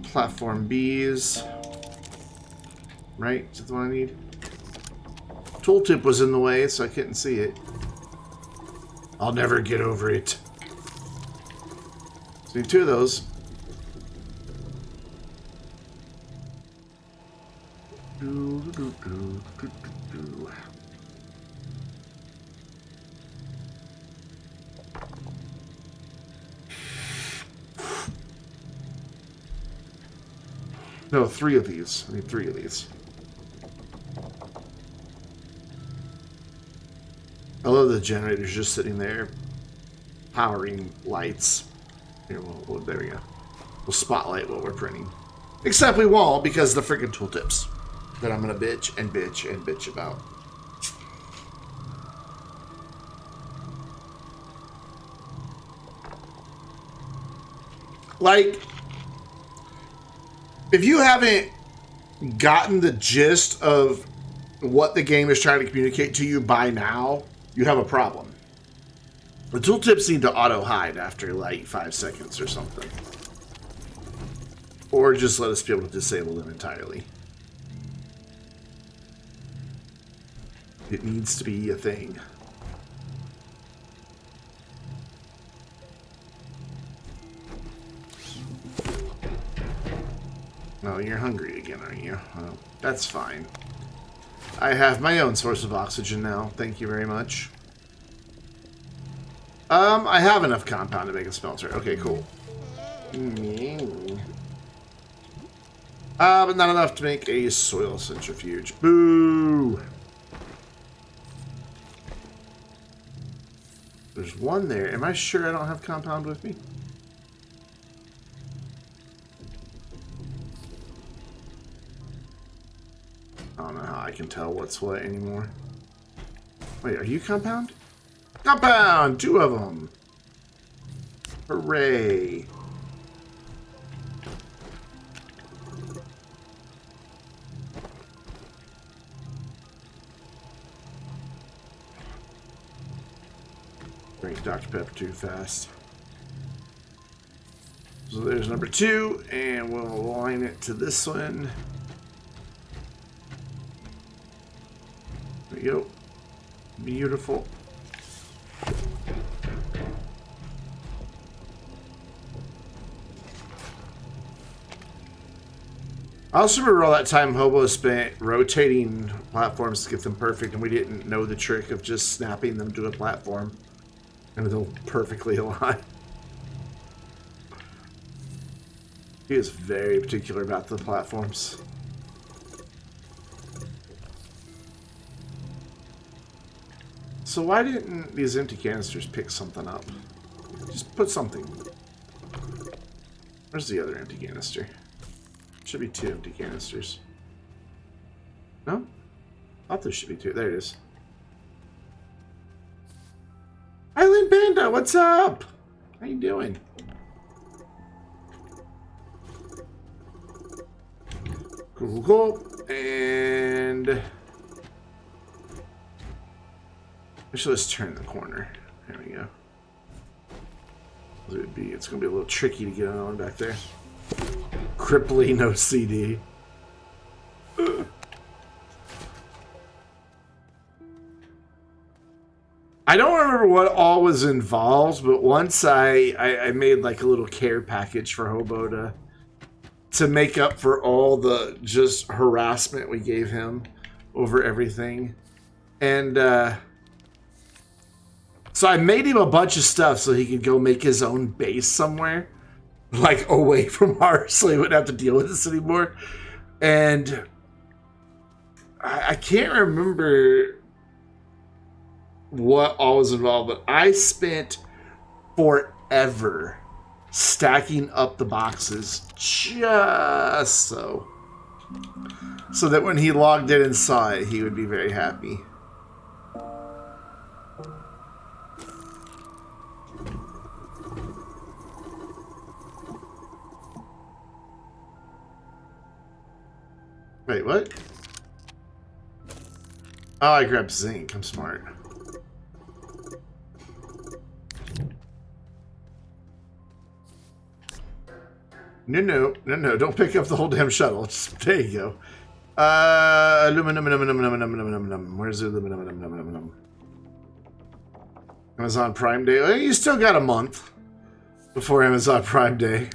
A: platform Bs. Right? Is that the one I need? Tooltip was in the way, so I couldn't see it. I'll never get over it. So I need 2 of those. No, 3 of these. I need 3 of these. I love the generators just sitting there powering lights. Here, there we go. We'll spotlight what we're printing. Except we won't because the freaking tooltips that I'm going to bitch and bitch and bitch about. Like, if you haven't gotten the gist of what the game is trying to communicate to you by now, you have a problem. The tooltips need to auto-hide after like 5 seconds or something. Or just let us be able to disable them entirely. It needs to be a thing. Oh, you're hungry again, aren't you? Oh, that's fine. I have my own source of oxygen now. Thank you very much. I have enough compound to make a smelter. Okay, cool. But not enough to make a soil centrifuge. Boo! There's one there. Am I sure I don't have compound with me? I don't know how I can tell what's what anymore. Wait, are you compound? Compound! 2 of them! Hooray! Drink Dr. Pepper too fast. So there's number 2, and we'll align it to this one. There we go. Beautiful. I also remember all that time Hobo spent rotating platforms to get them perfect, and we didn't know the trick of just snapping them to a platform. And they'll perfectly align. He is very particular about the platforms. So why didn't these empty canisters pick something up? Just put something. Where's the other empty canister? Should be 2 empty canisters. No? I thought there should be 2. There it is. Island Panda, what's up? How you doing? Cool, cool. And actually, let's turn the corner. There we go. It's gonna be a little tricky to get on back there. Crippling OCD. I don't remember what all was involved, but once I made like a little care package for Hobo to make up for all the just harassment we gave him over everything. And so I made him a bunch of stuff so he could go make his own base somewhere, like away from ours, so he wouldn't have to deal with this anymore. And I can't remember what all was involved, but I spent forever stacking up the boxes just so that when he logged in and saw it, he would be very happy. Wait, what? Oh, I grabbed zinc. I'm smart. No. Don't pick up the whole damn shuttle. Just, there you go. Aluminum. Where's the aluminum? Amazon Prime Day. Well, you still got a month before Amazon Prime Day.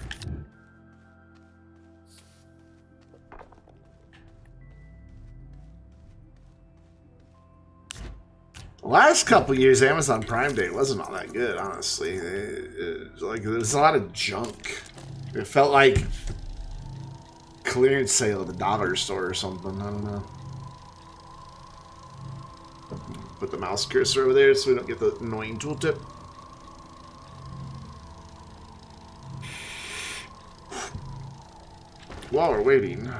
A: Last couple years, Amazon Prime Day wasn't all that good, honestly. Like, there was a lot of junk. It felt like clearance sale at the dollar store or something. I don't know. Put the mouse cursor over there so we don't get the annoying tooltip. While we're waiting,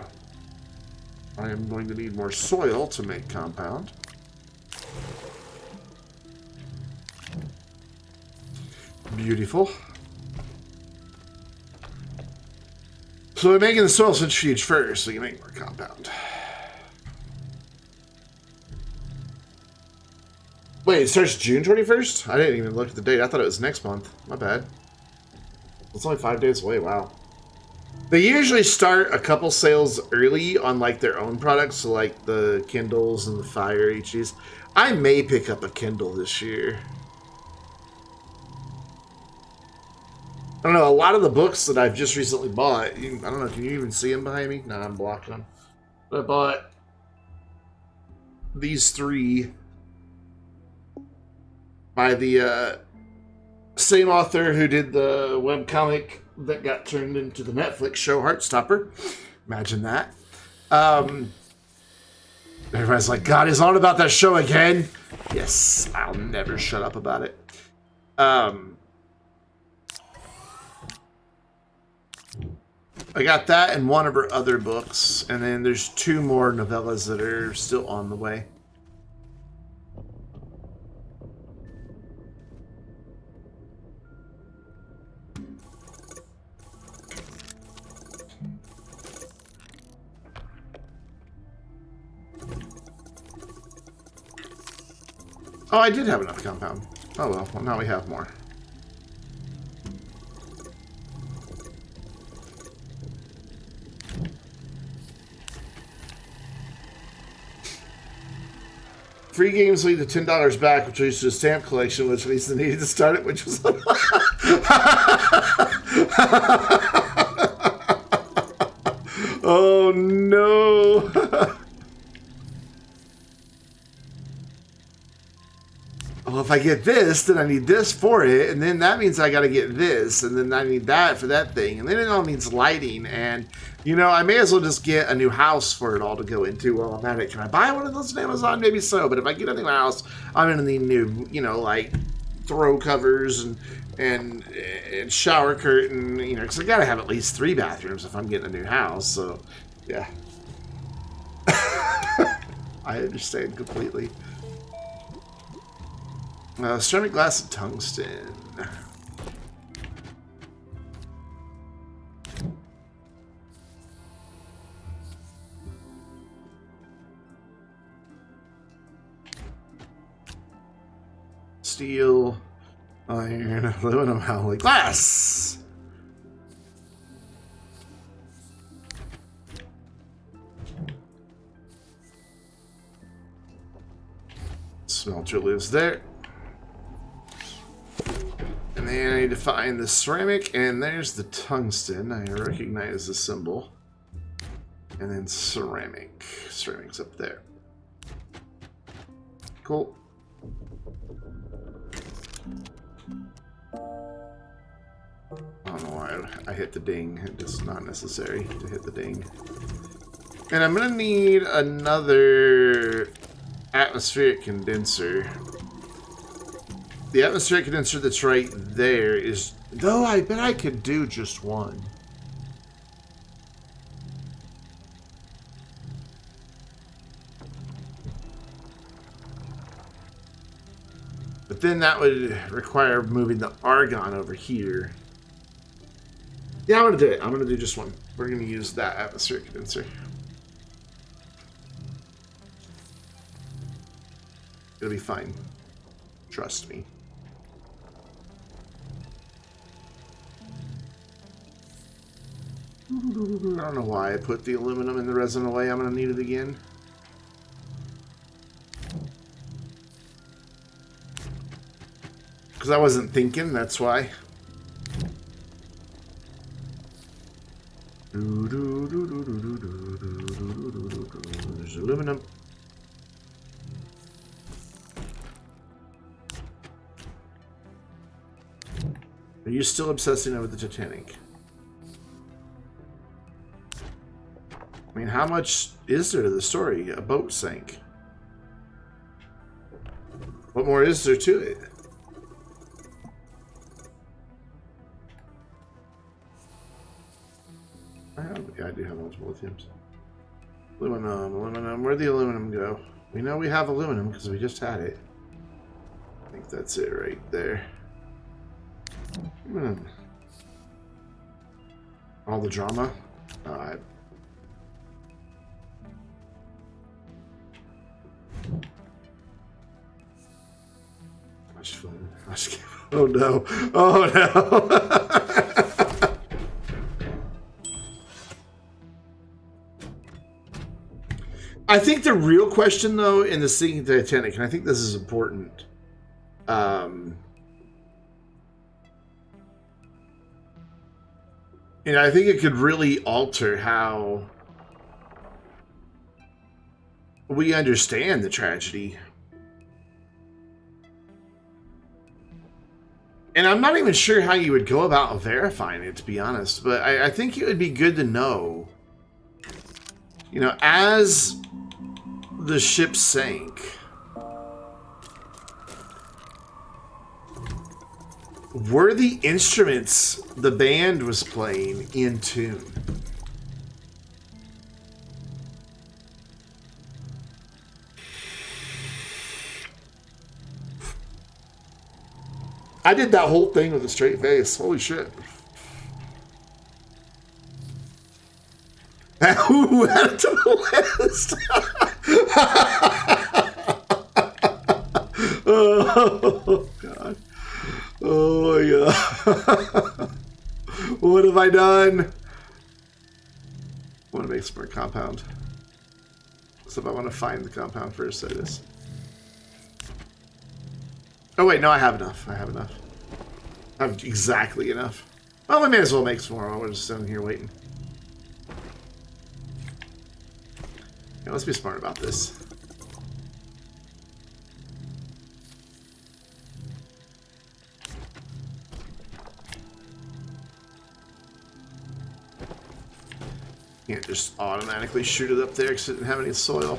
A: I am going to need more soil to make compound. Beautiful. So we're making the soil centrifuge first so you can make more compound. Wait, it starts June 21st? I didn't even look at the date. I thought it was next month. My bad. It's only 5 days away. Wow. They usually start a couple sales early on like their own products, so like the Kindles and the Fire HDs. I may pick up a Kindle this year. I don't know, a lot of the books that I've just recently bought, I don't know, can you even see them behind me? No, I'm blocking them. But I bought these 3 by the same author who did the webcomic that got turned into the Netflix show Heartstopper. Imagine that. Everybody's like, God, is on about that show again? Yes, I'll never shut up about it. I got that and one of her other books, and then there's 2 more novellas that are still on the way. Oh, I did have enough compound. Oh well, now we have more. Free games lead to $10 back, which leads to a stamp collection, which leads to needing to start it, which was... Oh, no. Well, if I get this, then I need this for it, and then that means I got to get this, and then I need that for that thing, and then it all needs lighting, and, you know, I may as well just get a new house for it all to go into while I'm at it. Can I buy one of those on Amazon? Maybe so, but if I get a new house, I'm going to need new, you know, like, throw covers and shower curtain, you know, because I got to have at least 3 bathrooms if I'm getting a new house, so, yeah. I understand completely. Ceramic glass and tungsten. Steel, iron, aluminum, alloy, glass. Smelter lives there. And then I need to find the ceramic, and there's the tungsten. I recognize the symbol. And then ceramic. Ceramic's up there. Cool. I don't know why I hit the ding. It's not necessary to hit the ding. And I'm going to need another atmospheric condenser. The atmospheric condenser that's right there is... Though I bet I could do just one. But then that would require moving the argon over here. Yeah, I'm going to do it. I'm going to do just one. We're going to use that atmospheric condenser. It'll be fine. Trust me. I don't know why I put the aluminum in the resin away. I'm going to need it again. Because I wasn't thinking, that's why. There's aluminum. Are you still obsessing over the Titanic? I mean, how much is there to the story? A boat sank. What more is there to it? Yeah, I do have multiple lithiums. Aluminum. Where'd the aluminum go? We know we have aluminum because we just had it. I think that's it right there. All the drama. Oh no! Oh no! I think the real question, though, in the sinking Titanic, and I think this is important. And I think it could really alter how we understand the tragedy. And I'm not even sure how you would go about verifying it, to be honest. But I think it would be good to know, you know, as the ship sank, were the instruments the band was playing in tune? I did that whole thing with a straight face. Holy shit. Ooh, add it to the list. Oh, God. Oh, my God. What have I done? I want to make some more compound. So if I want to find the compound first, that is. Oh, wait, no, I have enough. I have enough. I have exactly enough. Well, we may as well make some more while we're just sitting here waiting. Yeah, let's be smart about this. Can't just automatically shoot it up there because it didn't have any soil.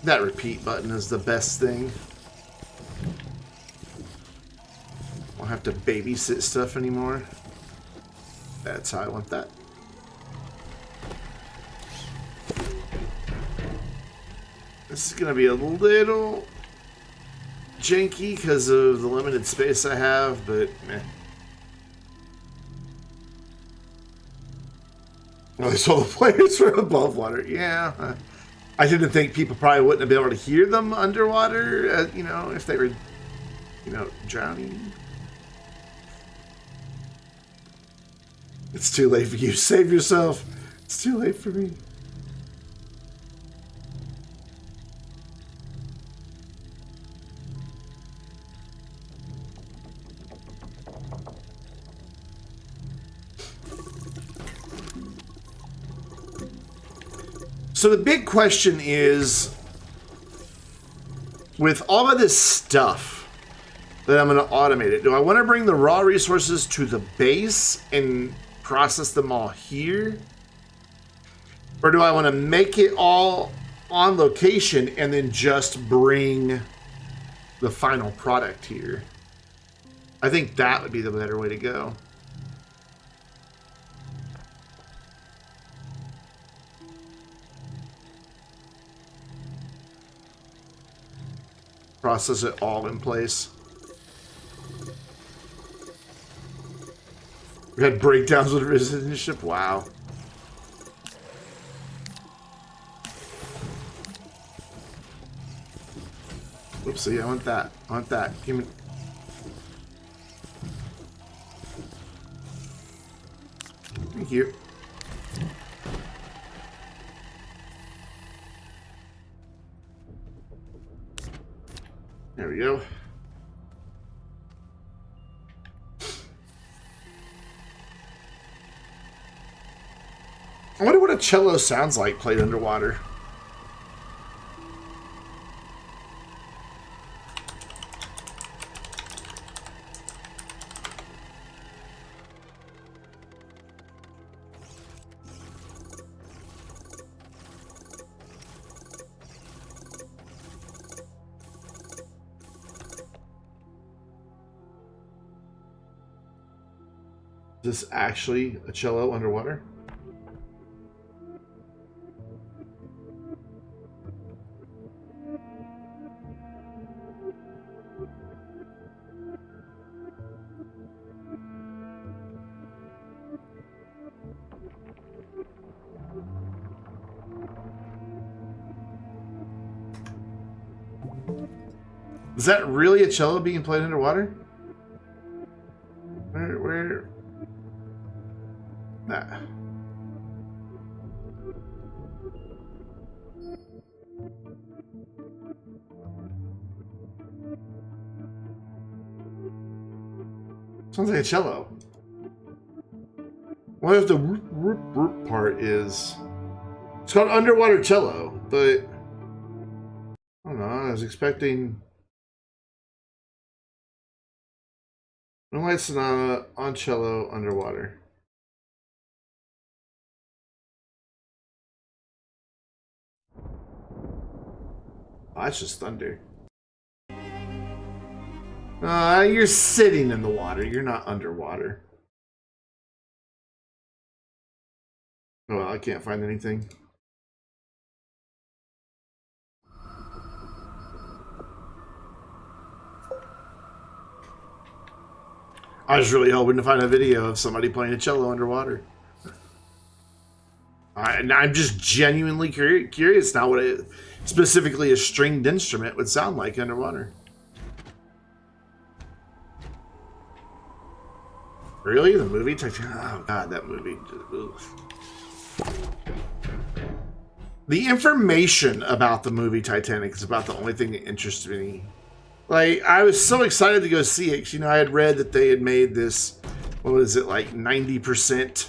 A: That repeat button is the best thing. Won't have to babysit stuff anymore. That's how I want that. This is going to be a little janky because of the limited space I have, but meh. Well, so the players were above water. Yeah. I didn't think people probably wouldn't have been able to hear them underwater, you know, if they were, you know, drowning. It's too late for you. Save yourself. It's too late for me. So the big question is, with all of this stuff that I'm going to automate it, do I want to bring the raw resources to the base and process them all here? Or do I want to make it all on location and then just bring the final product here? I think that would be the better way to go. Process it all in place. We had breakdowns with resistance ship. Wow. Oopsie, I want that. I want that. Give me... Thank you. There we go. I wonder what a cello sounds like played underwater. Is this actually a cello underwater? Is that really a cello being played underwater? Where? Nah. Sounds like a cello. What if the whoop, whoop, whoop part is... It's called underwater cello, but... I don't know, I was expecting... Moonlight Sonata on cello underwater. Oh, that's just thunder. You're sitting in the water. You're not underwater. Oh, well, I can't find anything. I was really hoping to find a video of somebody playing a cello underwater. I'm just genuinely curious now what specifically a stringed instrument would sound like underwater. Really? The movie? Oh god, that movie. Ugh. The information about the movie Titanic is about the only thing that interests me. Like, I was so excited to go see it because, you know, I had read that they had made this, what was it, like 90%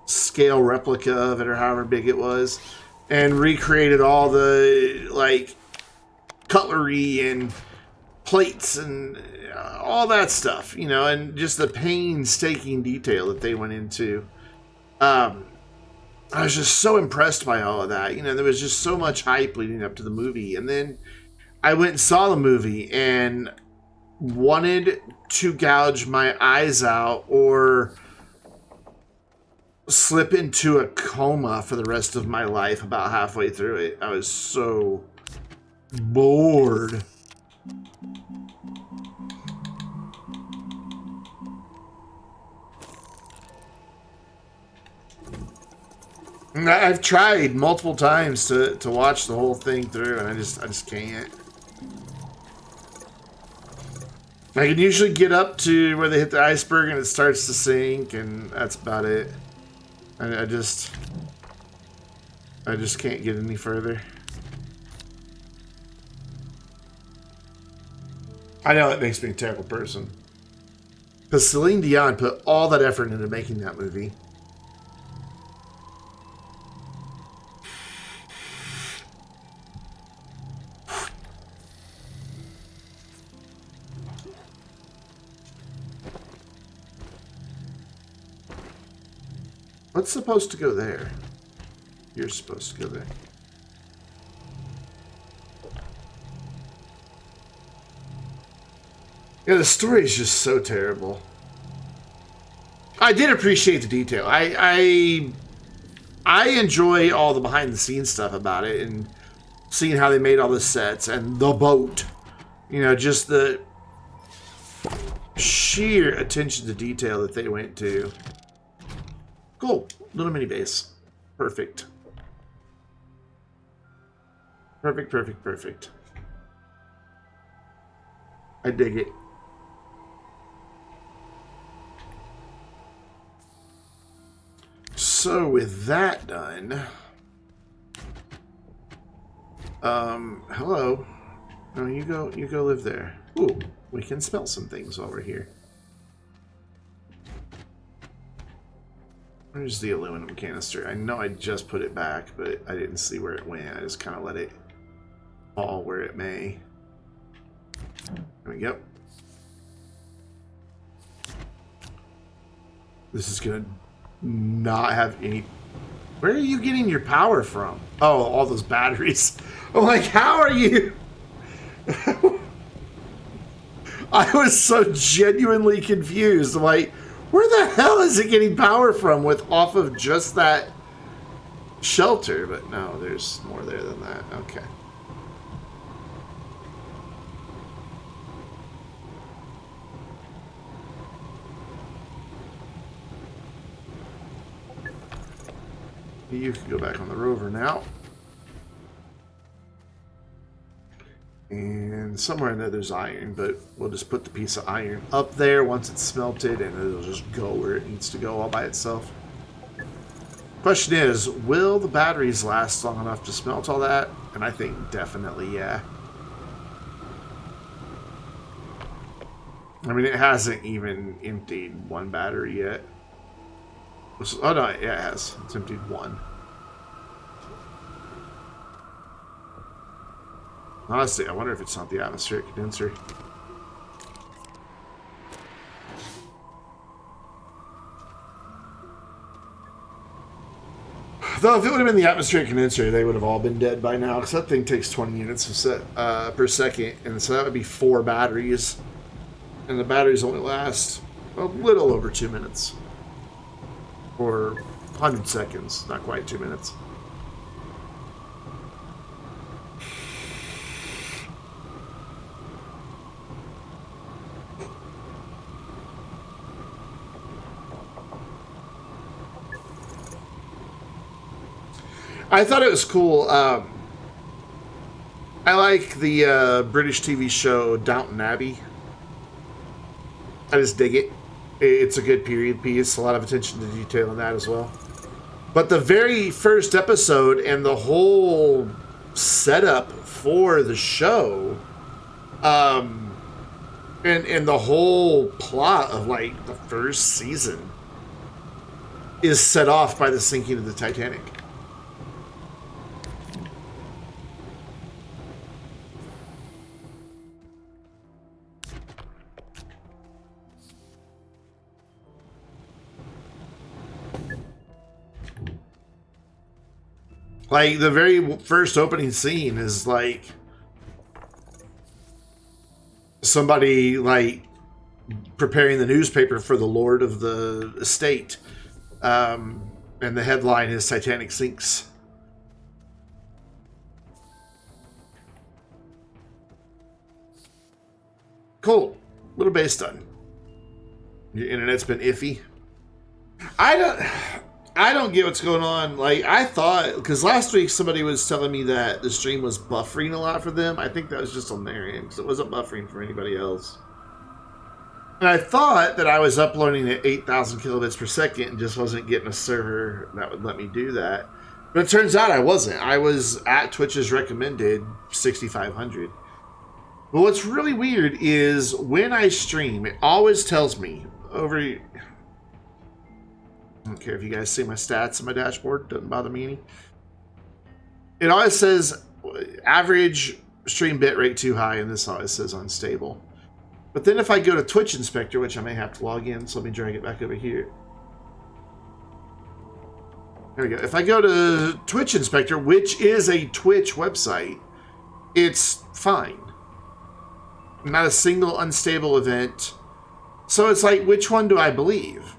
A: scale replica of it or however big it was, and recreated all the, like, cutlery and plates and all that stuff, you know, and just the painstaking detail that they went into. I was just so impressed by all of that. You know, there was just so much hype leading up to the movie. And then I went and saw the movie and wanted to gouge my eyes out or slip into a coma for the rest of my life about halfway through it. I was so bored. I've tried multiple times to watch the whole thing through, and I just can't. I can usually get up to where they hit the iceberg and it starts to sink, and that's about it. I just can't get any further. I know it makes me a terrible person, because Celine Dion put all that effort into making that movie. What's supposed to go there? You're supposed to go there. Yeah, the story is just so terrible. I did appreciate the detail. I enjoy all the behind the scenes stuff about it and seeing how they made all the sets and the boat. You know, just the sheer attention to detail that they went to. Cool. Little mini base. Perfect. Perfect, perfect, perfect. I dig it. So with that done, hello. No, you go live there. Ooh, we can smell some things while we're here. Where's the aluminum canister? I know I just put it back, but I didn't see where it went. I just kind of let it fall where it may. There we go. This is gonna not have any... Where are you getting your power from? Oh, all those batteries. I'm like, how are you... I was so genuinely confused. I'm like, where the hell is it getting power from with off of just that shelter? But no, there's more there than that. Okay. You can go back on the rover now. And somewhere in there there's iron, but we'll just put the piece of iron up there once it's smelted, and it'll just go where it needs to go all by itself. Question is, will the batteries last long enough to smelt all that? And I think definitely, yeah. I mean, it hasn't even emptied one battery yet. Oh no, yeah, it has. It's emptied one. Honestly, I wonder if it's not the atmospheric condenser. Though if it would have been the atmospheric condenser, they would have all been dead by now, because that thing takes 20 units per second, and so that would be 4 batteries. And the batteries only last a little over 2 minutes. Or 100 seconds, not quite 2 minutes. I thought it was cool. I like the British TV show Downton Abbey. I just dig it. It's a good period piece. A lot of attention to detail in that as well. But the very first episode and the whole setup for the show, and the whole plot of like the first season is set off by the sinking of the Titanic. Like, the very first opening scene is, like, somebody, like, preparing the newspaper for the Lord of the Estate. And the headline is Titanic Sinks. Cool. Little base done. Your internet's been iffy. I don't get what's going on. Like, I thought, because last week somebody was telling me that the stream was buffering a lot for them. I think that was just on their end, because it wasn't buffering for anybody else. And I thought that I was uploading at 8,000 kilobits per second and just wasn't getting a server that would let me do that. But it turns out I wasn't. I was at Twitch's recommended 6,500. But what's really weird is when I stream, it always tells me over... I don't care if you guys see my stats on my dashboard. Doesn't bother me any. It always says average stream bitrate too high, and this always says unstable. But then if I go to Twitch Inspector, which I may have to log in, so let me drag it back over here. There we go. If I go to Twitch Inspector, which is a Twitch website, it's fine. Not a single unstable event. So it's like, which one do I believe?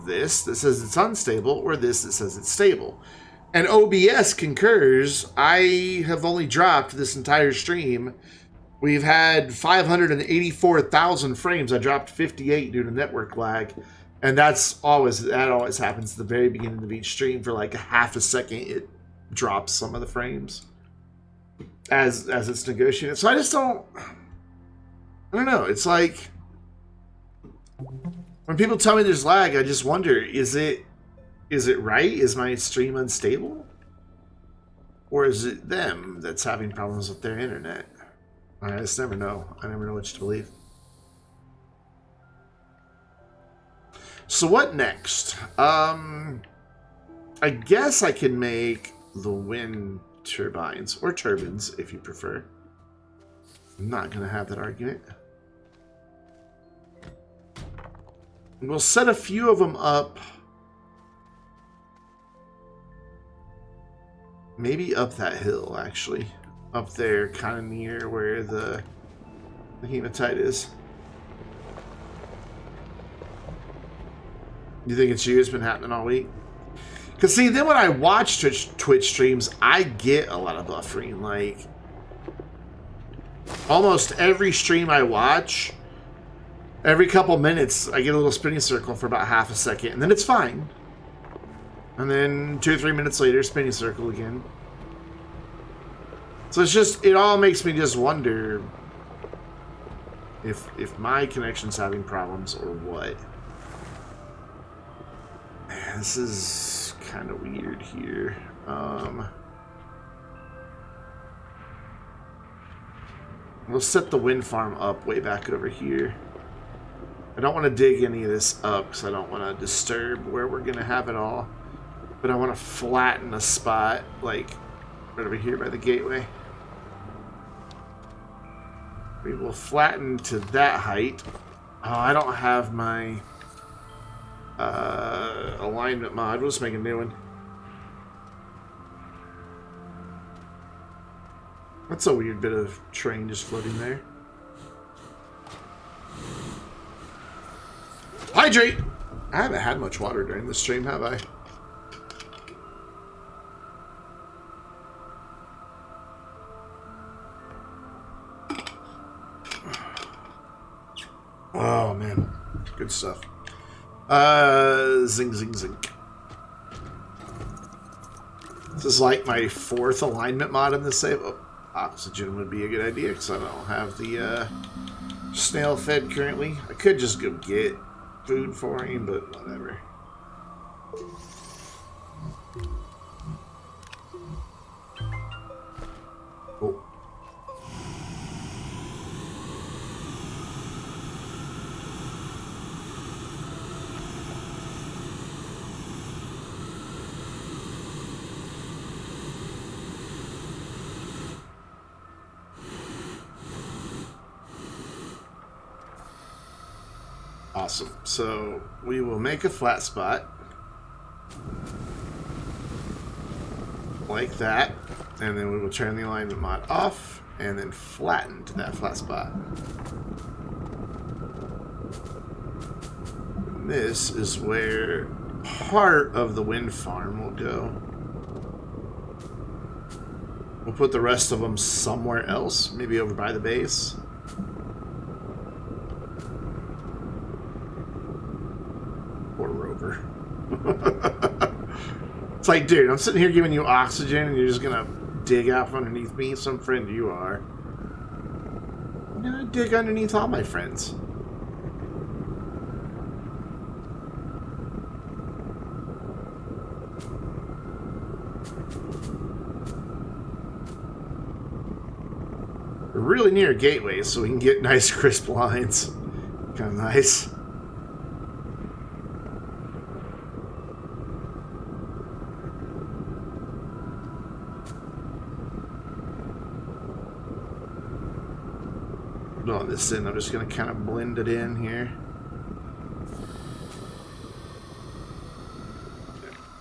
A: This that says it's unstable, or this that says it's stable? And OBS concurs. I have only dropped this entire stream. We've had 584,000 frames. I dropped 58 due to network lag, and that always happens at the very beginning of each stream. For like a half a second, it drops some of the frames as it's negotiated. So I I don't know. It's like when people tell me there's lag, I just wonder, is it right? Is my stream unstable? Or is it them that's having problems with their internet? I just never know. I never know which to believe. So what next? I guess I can make the wind turbines, or turbines if you prefer. I'm not going to have that argument. We'll set a few of them up. Maybe up that hill, actually. Up there, kind of near where the hematite is. You think it's you? It's been happening all week? Because, see, then when I watch Twitch streams, I get a lot of buffering. Like, almost every stream I watch, every couple minutes, I get a little spinning circle for about half a second, and then it's fine. And then 2 or 3 minutes later, spinning circle again. So it's just, it all makes me just wonder if my connection's having problems or what. Man, this is kind of weird here. We'll set the wind farm up way back over here. I don't want to dig any of this up because I don't want to disturb where we're going to have it all. But I want to flatten a spot, like, right over here by the gateway. We will flatten to that height. Oh, I don't have my alignment mod. We'll just make a new one. That's a weird bit of terrain just floating there. Hydrate! I haven't had much water during this stream, have I? Oh, man. Good stuff. Zing, zing, zing. This is like my 4th alignment mod in this save. Oh, oxygen would be a good idea because I don't have the snail fed currently. I could just go get food for him, but whatever. Oh. Awesome. So we will make a flat spot like that, and then we will turn the alignment mod off and then flatten to that flat spot. And this is where part of the wind farm will go. We'll put the rest of them somewhere else, maybe over by the base. It's like, dude, I'm sitting here giving you oxygen and you're just gonna dig out from underneath me? Some friend you are. I'm gonna dig underneath all my friends. We're really near a gateway, so we can get nice crisp lines. Kind of nice. On this end, I'm just going to kind of blend it in here.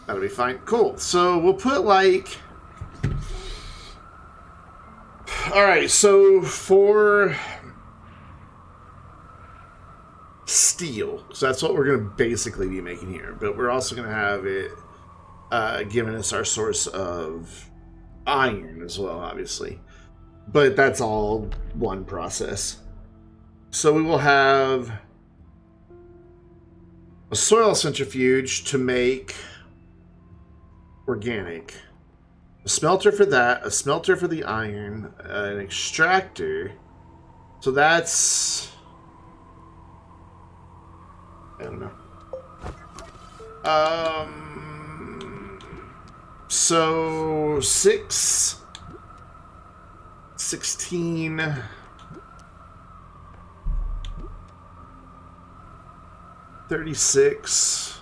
A: That'll be fine. Cool. So we'll put like... Alright, so for steel, so that's what we're going to basically be making here, but we're also going to have it giving us our source of iron as well, obviously. But that's all one process. So we will have a soil centrifuge to make organic, a smelter for that, a smelter for the iron, an extractor So that's... I don't know. So 6, 16, 36,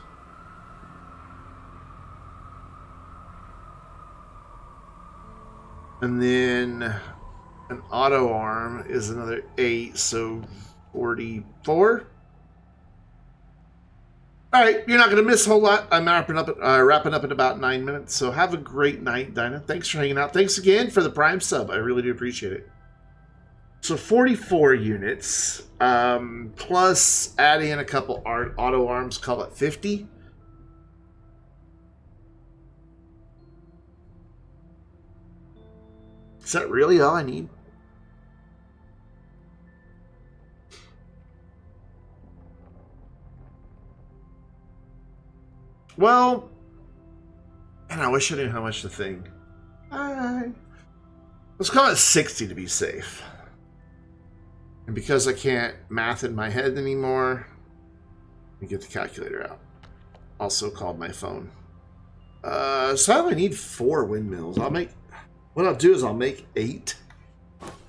A: and then an auto arm is another 8, so 44. All right, you're not going to miss a whole lot. I'm wrapping up in about 9 minutes. So have a great night, Dinah. Thanks for hanging out. Thanks again for the Prime sub. I really do appreciate it. So 44 units, plus add in a couple auto arms, call it 50. Is that really all I need? Well, man, I wish I knew how much to think. Let's call it 60 to be safe. And because I can't math in my head anymore, let me get the calculator out. Also called my phone. So I need 4 windmills. What I'll do is I'll make 8.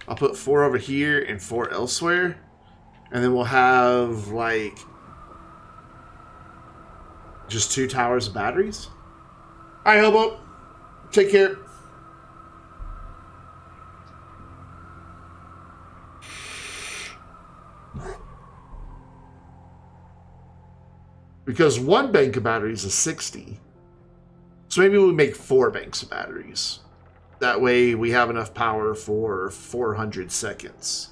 A: I'll put 4 over here and 4 elsewhere. And then we'll have, like, just 2 towers of batteries. All right, Hobo. Take care. Because 1 bank of batteries is 60. So maybe we make 4 banks of batteries. That way we have enough power for 400 seconds.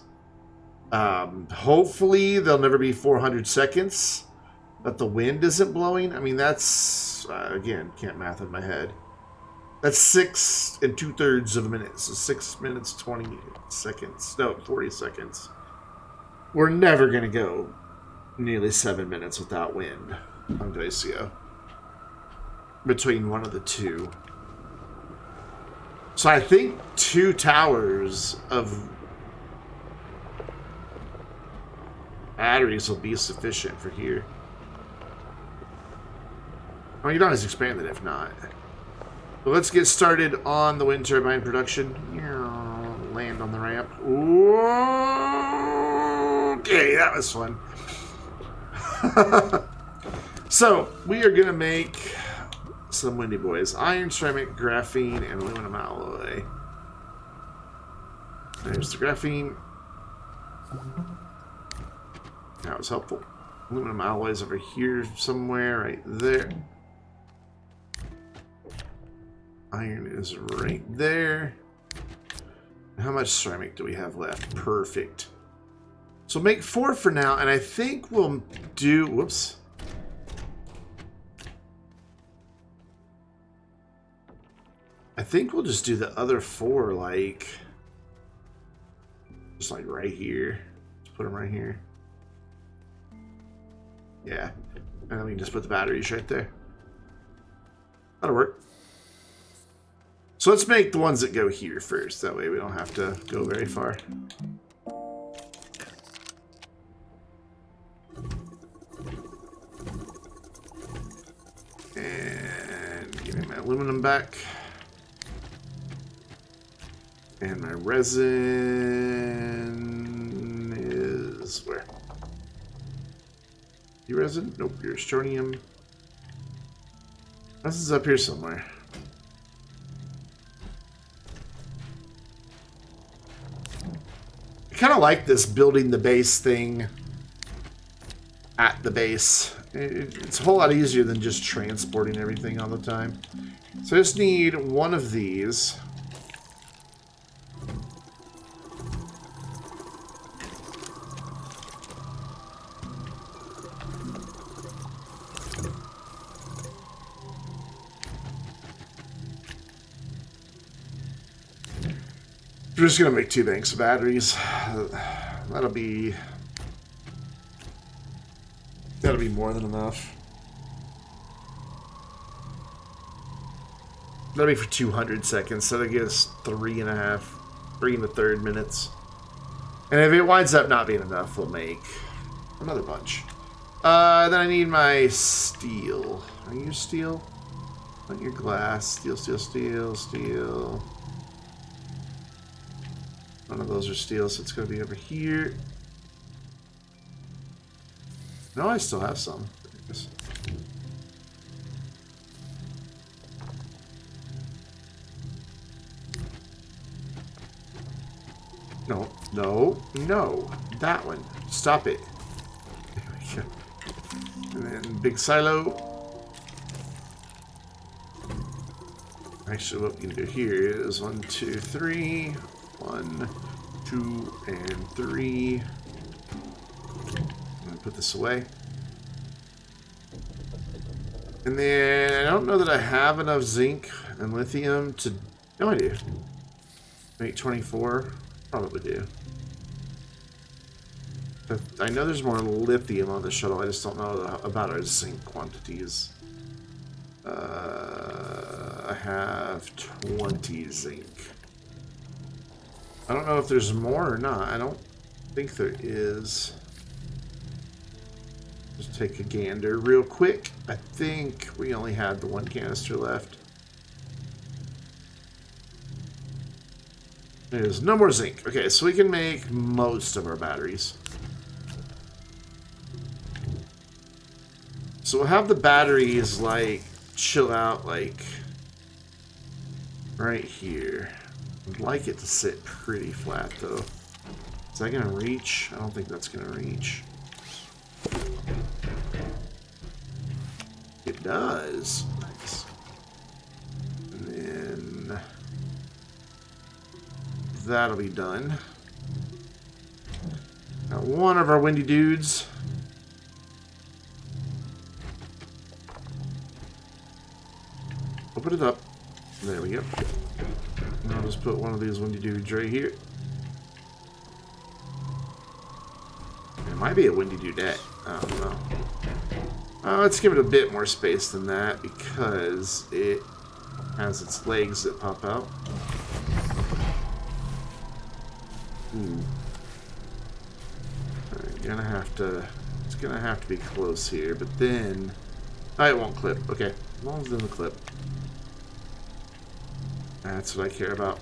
A: Hopefully there'll never be 400 seconds. But the wind isn't blowing. I mean, that's, again, can't math in my head. That's 6 2/3 of a minute. So 6 minutes, 20 seconds. No, 40 seconds. We're never going to go nearly 7 minutes without wind on Dacia. Between one of the two. So I think 2 towers of batteries will be sufficient for here. Well, you can always expand it if not. But let's get started on the wind turbine production. Land on the ramp. Okay, that was fun. So, we are going to make some windy boys. Iron, ceramic, graphene, and aluminum alloy. There's the graphene. That was helpful. Aluminum alloys over here somewhere, right there. Iron is right there. How much ceramic do we have left? Perfect. So make 4 for now, and I think we'll do... Whoops. I think we'll just do the other 4, like... Just like right here. Just put them right here. Yeah. And then we can just put the batteries right there. That'll work. So let's make the ones that go here first. That way we don't have to go very far. And give me my aluminum back. And my resin is where? You resin? Nope, your Astroneer. This is up here somewhere. I kind of like this building the base thing at the base. It's a whole lot easier than just transporting everything all the time. So I just need 1 of these. We're just gonna make 2 banks of batteries. That'll be more than enough. That'll be for 200 seconds, so that'll get us 3 1/3 minutes. And if it winds up not being enough, we'll make another bunch. Then I need my steel. Are you steel? Not your glass. Steel, steel, steel, steel. None of those are steel, so it's going to be over here. No, I still have some. No, no, no. That one. Stop it. There we go. And then big silo. Actually, what we can do here is 1, 2, 3. 1, 2, and 3. I'm going to put this away. And then I don't know that I have enough zinc and lithium to... No, I do. Make 24. Probably do. But I know there's more lithium on the shuttle. I just don't know about our zinc quantities. I have 20 zinc. I don't know if there's more or not. I don't think there is. Just take a gander real quick. I think we only had the one canister left. There's no more zinc. Okay, so we can make most of our batteries. So we'll have the batteries, like, chill out, like, right here. I'd like it to sit pretty flat, though. Is that going to reach? I don't think that's going to reach. It does. Nice. And then... that'll be done. Got one of our windy dudes. Open it up. There we go. And I'll just put one of these windy dudes right here. It might be a windy dudette. I don't know. Let's give it a bit more space than that because it has its legs that pop out. Gonna have to. It's gonna have to be close here, but then it won't clip. Okay, as long as it doesn't clip. That's what I care about.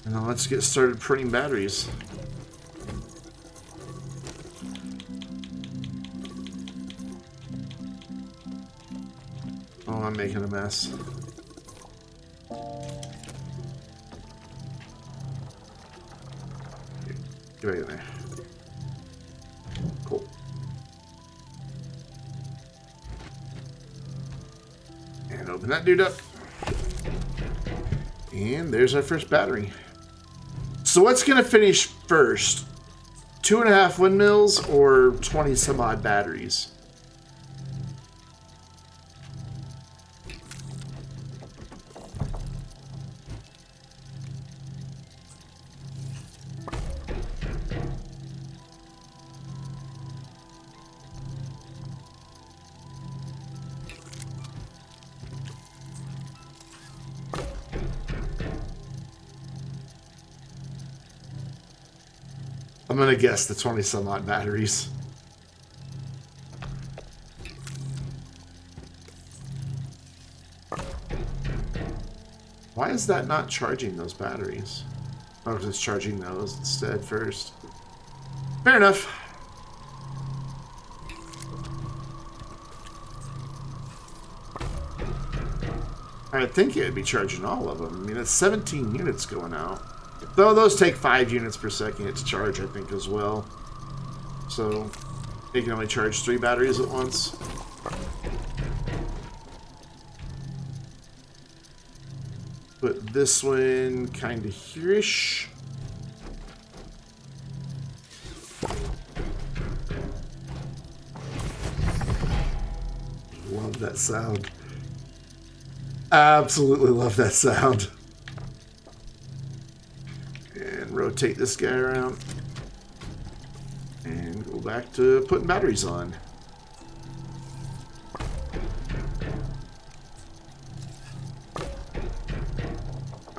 A: And then let's get started printing batteries. Oh, I'm making a mess. Get right in there. Cool. And open that dude up. And there's our first battery. So what's going to finish first? 2.5 windmills or 20 some odd batteries? I'm going to guess the 20 some odd batteries. Why is that not charging those batteries? Oh, because it's charging those instead first. Fair enough. I think it would be charging all of them. I mean, it's 17 units going out. Though those take 5 units per second to charge, I think, as well. So, you can only charge 3 batteries at once. Put this one kind of here-ish. Love that sound. Absolutely love that sound. And rotate this guy around. And go back to putting batteries on.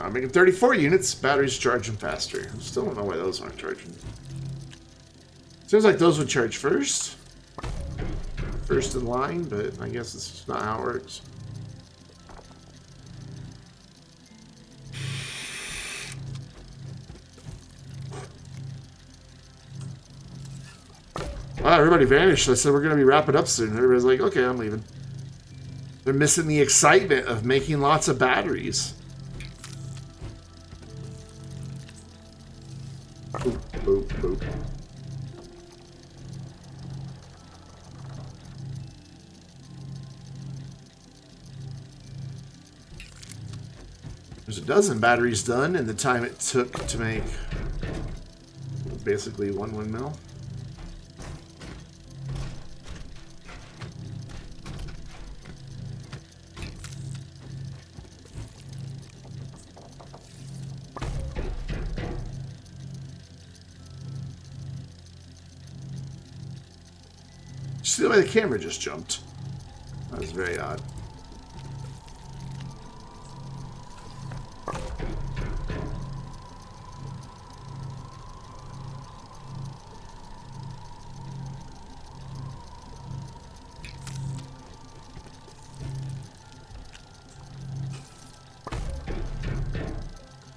A: I'm making 34 units. Batteries charging faster. Still don't know why those aren't charging. Seems like those would charge first. First in line, but I guess it's just not how it works. Wow, everybody vanished. I said we're going to be wrapping up soon. Everybody's like, okay, I'm leaving. They're missing the excitement of making lots of batteries. Boop, boop, boop. There's a dozen batteries done in the time it took to make basically one windmill. See the way the camera just jumped? That was very odd.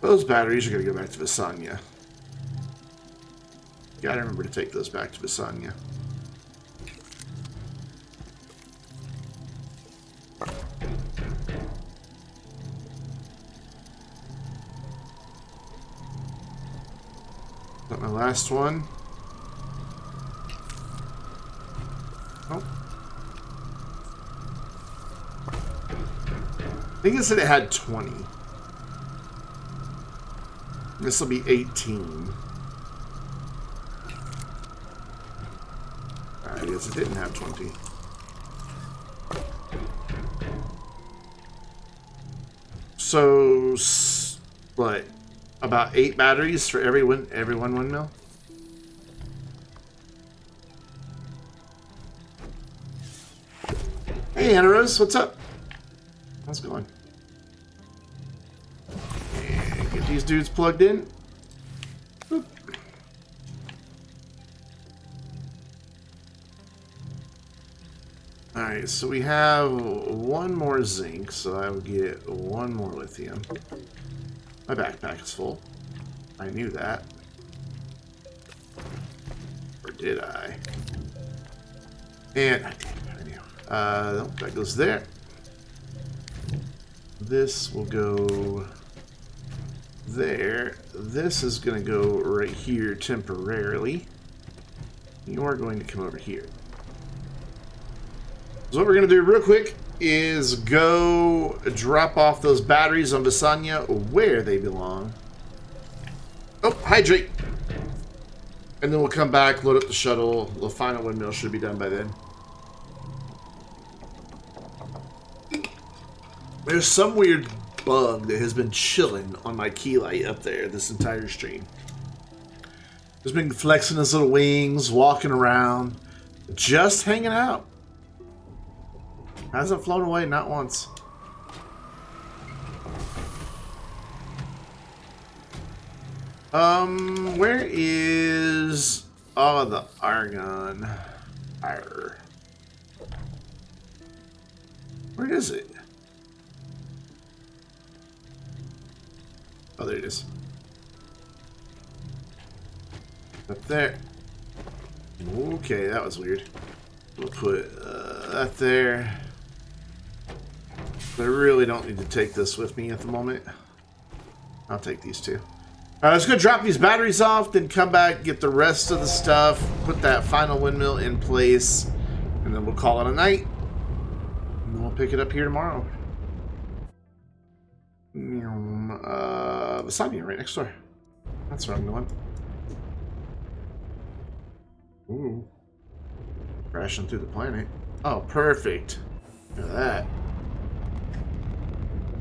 A: Those batteries are going to go back to Visanya. Gotta remember to take those back to Visanya. Got my last one. Oh. I think it said it had 20. This will be 18. I guess it didn't have 20. So, what? About 8 batteries for every one windmill? Hey, Anna Rose, what's up? How's it going? And get these dudes plugged in. Boop. Alright, so we have one more zinc, so I will get one more lithium. My backpack is full. I knew that. Or did I? And I did. I knew. Nope, that goes there. This will go there. This is going to go right here temporarily. You are going to come over here. So what we're going to do real quick is go drop off those batteries on Visanya where they belong. Oh, hydrate. And then we'll come back, load up the shuttle. The final windmill should be done by then. There's some weird bug that has been chilling on my key light up there this entire stream. He's been flexing his little wings, walking around, just hanging out. Hasn't flown away, not once. Where is the argon? Arr. Where is it? Oh, there it is. Up there. Okay, that was weird. We'll put that there. But I really don't need to take this with me at the moment. I'll take these two. Let's go drop these batteries off, then come back, get the rest of the stuff, put that final windmill in place, and then we'll call it a night. And then we'll pick it up here tomorrow. Visanya, right next door. That's where I'm going. Ooh. Crashing through the planet. Oh, perfect. Look at that.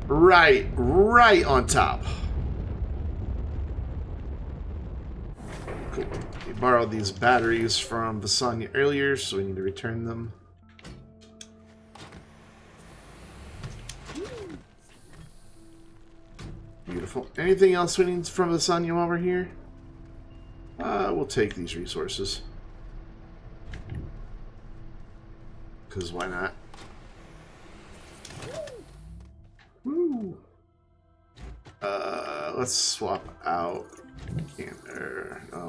A: Right on top. Cool. We borrowed these batteries from Visanya earlier, so we need to return them. Beautiful. wonderful. Anything else we need from the sun while we're here? We'll take these resources. Because why not? Woo. Let's swap out. Oh.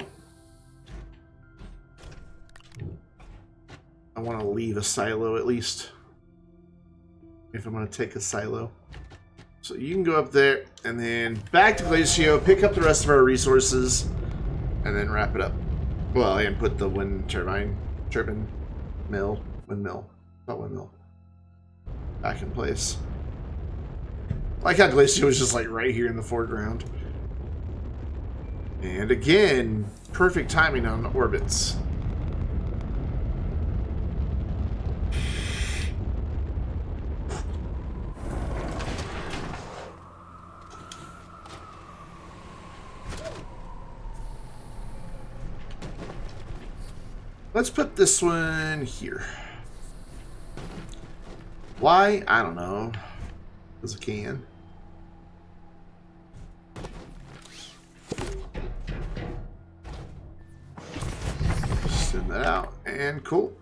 A: I want to leave a silo at least. If I'm going to take a silo. So you can go up there and then back to Glacio, pick up the rest of our resources, and then wrap it up. Well, and put the windmill, back in place. Like how Glacio was just like right here in the foreground. And again, perfect timing on the orbits. Let's put this one here. Why? I don't know. Because I can. Send that out. And cool.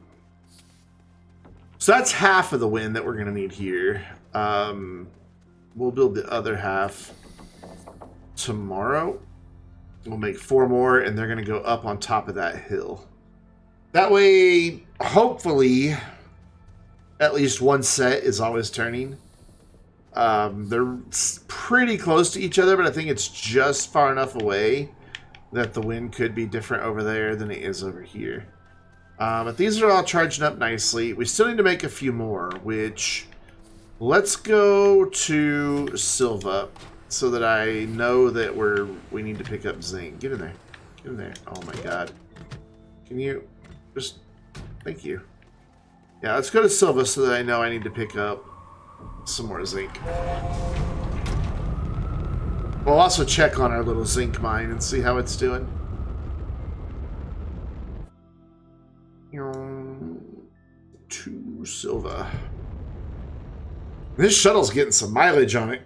A: So that's half of the wind that we're going to need here. We'll build the other half tomorrow. We'll make 4 more, and they're going to go up on top of that hill. That way, hopefully, at least one set is always turning. They're pretty close to each other, but I think it's just far enough away that the wind could be different over there than it is over here. But these are all charging up nicely. We still need to make a few more, which... Let's go to Silva so that I know that we need to pick up zinc. Get in there. Get in there. Oh my god. Can you... Just, thank you. Yeah, let's go to Silva so that I know I need to pick up some more zinc. We'll also check on our little zinc mine and see how it's doing. To Silva. This shuttle's getting some mileage on it.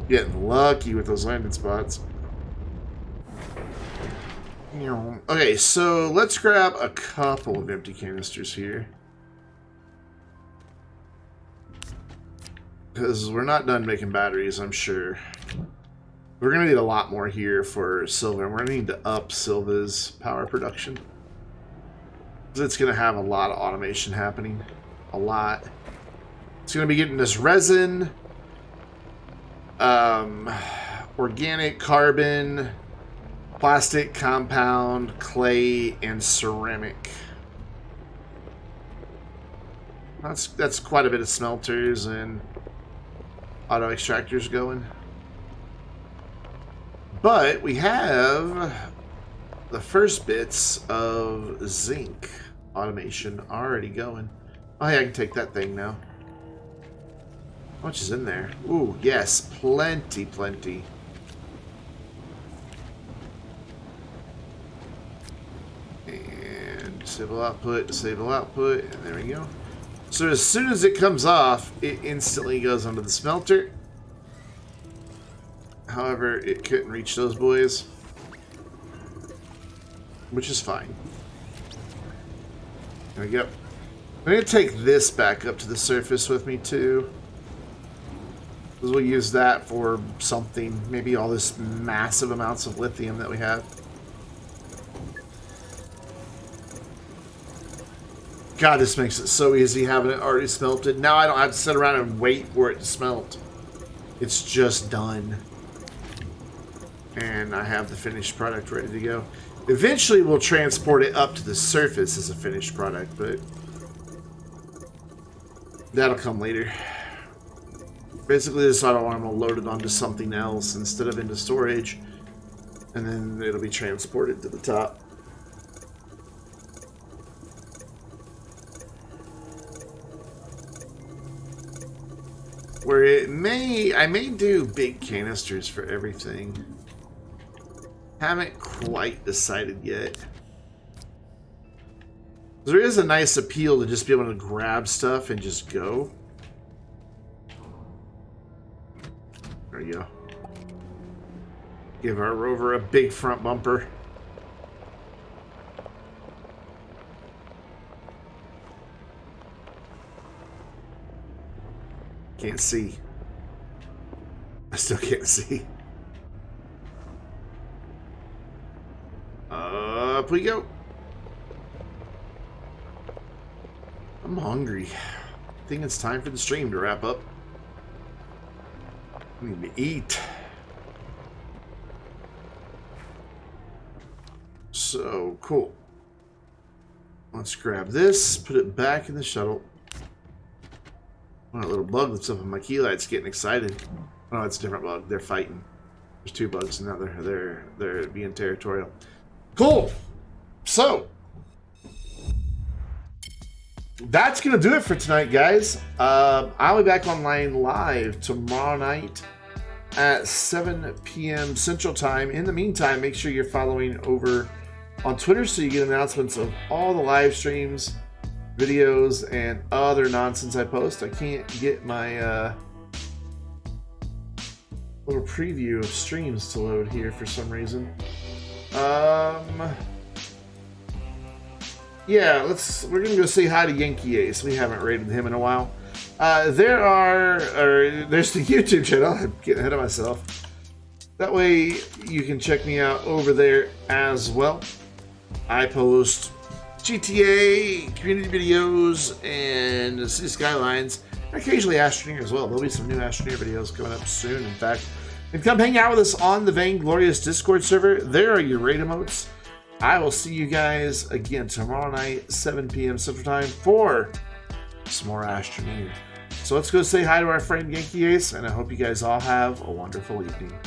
A: Getting lucky with those landing spots. Okay, so let's grab a couple of empty canisters here. Because we're not done making batteries, I'm sure. We're going to need a lot more here for Silva, and we're going to need to up Silva's power production. Because it's going to have a lot of automation happening. A lot. It's going to be getting this resin... organic carbon, plastic compound, clay, and ceramic. That's quite a bit of smelters and auto extractors going. But we have the first bits of zinc automation already going. Oh, hey, I can take that thing now. How much is in there? Ooh, yes, plenty, plenty. And disable output, and there we go. So as soon as it comes off, it instantly goes onto the smelter. However, it couldn't reach those boys, which is fine. There we go. I'm going to take this back up to the surface with me, too. Because we'll use that for something. Maybe all this massive amounts of lithium that we have. God, this makes it so easy having it already smelted. Now I don't have to sit around and wait for it to smelt. It's just done. And I have the finished product ready to go. Eventually we'll transport it up to the surface as a finished product, but that'll come later. Basically, this auto arm will load it onto something else instead of into storage, and then it'll be transported to the top. Where I may do big canisters for everything. Haven't quite decided yet. There is a nice appeal to just be able to grab stuff and just go. There you go. Give our rover a big front bumper. Can't see. I still can't see. Up we go. I'm hungry. I think it's time for the stream to wrap up. I need to eat. So, cool. Let's grab this, put it back in the shuttle. Oh, that little bug that's up on my key light's getting excited. Oh, it's a different bug. They're fighting. There's two bugs, and now they're being territorial. Cool. So, that's going to do it for tonight, guys. I'll be back online live tomorrow night at 7 p.m. Central Time. In the meantime, make sure you're following over on Twitter so you get announcements of all the live streams, videos, and other nonsense I post. I can't get my little preview of streams to load here for some reason. Yeah, we're gonna go say hi to Yankee Ace. We haven't rated him in a while. There's the YouTube channel. I'm getting ahead of myself. That way you can check me out over there as well. I post GTA, community videos, and City Skylines, and occasionally Astroneer as well. There'll be some new Astroneer videos coming up soon, in fact. And come hang out with us on the Vainglorious Discord server. There are your raid emotes. I will see you guys again tomorrow night, 7 p.m. Central Time, for some more Astroneer. So let's go say hi to our friend Yankee Ace, and I hope you guys all have a wonderful evening.